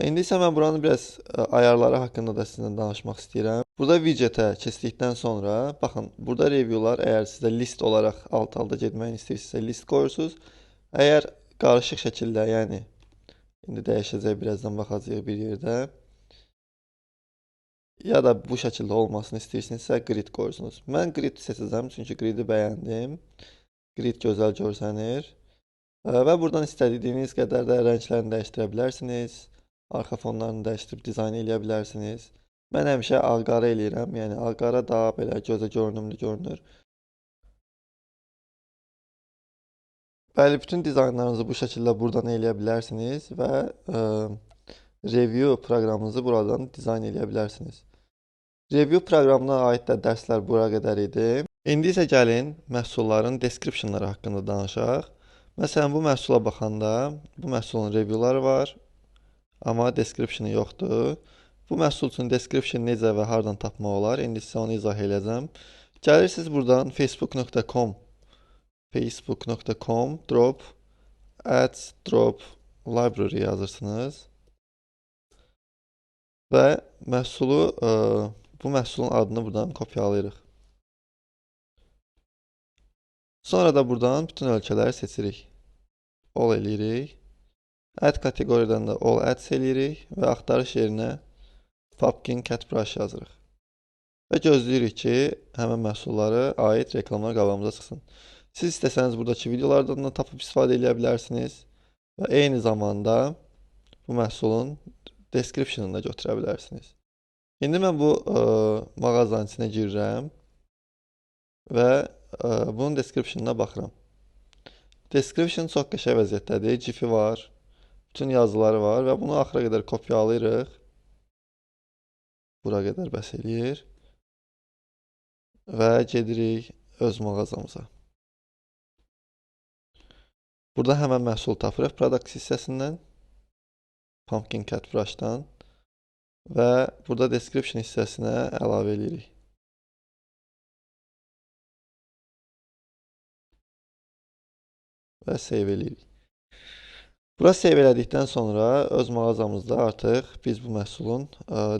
İndi isə mən buranın biraz ayarları haqqında da sizinlə danışmaq istəyirəm. Burada widgetə keçdikdən sonra, baxın, burada review'lar əgər sizə list olaraq alt-alta getməyini istəyirsinizsə list qoyursunuz. Əgər qarışıq şəkildə, yəni indi dəyişəcək, birazdan baxacağıq bir yerdə. Ya da bu şəkildə olmasını istəyirsinizsə grid qoyursunuz. Mən grid seçəcəm, çünki gridi bəyəndim. Grid gözəl görsənir. Və buradan istədiyiniz qədər də rənglərini dəyişdirə bilərsiniz. Arxa fonlarını dəyişdirib dizayn eləyə bilərsiniz. Mən həmişə ağ-qara eləyirəm. Yəni ağ-qara daha belə gözə görünümlü görünür. Bəli, bütün dizaynlarınızı bu şəkildə buradan eləyə bilərsiniz və review proqramınızı buradan dizayn eləyə bilərsiniz. Review proqramına aid də dərslər bura qədər idi. İndi isə gəlin məhsulların descriptionları haqqında danışaq. Məsələn, bu məhsula baxanda bu məhsulun review'ları var, amma description'ı yoxdur. Bu məhsul üçün description necə və hardan tapmaq olar? İndi sizə onu izah edəcəm. Gəlirsiniz buradan facebook.com drop ads drop library yazırsınız. və məhsulu bu məhsulun adını buradan kopyalayırıq. Sonra da buradan bütün ölkələri seçirik. All eləyirik. Add kateqoriyadan da all ads eləyirik və axtarış yerinə Pumpkin Cat Brush yazırıq. Və gözləyirik ki, həmin məhsullara aid reklamlar qabağımıza çıxsın. Siz istəsəniz buradakı videolardan da tapıb istifadə edə bilərsiniz və eyni zamanda bu məhsulun description-ını da götürə bilərsiniz. İndi mən bu mağazanın içinə girirəm və bunun description-ına baxıram. Description çox qəşəng vəziyyətdədir. GIF-i var, bütün yazıları var və bunu axıra qədər kopyalayırıq. Bura qədər bəs eləyir. Və gedirik öz mağazamıza. Burada həmən məhsul tapırıq Products hissəsindən, Pumpkin Cat Brush-dan və burada Description hissəsinə əlavə edirik. Və save edirik. Bura save elədikdən sonra öz mağazamızda artıq biz bu məhsulun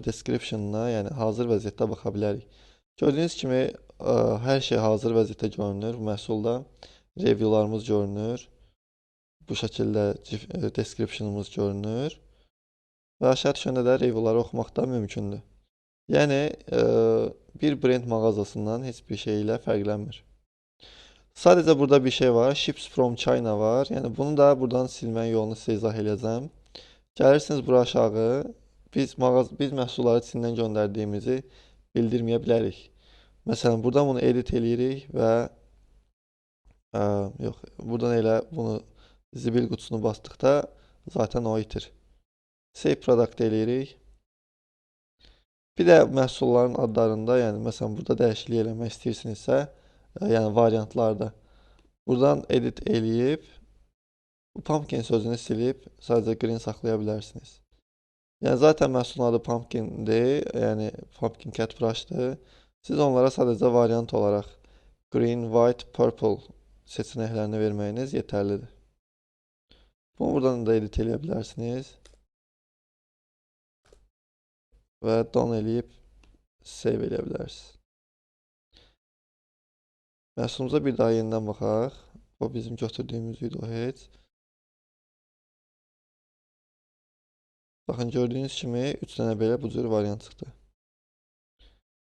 description-ına, yəni hazır vəziyyətdə baxa bilərik. Gördüyünüz kimi hər şey hazır vəziyyətdə görünür bu məhsulda. Reviewlarımız görünür. Bu şəkildə description-ımız görünür. Və aşağı düşəndə də reviewları oxumaq da mümkündür. Yəni bir brend mağazasından heç bir şey ilə fərqlənmir. Sadəcə burada bir şey var, Ships from China var. Yəni bunu da buradan silməyin yolunu sizə izah edəcəm. Gəlirsiniz bura aşağı, biz məhsulları Çindən göndərdiyimizi bildirməyə bilərik. Məsələn, buradan bunu edit eləyirik və yox, buradan elə bunu zibil qutusunu basdıqda zaten o itir. Save product eləyirik. Bir də məhsulların adlarında, yəni məsələn burada dəyişiklik eləmək istəyirsinizsə, yəni variantlarda buradan edit eləyib bu pumpkin sözünü silib sadəcə green saxlaya bilərsiniz. Yəni zaten məhsulun adı pumpkindir, yəni Pumpkin Cat Brush'dır. Siz onlara sadəcə variant olaraq green, white, purple seçənəklərini verməyiniz yetərlidir. Bunu buradan da edit eləyə bilərsiniz. Və done eləyib save eləyə bilərsiniz. Məhsulumuza bir daha yenidən baxaq. O bizim götürdüyümüz video heç. Baxın, gördüyünüz kimi 3 dənə belə bu cür variant çıxdı.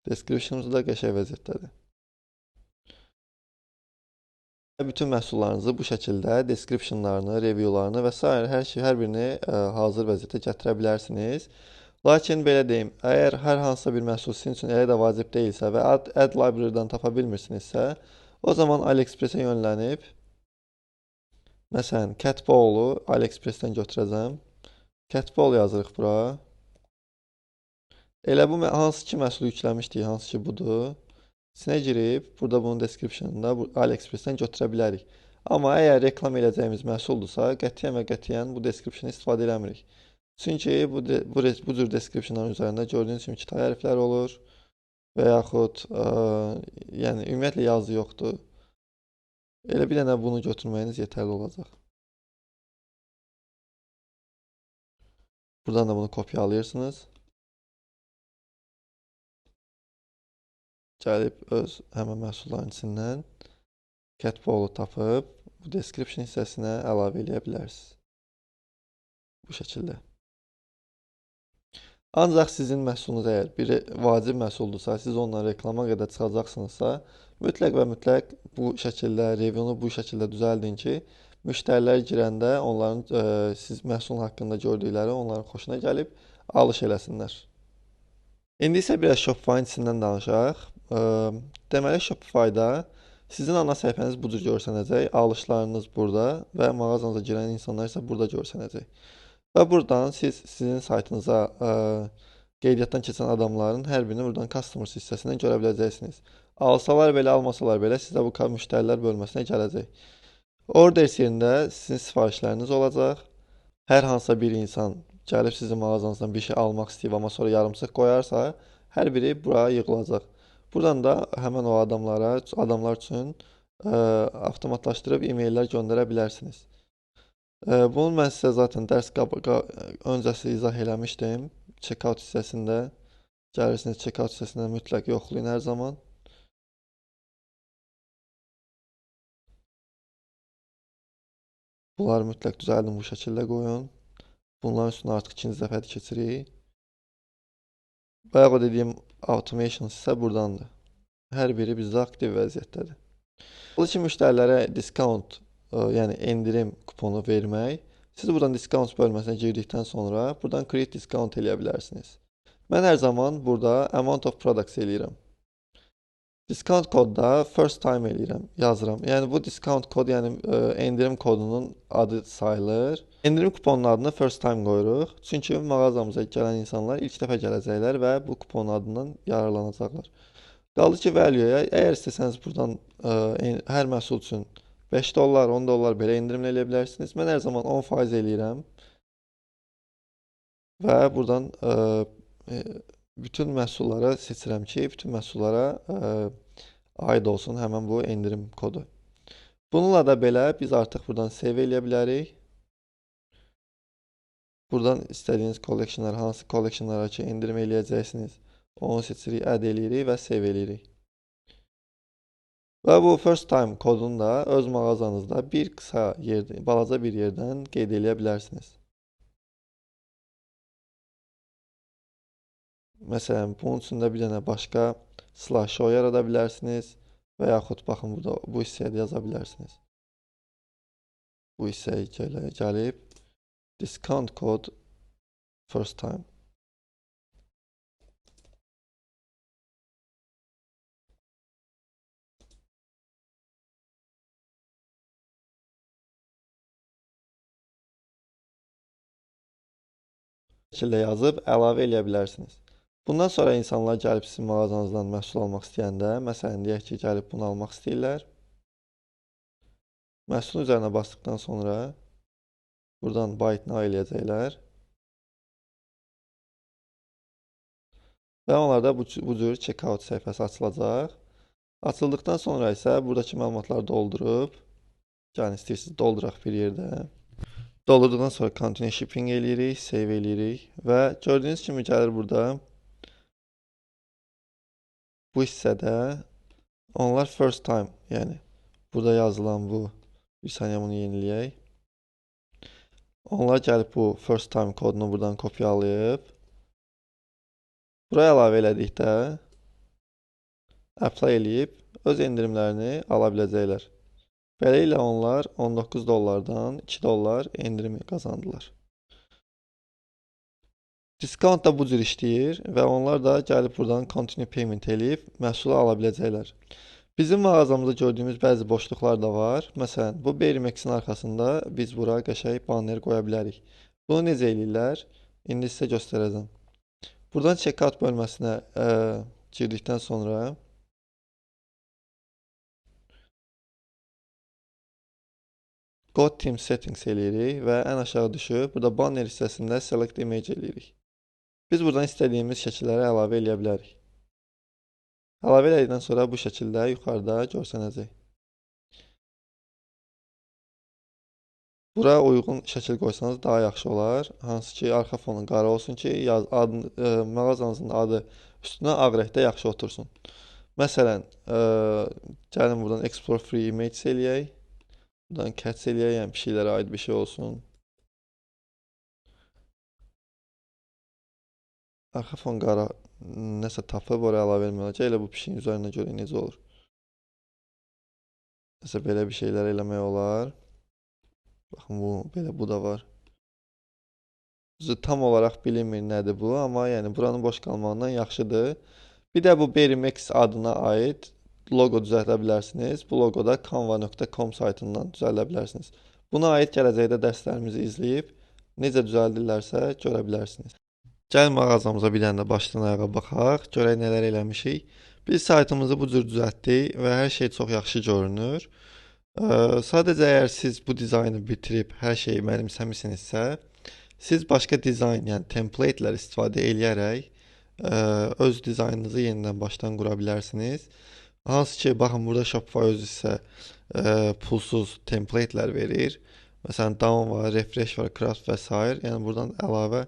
Description'ımız da qəşəng vəziyyətdədir. Bütün məhsullarınızı bu şəkildə descriptionlarını, reviewlarını və s. hər birini hazır vəziyyətə gətirə bilərsiniz. Lakin belə deyim, əgər hər hansısa bir məhsul sizin üçün elə də vacib deyilsə və Ad Library-dan tapa bilmirsinizsə, o zaman AliExpress-ə yönlənib, məsələn, Cat Bowl-u AliExpress-dən götürəcəm. Cat Bowl yazırıq bura. Elə bu hansı ki məhsulu yükləmişdik, hansı ki budur. İçinə girib, burada bunun description-ında AliExpress-dən götürə bilərik. Amma əgər reklam edəcəyimiz məhsuldursa, qətiyyən və qətiyyən bu description-ı istifadə eləmirik. Çünki bu cür descriptionların üzərində gördüyünüz kimi iki təriflər olur və yaxud yəni ümumiyyətlə yazı yoxdur. Elə bir dənə bunu götürməyiniz yetərli olacaq. Buradan da bunu kopyalayırsınız. Gəlib öz həmən məhsulların içindən Cat Bowl-u tapıb bu description hissəsinə əlavə eləyə bilərsiniz. Bu şəkildə. Ancaq sizin məhsulunuz əgər bir vacib məhsuldursa, siz onunla reklama qədər çıxacaqsınızsa, mütləq və mütləq bu şəkildə, review'unu bu şəkildə düzəldin ki, müştərilər girəndə onların siz məhsulun haqqında gördükləri onların xoşuna gəlib alış eləsinlər. İndi isə biraz Shopify-ın içindən danışaq. Deməli, Shopify-da sizin ana səhifəniz bu cür görsənəcək, alışlarınız burada və mağazanıza girən insanlar isə burada görsənəcək. Və buradan sizin saytınıza qeydiyyatdan keçən adamların hər birini buradan Customers hissəsindən görə biləcəksiniz. Alsalar belə, almasalar belə sizə bu müştərilər bölməsinə gələcək. Orders yerində sizin sifarişləriniz olacaq. Hər hansısa bir insan gəlib sizin mağazanızdan bir şey almaq istəyib, amma sonra yarımçıq qoyarsa, hər biri bura yığılacaq. Buradan da həmən o adamlar üçün avtomatlaşdırıb e-maillər göndərə bilərsiniz. Bunu mən sizə zaten dərs öncəsi izah eləmişdim. checkout hissəsində gəlirsiniz, checkout hissəsində mütləq yoxlayın hər zaman. Bunları mütləq düzəldin, bu şəkildə qoyun. Bunların üstünə artıq ikinci dəfədir keçirik. Bayaq o dediyim automation isə buradandır. Hər biri bizdə aktiv vəziyyətdədir. Bu ki, müştərilərə discount, yəni endirim kuponu vermək. Siz buradan discount bölməsinə girdikdən sonra buradan create discount eləyə bilərsiniz. Mən hər zaman burada amount of products eləyirəm. Discount kodda first time eləyirəm, yazıram. Yəni bu discount kod, yəni endirim kodunun adı sayılır. Endirim kuponunun adını first time qoyuruq. Çünki mağazamıza gələn insanlar ilk dəfə gələcəklər və bu kuponun adından yararlanacaqlar. Qaldı ki, value-ya, əgər istəsəniz buradan hər məhsul üçün 5 dollar, 10 dollar belə endirimlə eləyə bilərsiniz. Mən hər zaman 10% eləyirəm. Və buradan bütün məhsullara seçirəm ki, bütün məhsullara aid olsun həmən bu endirim kodu. Bununla da belə biz artıq buradan save eləyə bilərik. Buradan istədiyiniz collectionlar, hansı collectionlara ki, endirim eləyəcəksiniz, onu seçirik, add eləyirik və save eləyirik. Və bu first time kodunu da öz mağazanızda bir qısa yerdə, balaca bir yerdən qeyd eləyə bilərsiniz. Məsələn, bunun üçün də bir dənə başqa slideshow yarada bilərsiniz və yaxud baxın burada bu hissəyə də yaza bilərsiniz. Bu hissəyə gəlib discount code first time. Şəkildə yazıb əlavə eləyə bilərsiniz. Bundan sonra insanlar gəlib sizin mağazanızdan məhsul almaq istəyəndə, məsələn, deyək ki, gəlib bunu almaq istəyirlər. Məhsulun üzərinə basdıqdan sonra buradan buy now eləyəcəklər. Və onlarda bu cür checkout səhifəsi açılacaq. Açıldıqdan sonra isə buradakı məlumatları doldurub, yəni istəyirsiniz dolduraq bir yerdə. Doldurduqdan sonra continue shipping eləyirik, save eləyirik və gördüyünüz kimi gəlir burada. Bu hissədə onlar first time, yəni burada yazılan bu, bir saniyə bunu yeniləyək. Onlar gəlib bu first time kodunu buradan kopyalayıb, buraya əlavə elədikdə apply eləyib öz endirimlərini ala biləcəklər. Beləliklə onlar 19 dollardan 2 dollar endirimi qazandılar. Discount da bu cür işləyir və onlar da gəlib buradan continue payment eləyib məhsulu ala biləcəklər. Bizim mağazamızda gördüyümüz bəzi boşluqlar da var. Məsələn, bu Berimex'in arxasında biz bura qəşəng banner qoya bilərik. Bunu necə eləyirlər? İndi sizə göstərəcəm. Buradan checkout bölməsinə girdikdən sonra Go Team Settings eləyirik və ən aşağı düşüb, burada banner hissəsində Select Image eləyirik. Biz buradan istədiyimiz şəkilləri əlavə eləyə bilərik. Əlavə elədikdən sonra bu şəkildə yuxarıda görsənəcək. Bura uyğun şəkil qoysanız daha yaxşı olar. Hansı ki, arxa fonu qara olsun ki, mağazanızın adı üstünə ağ rəngdə yaxşı otursun. Məsələn, gəlin buradan Explore Free Image eləyək. Buradan catch eləyək, yəni pişiklərə aid bir şey olsun. Arxa fon qara nəsə tapıb oraya əlavə eləmək olacaq. Elə bu pişiyin üzərinə görə necə olur. Nəsə belə bir şeylər eləmək olar. Baxın, belə bu da var. Tam olaraq bilinmir nədir bu, amma yəni buranın boş qalmağından yaxşıdır. Bir də bu Berimex adına aid logo düzəldə bilərsiniz. Bu logo da canva.com saytından düzəldə bilərsiniz. Buna aid gələcəkdə dərslərimizi izləyib necə düzəldirlərsə görə bilərsiniz. Gəl mağazamıza bir dənə də başdan ayağa baxaq, görək nələr eləmişik. Biz saytımızı bu cür düzəltdik və hər şey çox yaxşı görünür. Sadəcə əgər siz bu dizaynı bitirib hər şeyi mənimsəmisinizsə, siz başqa dizayn, yəni templatelər istifadə eləyərək öz dizaynınızı yenidən başdan qura bilərsiniz. Hansı ki, baxın, burada Shopify özü isə pulsuz templatelər verir. Məsələn, down var, refresh var, craft və s. Yəni buradan əlavə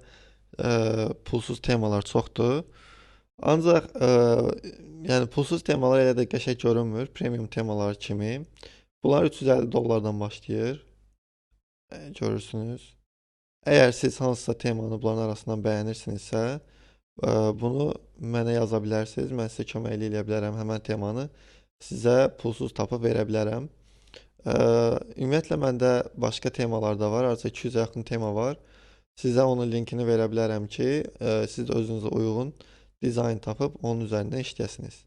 Pulsuz temalar çoxdur. Ancaq yəni pulsuz temalar elə də qəşəng görünmür, premium temalar kimi. Bunlar 350 dollardan başlayır. Görürsünüz. Əgər siz hansısa temanı bunların arasından bəyənirsinizsə, bunu mənə yaza bilərsiniz. Mən sizə kömək eləyə bilərəm həmən temanı sizə pulsuz tapıb verə bilərəm. Ümumiyyətlə məndə başqa temalar da var. Artıq 200-ə yaxın tema var. Sizə onun linkini verə bilərəm ki, siz də özünüzə uyğun dizayn tapıb onun üzərində işləyəsiniz.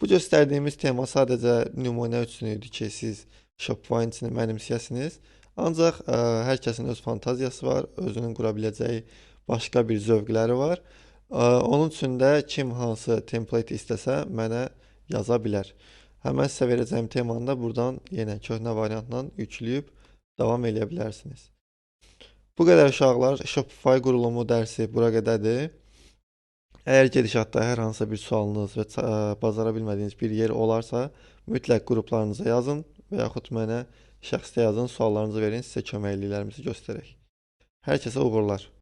Bu göstərdiyimiz tema sadəcə nümunə üçün idi ki, siz Shopify-ın içini mənimsəyəsiniz. Ancaq hər kəsin öz fantaziyası var, özünün qura biləcəyi başqa bir zövqləri var. Onun üçün də kim hansı template istəsə mənə yaza bilər. Həmən sizə verəcəyim temanı da buradan yenə köhnə variantla yükləyib davam edə bilərsiniz. Bu qədər uşaqlar, Shopify qurulumu dərsi bura qədərdir. Əgər gedişatda hər hansısa bir sualınız və bacara bilmədiyiniz bir yer olarsa, mütləq qruplarınıza yazın və yaxud mənə şəxsdə yazın, suallarınızı verin, sizə köməkliklərimizi göstərək. Hər kəsə uğurlar.